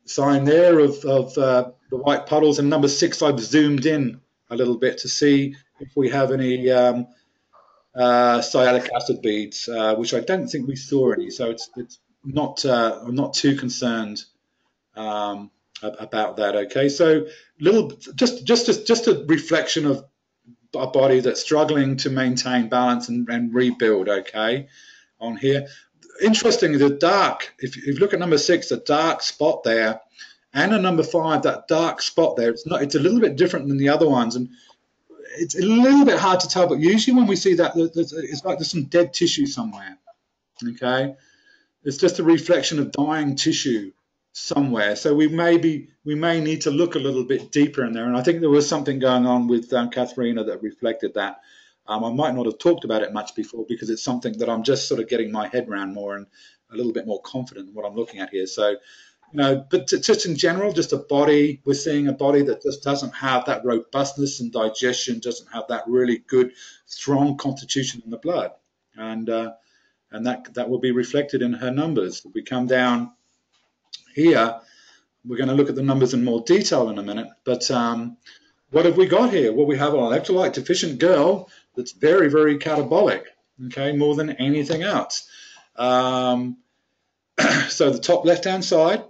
sign there of the white puddles, and number 6 I've zoomed in a little bit to see if we have any sialic acid beads, which I don't think we saw any, so it's not I'm not too concerned about that. Okay, so just a reflection of a body that's struggling to maintain balance and rebuild. Okay, on here. Interesting, the dark, if you look at number 6, the dark spot there, and a number 5, that dark spot there, it's a little bit different than the other ones, and it's a little bit hard to tell, but usually when we see that, it's like there's some dead tissue somewhere. Okay, it's just a reflection of dying tissue somewhere. So we may need to look a little bit deeper in there. And I think there was something going on with Katharina that reflected that. I might not have talked about it much before because it's something that I'm just sort of getting my head around more and a little bit more confident in what I'm looking at here. So, but just in general, just a body, we're seeing a body that just doesn't have that robustness and digestion, doesn't have that really good, strong constitution in the blood. And that will be reflected in her numbers. If we come down here, we're going to look at the numbers in more detail in a minute. But what have we got here? Well, we have an electrolyte deficient girl that's very, very catabolic, okay, more than anything else. So the top left-hand side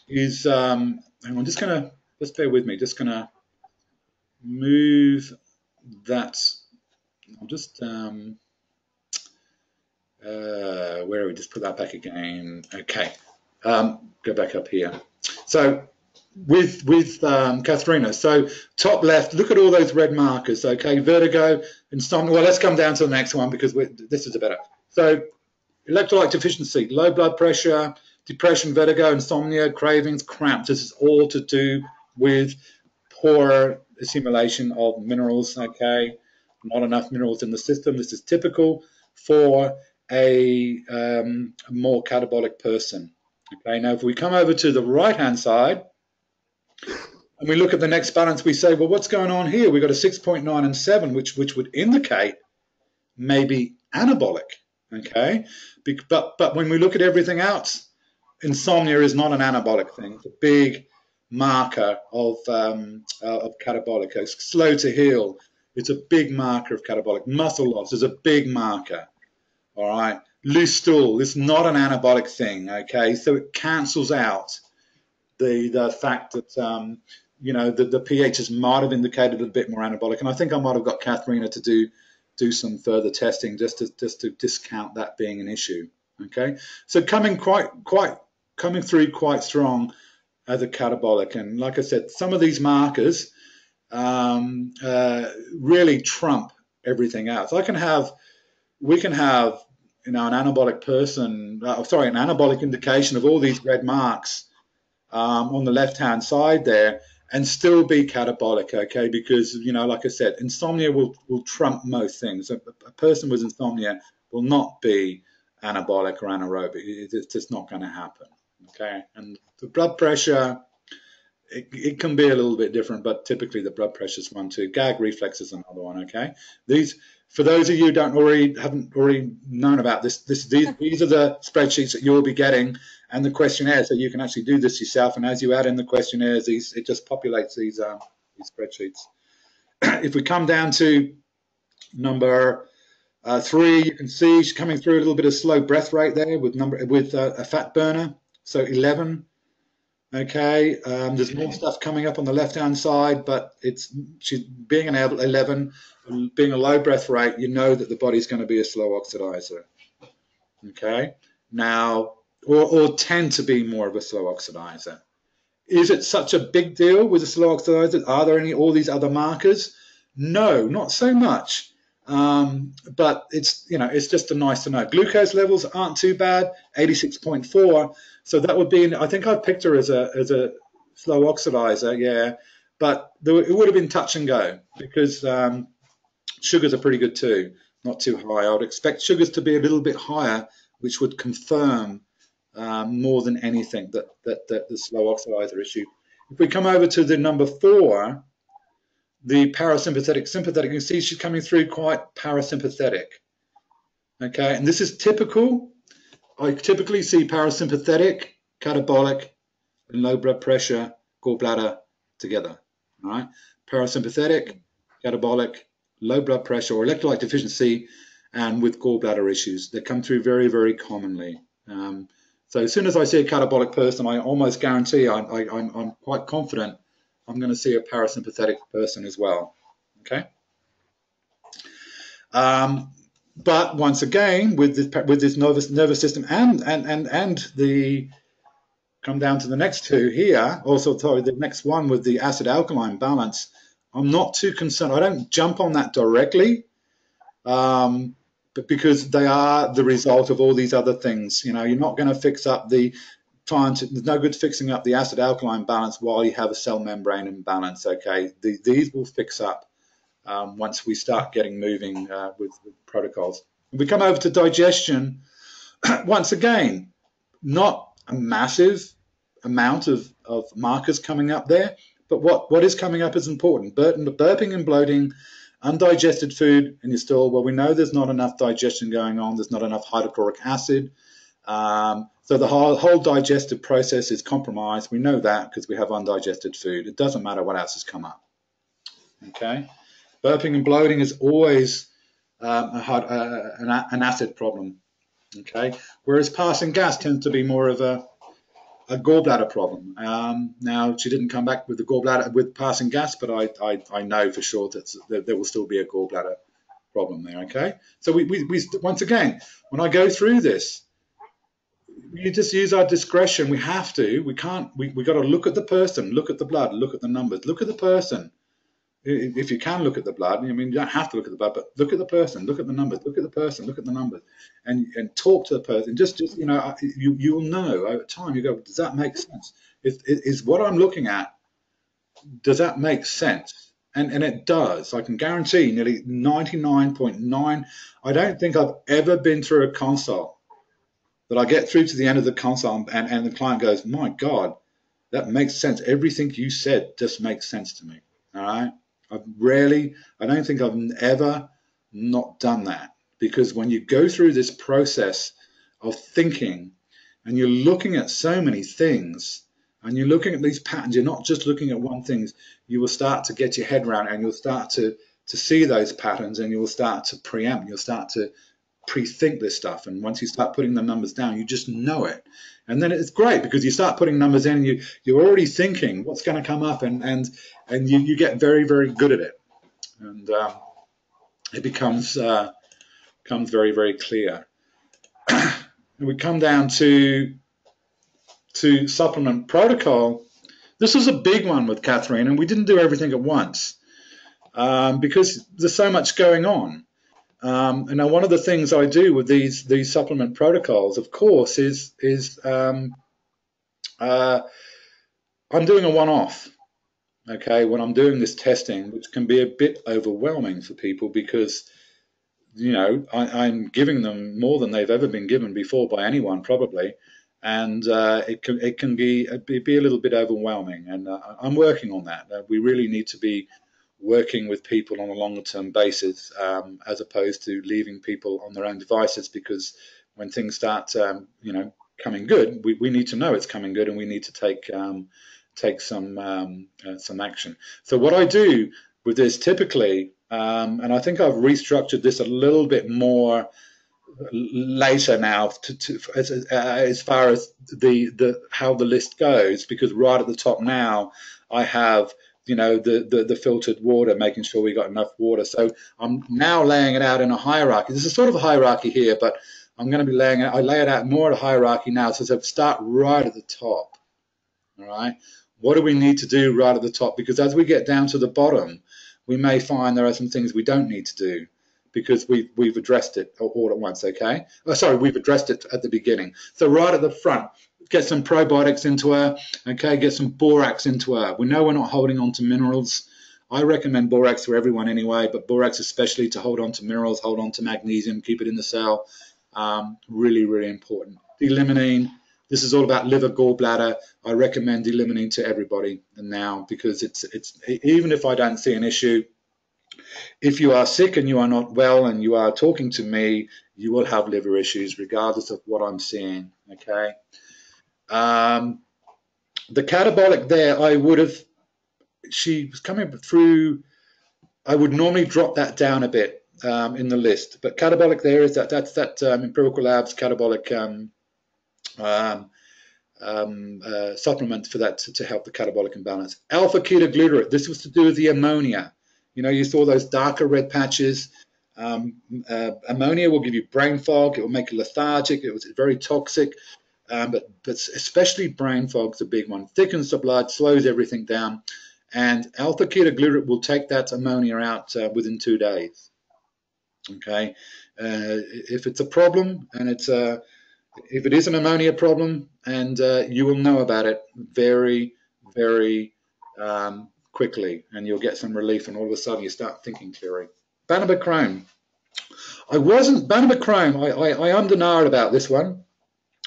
is, hang on, just bear with me, just going to move that. I'll just, where are we? Just put that back again. Okay, go back up here. So with Katharina, so top left, look at all those red markers. Okay, vertigo, insomnia. Well, let's come down to the next one because this is better. So electrolyte deficiency, low blood pressure, depression, vertigo, insomnia, cravings, cramps. This is all to do with poor assimilation of minerals. Okay, not enough minerals in the system. This is typical for a more catabolic person. Okay, now if we come over to the right-hand side and we look at the next balance, we say, well, what's going on here? We've got a 6.9 and 7, which would indicate maybe anabolic. Okay, but when we look at everything else, insomnia is not an anabolic thing. It's a big marker of catabolic. It's slow to heal. It's a big marker of catabolic. Muscle loss is a big marker. All right, loose stool is not an anabolic thing. Okay, so it cancels out the fact that the pHs might have indicated a bit more anabolic, and I think I might have got Katharina to do some further testing just to discount that being an issue. Okay, so coming through quite strong as a catabolic, and like I said, some of these markers really trump everything else. We can have an anabolic person, an anabolic indication of all these red marks on the left-hand side there, and still be catabolic, okay? Because, like I said, insomnia will trump most things. A person with insomnia will not be anabolic or anaerobic. It's just not going to happen, okay? And the blood pressure, it can be a little bit different, but typically the blood pressure is one too. Gag reflex is another one, okay? For those of you who haven't already known about these are the spreadsheets that you'll be getting and the questionnaires, so you can actually do this yourself. And as you add in the questionnaires, it just populates these spreadsheets. If we come down to number 3, you can see she's coming through a little bit of slow breath rate there with a fat burner, so 11. Okay, there's more stuff coming up on the left-hand side, but she's being an 11, being a low breath rate, you know that the body's going to be a slow oxidizer. Okay, now, or tend to be more of a slow oxidizer. Is it such a big deal with a slow oxidizer? Are there all these other markers? No, not so much. But it's just nice to know. Glucose levels aren't too bad, 86.4. So that would be, I think I picked her as a slow oxidizer, yeah. But it would have been touch and go because sugars are pretty good too, not too high. I would expect sugars to be a little bit higher, which would confirm more than anything that the slow oxidizer issue. If we come over to the number 4, the parasympathetic, sympathetic, you can see she's coming through quite parasympathetic. Okay, and this is typical. I typically see parasympathetic, catabolic, and low blood pressure, gallbladder together. All right, parasympathetic, catabolic, low blood pressure, or electrolyte deficiency, and with gallbladder issues. They come through very, very commonly. So as soon as I see a catabolic person, I almost guarantee I'm quite confident I'm going to see a parasympathetic person as well. Okay. But once again, with this nervous system and the come down to the next 2 here, also sorry, the next one with the acid alkaline balance, I'm not too concerned. I don't jump on that directly, but because they are the result of all these other things. You know, you're not going to fix up there's no good fixing up the acid alkaline balance while you have a cell membrane imbalance. Okay, these will fix up once we start getting moving with protocols. If we come over to digestion, once again, not a massive amount of markers coming up there, but what is coming up is important. Burping and bloating, undigested food in your stool. Well, we know there's not enough digestion going on. There's not enough hydrochloric acid. So the whole digestive process is compromised. We know that because we have undigested food. It doesn't matter what else has come up. Okay, burping and bloating is always an acid problem. Okay, whereas passing gas tends to be more of a gallbladder problem. Now, she didn't come back with the gallbladder with passing gas, but I know for sure that there will still be a gallbladder problem there. Okay, so we once again, when I go through this, we just use our discretion. We have to. We can't. We got to look at the person, look at the blood, look at the numbers, look at the person. If you can look at the blood, I mean, you don't have to look at the blood, but look at the person, look at the numbers, look at the person, look at the numbers, and talk to the person. Just you know, you'll know over time. You go, does that make sense? Is what I'm looking at, does that make sense? And it does. I can guarantee nearly 99.9. I don't think I've ever been through a consult that I get through to the end of the consult and the client goes, my God, that makes sense. Everything you said just makes sense to me. All right. I don't think I've ever not done that, because when you go through this process of thinking and you're looking at so many things and you're looking at these patterns, you're not just looking at one thing, you will start to get your head around and you'll start to see those patterns and you'll start to preempt, you'll start to pre-think this stuff. And once you start putting the numbers down, you just know it. And then it's great because you start putting numbers in, you're already thinking what's going to come up, and you get very, very good at it. And it becomes very, very clear. And we come down to supplement protocol. This was a big one with Catherine, and we didn't do everything at once because there's so much going on. And now one of the things I do with these supplement protocols, of course, is I'm doing a one-off. Okay, when I'm doing this testing, which can be a bit overwhelming for people because, you know, I'm giving them more than they've ever been given before by anyone probably, and it can be a little bit overwhelming, and I'm working on that. We really need to be working with people on a longer term basis as opposed to leaving people on their own devices, because when things start you know, coming good, we need to know it's coming good, and we need to take some action. So what I do with this typically, and I think I've restructured this a little bit more later now as far as how the list goes, because right at the top now I have, you know, the filtered water, making sure we got enough water. So I'm now laying it out in a hierarchy. There's a sort of a hierarchy here, but I'm going to be I lay it out more at a hierarchy now. So start right at the top. All right. What do we need to do right at the top? Because as we get down to the bottom, we may find there are some things we don't need to do because we've addressed it all at once. Okay. Oh, sorry, we've addressed it at the beginning. So right at the front, get some probiotics into her. Okay. Get some borax into her. We know we're not holding on to minerals. I recommend borax for everyone anyway, but borax especially to hold on to minerals, hold on to magnesium, keep it in the cell. Really, really important. D-limonene. This is all about liver, gallbladder. I recommend D-limonene to everybody now, because it's even if I don't see an issue, if you are sick and you are not well and you are talking to me, you will have liver issues regardless of what I'm seeing. Okay. The catabolic there, she was coming through. I would normally drop that down a bit in the list, but catabolic there is that's that Empirical Labs catabolic supplement for that to help the catabolic imbalance. Alpha ketoglutarate. This was to do with the ammonia. You know, you saw those darker red patches. Ammonia will give you brain fog. It will make you lethargic. It was very toxic. But especially brain fog is a big one. Thickens the blood, slows everything down. and alpha-ketoglutarate will take that ammonia out within 2 days. Okay, if it's a problem, and if it is an ammonia problem, and you will know about it very, very quickly, and you'll get some relief, and all of a sudden you start thinking clearer. Banabichrome. Banabichrome, I undernoured about this one,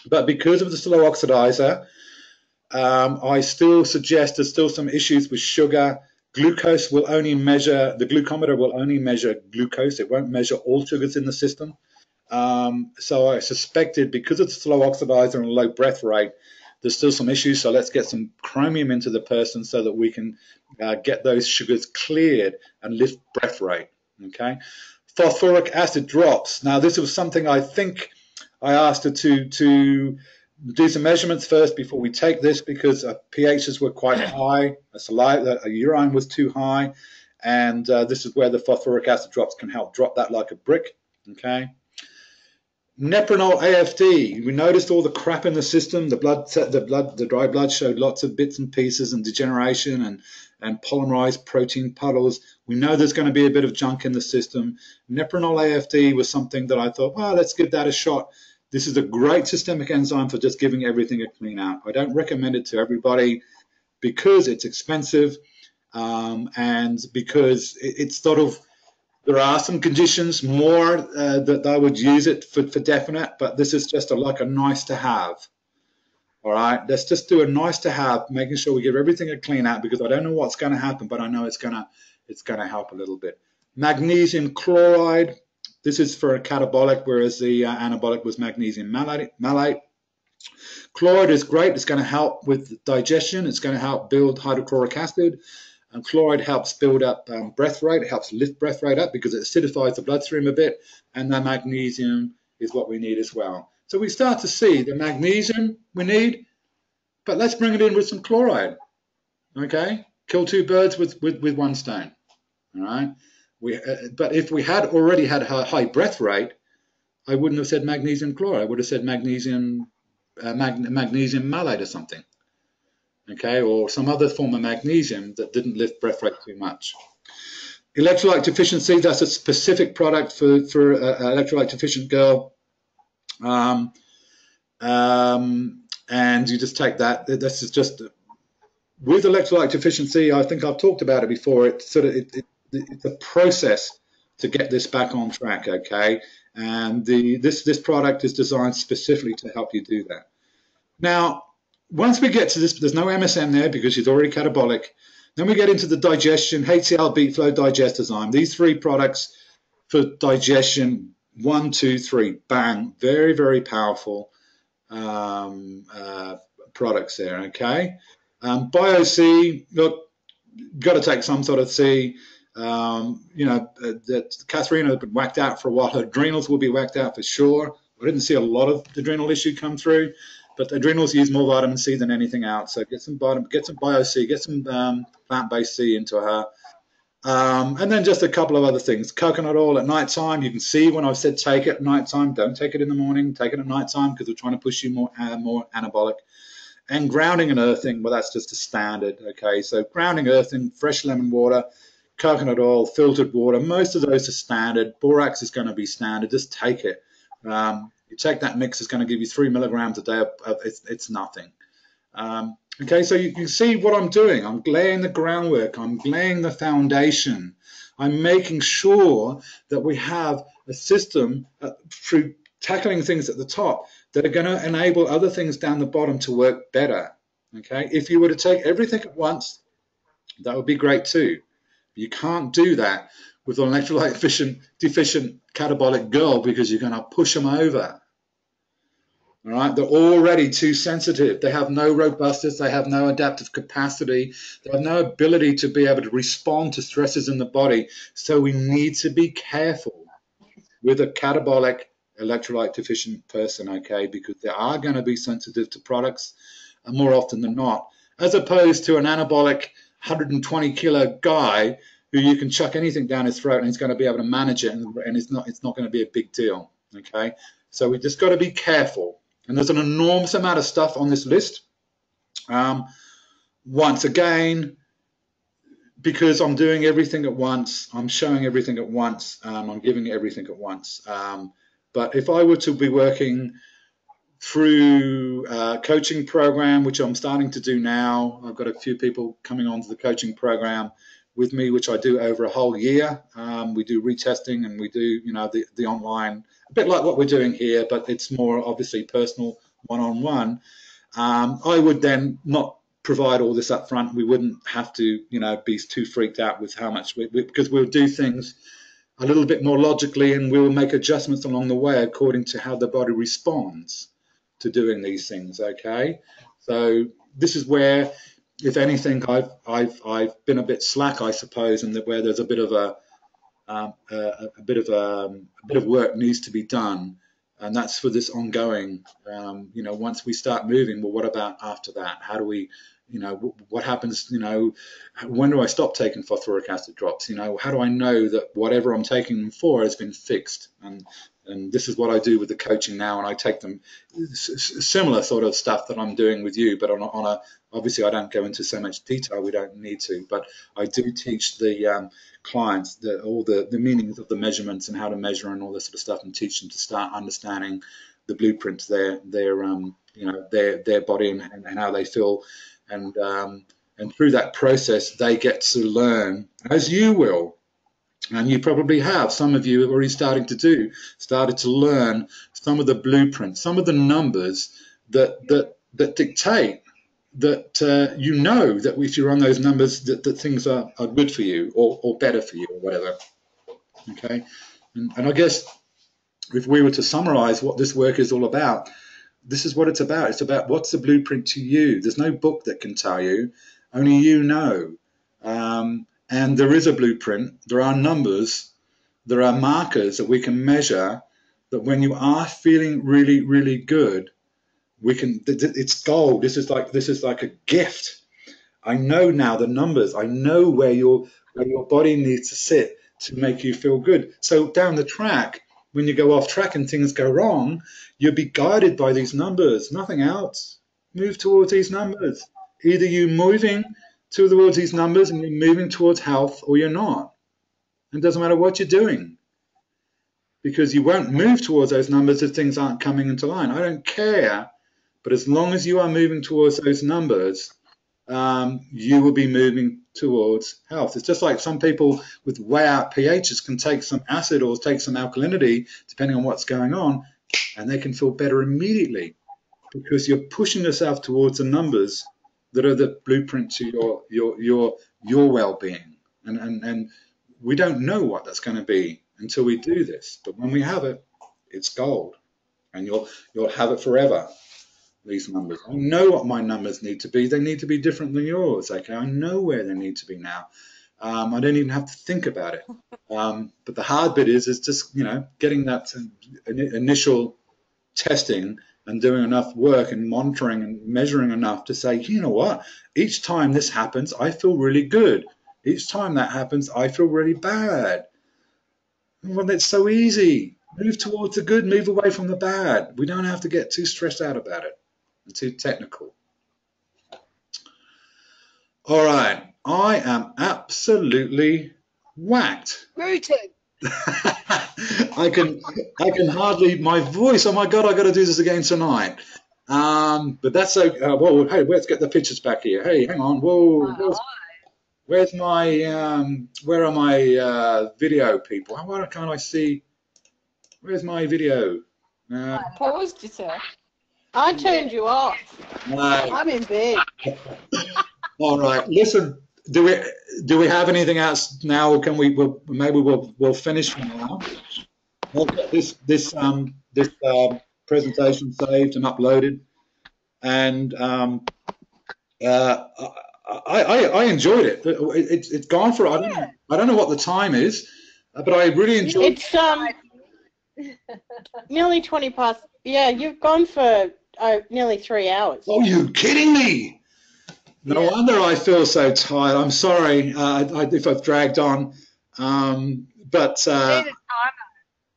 but because of the slow oxidizer, I still suggest there's still some issues with sugar. Glucose will only measure, the glucometer will only measure glucose. It won't measure all sugars in the system. So I suspected, because it's a slow oxidizer and a low breath rate, there's still some issues. So let's get some chromium into the person so that we can get those sugars cleared and lift breath rate. Okay. Phosphoric acid drops. Now, this was something I think I asked her to do some measurements first before we take this, because pHs were quite high, a urine was too high, and this is where the phosphoric acid drops can help drop that like a brick. Okay. Nepronol AFD. We noticed all the crap in the system. The dry blood showed lots of bits and pieces and degeneration and polymerized protein puddles. We know there's going to be a bit of junk in the system. Nepronol AFD was something that I thought, well, let's give that a shot. This is a great systemic enzyme for just giving everything a clean out. I don't recommend it to everybody because it's expensive, and because it's sort of, there are some conditions more that I would use it for definite, but this is just like a nice to have. All right, let's just do a nice to have, making sure we give everything a clean out, because I don't know what's going to happen, but I know it's going to help a little bit. Magnesium chloride. This is for a catabolic, whereas the anabolic was magnesium malate. Chloride is great. It's going to help with digestion. It's going to help build hydrochloric acid. And chloride helps build up breath rate. It helps lift breath rate up because it acidifies the bloodstream a bit. And the magnesium is what we need as well. So we start to see the magnesium we need, but let's bring it in with some chloride. Okay? Kill two birds with one stone. All right? But if we had already had a high breath rate, I wouldn't have said magnesium chloride. I would have said magnesium malate or something. Okay, or some other form of magnesium that didn't lift breath rate too much. Electrolyte deficiency, that's a specific product for an electrolyte deficient girl. And you just take that. This is just, with electrolyte deficiency, I think I've talked about it before. It's a process to get this back on track, okay? And this product is designed specifically to help you do that. Now, once we get to this, there's no MSM there because she's already catabolic. Then we get into the digestion, HCl, beet flow, digestozyme. These three products for digestion, 1, 2, 3, bang, very, very powerful products there, okay? Bio-C, look, got to take some sort of C. That Katharina has been whacked out for a while. Her adrenals will be whacked out for sure. I didn't see a lot of adrenal issue come through, but the adrenals use more vitamin C than anything else. So get some Bio-C, get some plant-based C into her. And then just a couple of other things. Coconut oil at night time. You can see when I've said take it at night time. Don't take it in the morning. Take it at night time because we're trying to push you more anabolic. And grounding and earthing, well, that's just a standard. Okay, so grounding, earthing, fresh lemon water, coconut oil, filtered water. Most of those are standard. Borax is going to be standard. Just take it. You take that mix. It's going to give you 3 milligrams a day. It's nothing. Okay, so you can see what I'm doing. I'm laying the groundwork. I'm laying the foundation. I'm making sure that we have a system through tackling things at the top that are going to enable other things down the bottom to work better. Okay, if you were to take everything at once, that would be great too. You can't do that with an electrolyte deficient catabolic girl because you're going to push them over. All right, they're already too sensitive. They have no robustness. They have no adaptive capacity. They have no ability to be able to respond to stresses in the body. So we need to be careful with a catabolic electrolyte deficient person, okay, because they are going to be sensitive to products more often than not, as opposed to an anabolic 120 kilo guy who you can chuck anything down his throat and he's going to be able to manage it, and it's not going to be a big deal, okay? So we just got to be careful. And there's an enormous amount of stuff on this list. Once again, because I'm doing everything at once. I'm showing everything at once. I'm giving everything at once. But if I were to be working through a coaching program, which I'm starting to do now, I've got a few people coming onto the coaching program with me, which I do over a whole year. We do retesting and we do, you know, the online, a bit like what we're doing here, but it's more obviously personal, one-on-one. I would then not provide all this up front. We wouldn't have to, you know, be too freaked out with how much because we'll do things a little bit more logically, and we'll make adjustments along the way according to how the body responds to doing these things. Okay, so this is where, if anything, I've been a bit slack, I suppose, and where there's a bit of a bit of work needs to be done, and that's for this ongoing. You know, once we start moving, well, what about after that? How do we, you know, what happens? You know, when do I stop taking phosphoric acid drops? You know, how do I know that whatever I'm taking them for has been fixed? And this is what I do with the coaching now, and I take them similar sort of stuff that I'm doing with you, but on a obviously I don't go into so much detail. We don't need to, but I do teach the clients all the meanings of the measurements and how to measure and all this sort of stuff, and teach them to start understanding the blueprint to their body and how they feel, and through that process they get to learn, as you will. And you probably have, some of you have already started to learn some of the blueprints, some of the numbers that dictate that you know that if you're on those numbers that things are good for you or better for you or whatever. Okay, and I guess if we were to summarize what this work is all about, this is what it's about. It's about what's the blueprint to you. There's no book that can tell you, only you know. And there is a blueprint, there are numbers, there are markers that we can measure, that when you are feeling really, really good, it's gold. This is like a gift. I know now the numbers. I know where your body needs to sit to make you feel good. So down the track, when you go off track and things go wrong, you'll be guided by these numbers, nothing else. Move towards these numbers. Either you're moving towards these numbers and you're moving towards health, or you're not. It doesn't matter what you're doing, because you won't move towards those numbers if things aren't coming into line. I don't care, but as long as you are moving towards those numbers, you will be moving towards health. It's just like some people with way out pHs can take some acid or take some alkalinity, depending on what's going on, and they can feel better immediately, because you're pushing yourself towards the numbers that are the blueprint to your well-being. And we don't know what that's going to be until we do this. But when we have it, it's gold, and you'll have it forever. These numbers. I know what my numbers need to be. They need to be different than yours. Okay, I know where they need to be now. I don't even have to think about it. But the hard bit is just, you know, getting that initial testing and doing enough work and monitoring and measuring enough to say, you know what, each time this happens, I feel really good. Each time that happens, I feel really bad. Well, that's so easy. Move towards the good, move away from the bad. We don't have to get too stressed out about it and too technical. All right, I am absolutely whacked. Rooted. I can hardly, my voice, oh my God, I got to do this again tonight. But that's so, whoa, hey, let's get the pictures back here. Hey, hang on, whoa, where's my, where are my video people? Why can't I see, where's my video? Paused yourself. I turned you off. No. I'm in bed. All right, listen, do we have anything else now, or can maybe we'll finish for now? I'll get this presentation saved and uploaded, and I enjoyed it. It's gone for, I don't know what the time is, but I really enjoyed it. It's nearly 20 past. Yeah, you've gone for nearly 3 hours. Oh, you kidding me? No wonder I feel so tired. I'm sorry if I've dragged on, but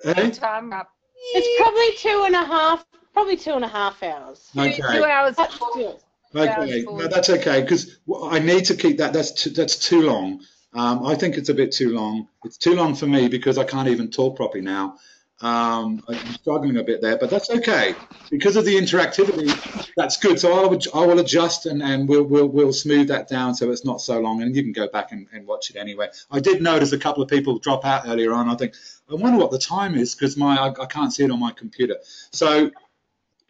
Time up. It's probably two and a half hours. Okay. 2 hours. That's still. Okay, no, that's okay, because I need to keep that. That's too long. I think it's a bit too long. It's too long for me because I can't even talk properly now. I'm struggling a bit there, but that's okay because of the interactivity. That's good. So I will adjust and we'll smooth that down so it's not so long. And you can go back and watch it anyway. I did notice a couple of people drop out earlier on. I think I wonder what the time is because I can't see it on my computer. So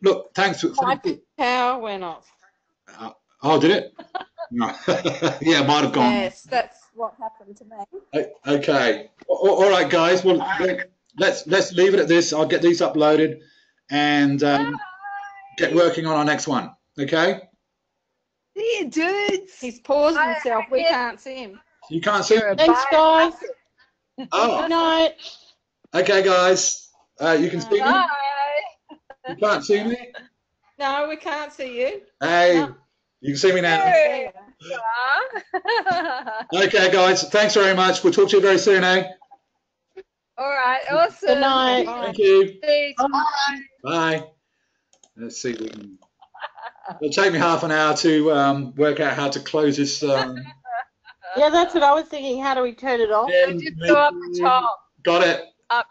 look, thanks. My power went off. Oh, did it? No. Yeah, it might have gone. Yes, that's what happened to me. Okay. All right, guys. Well, let's leave it at this. I'll get these uploaded and get working on our next one. Okay. See you, dudes. He's paused himself. We can't see him. You can't see. Thanks, guys. Oh. Good night. Okay, guys. You can see me. Bye. You can't see me. No, we can't see you. Hey, No. you can see me now. There Yeah. you are. Okay, guys. Thanks very much. We'll talk to you very soon, eh? All right, awesome. Good night. Thank you. Thanks. Bye. Let's see. It'll take me half an hour to work out how to close this. Yeah, that's what I was thinking. How do we turn it off? Just go up the top. Got it. Up.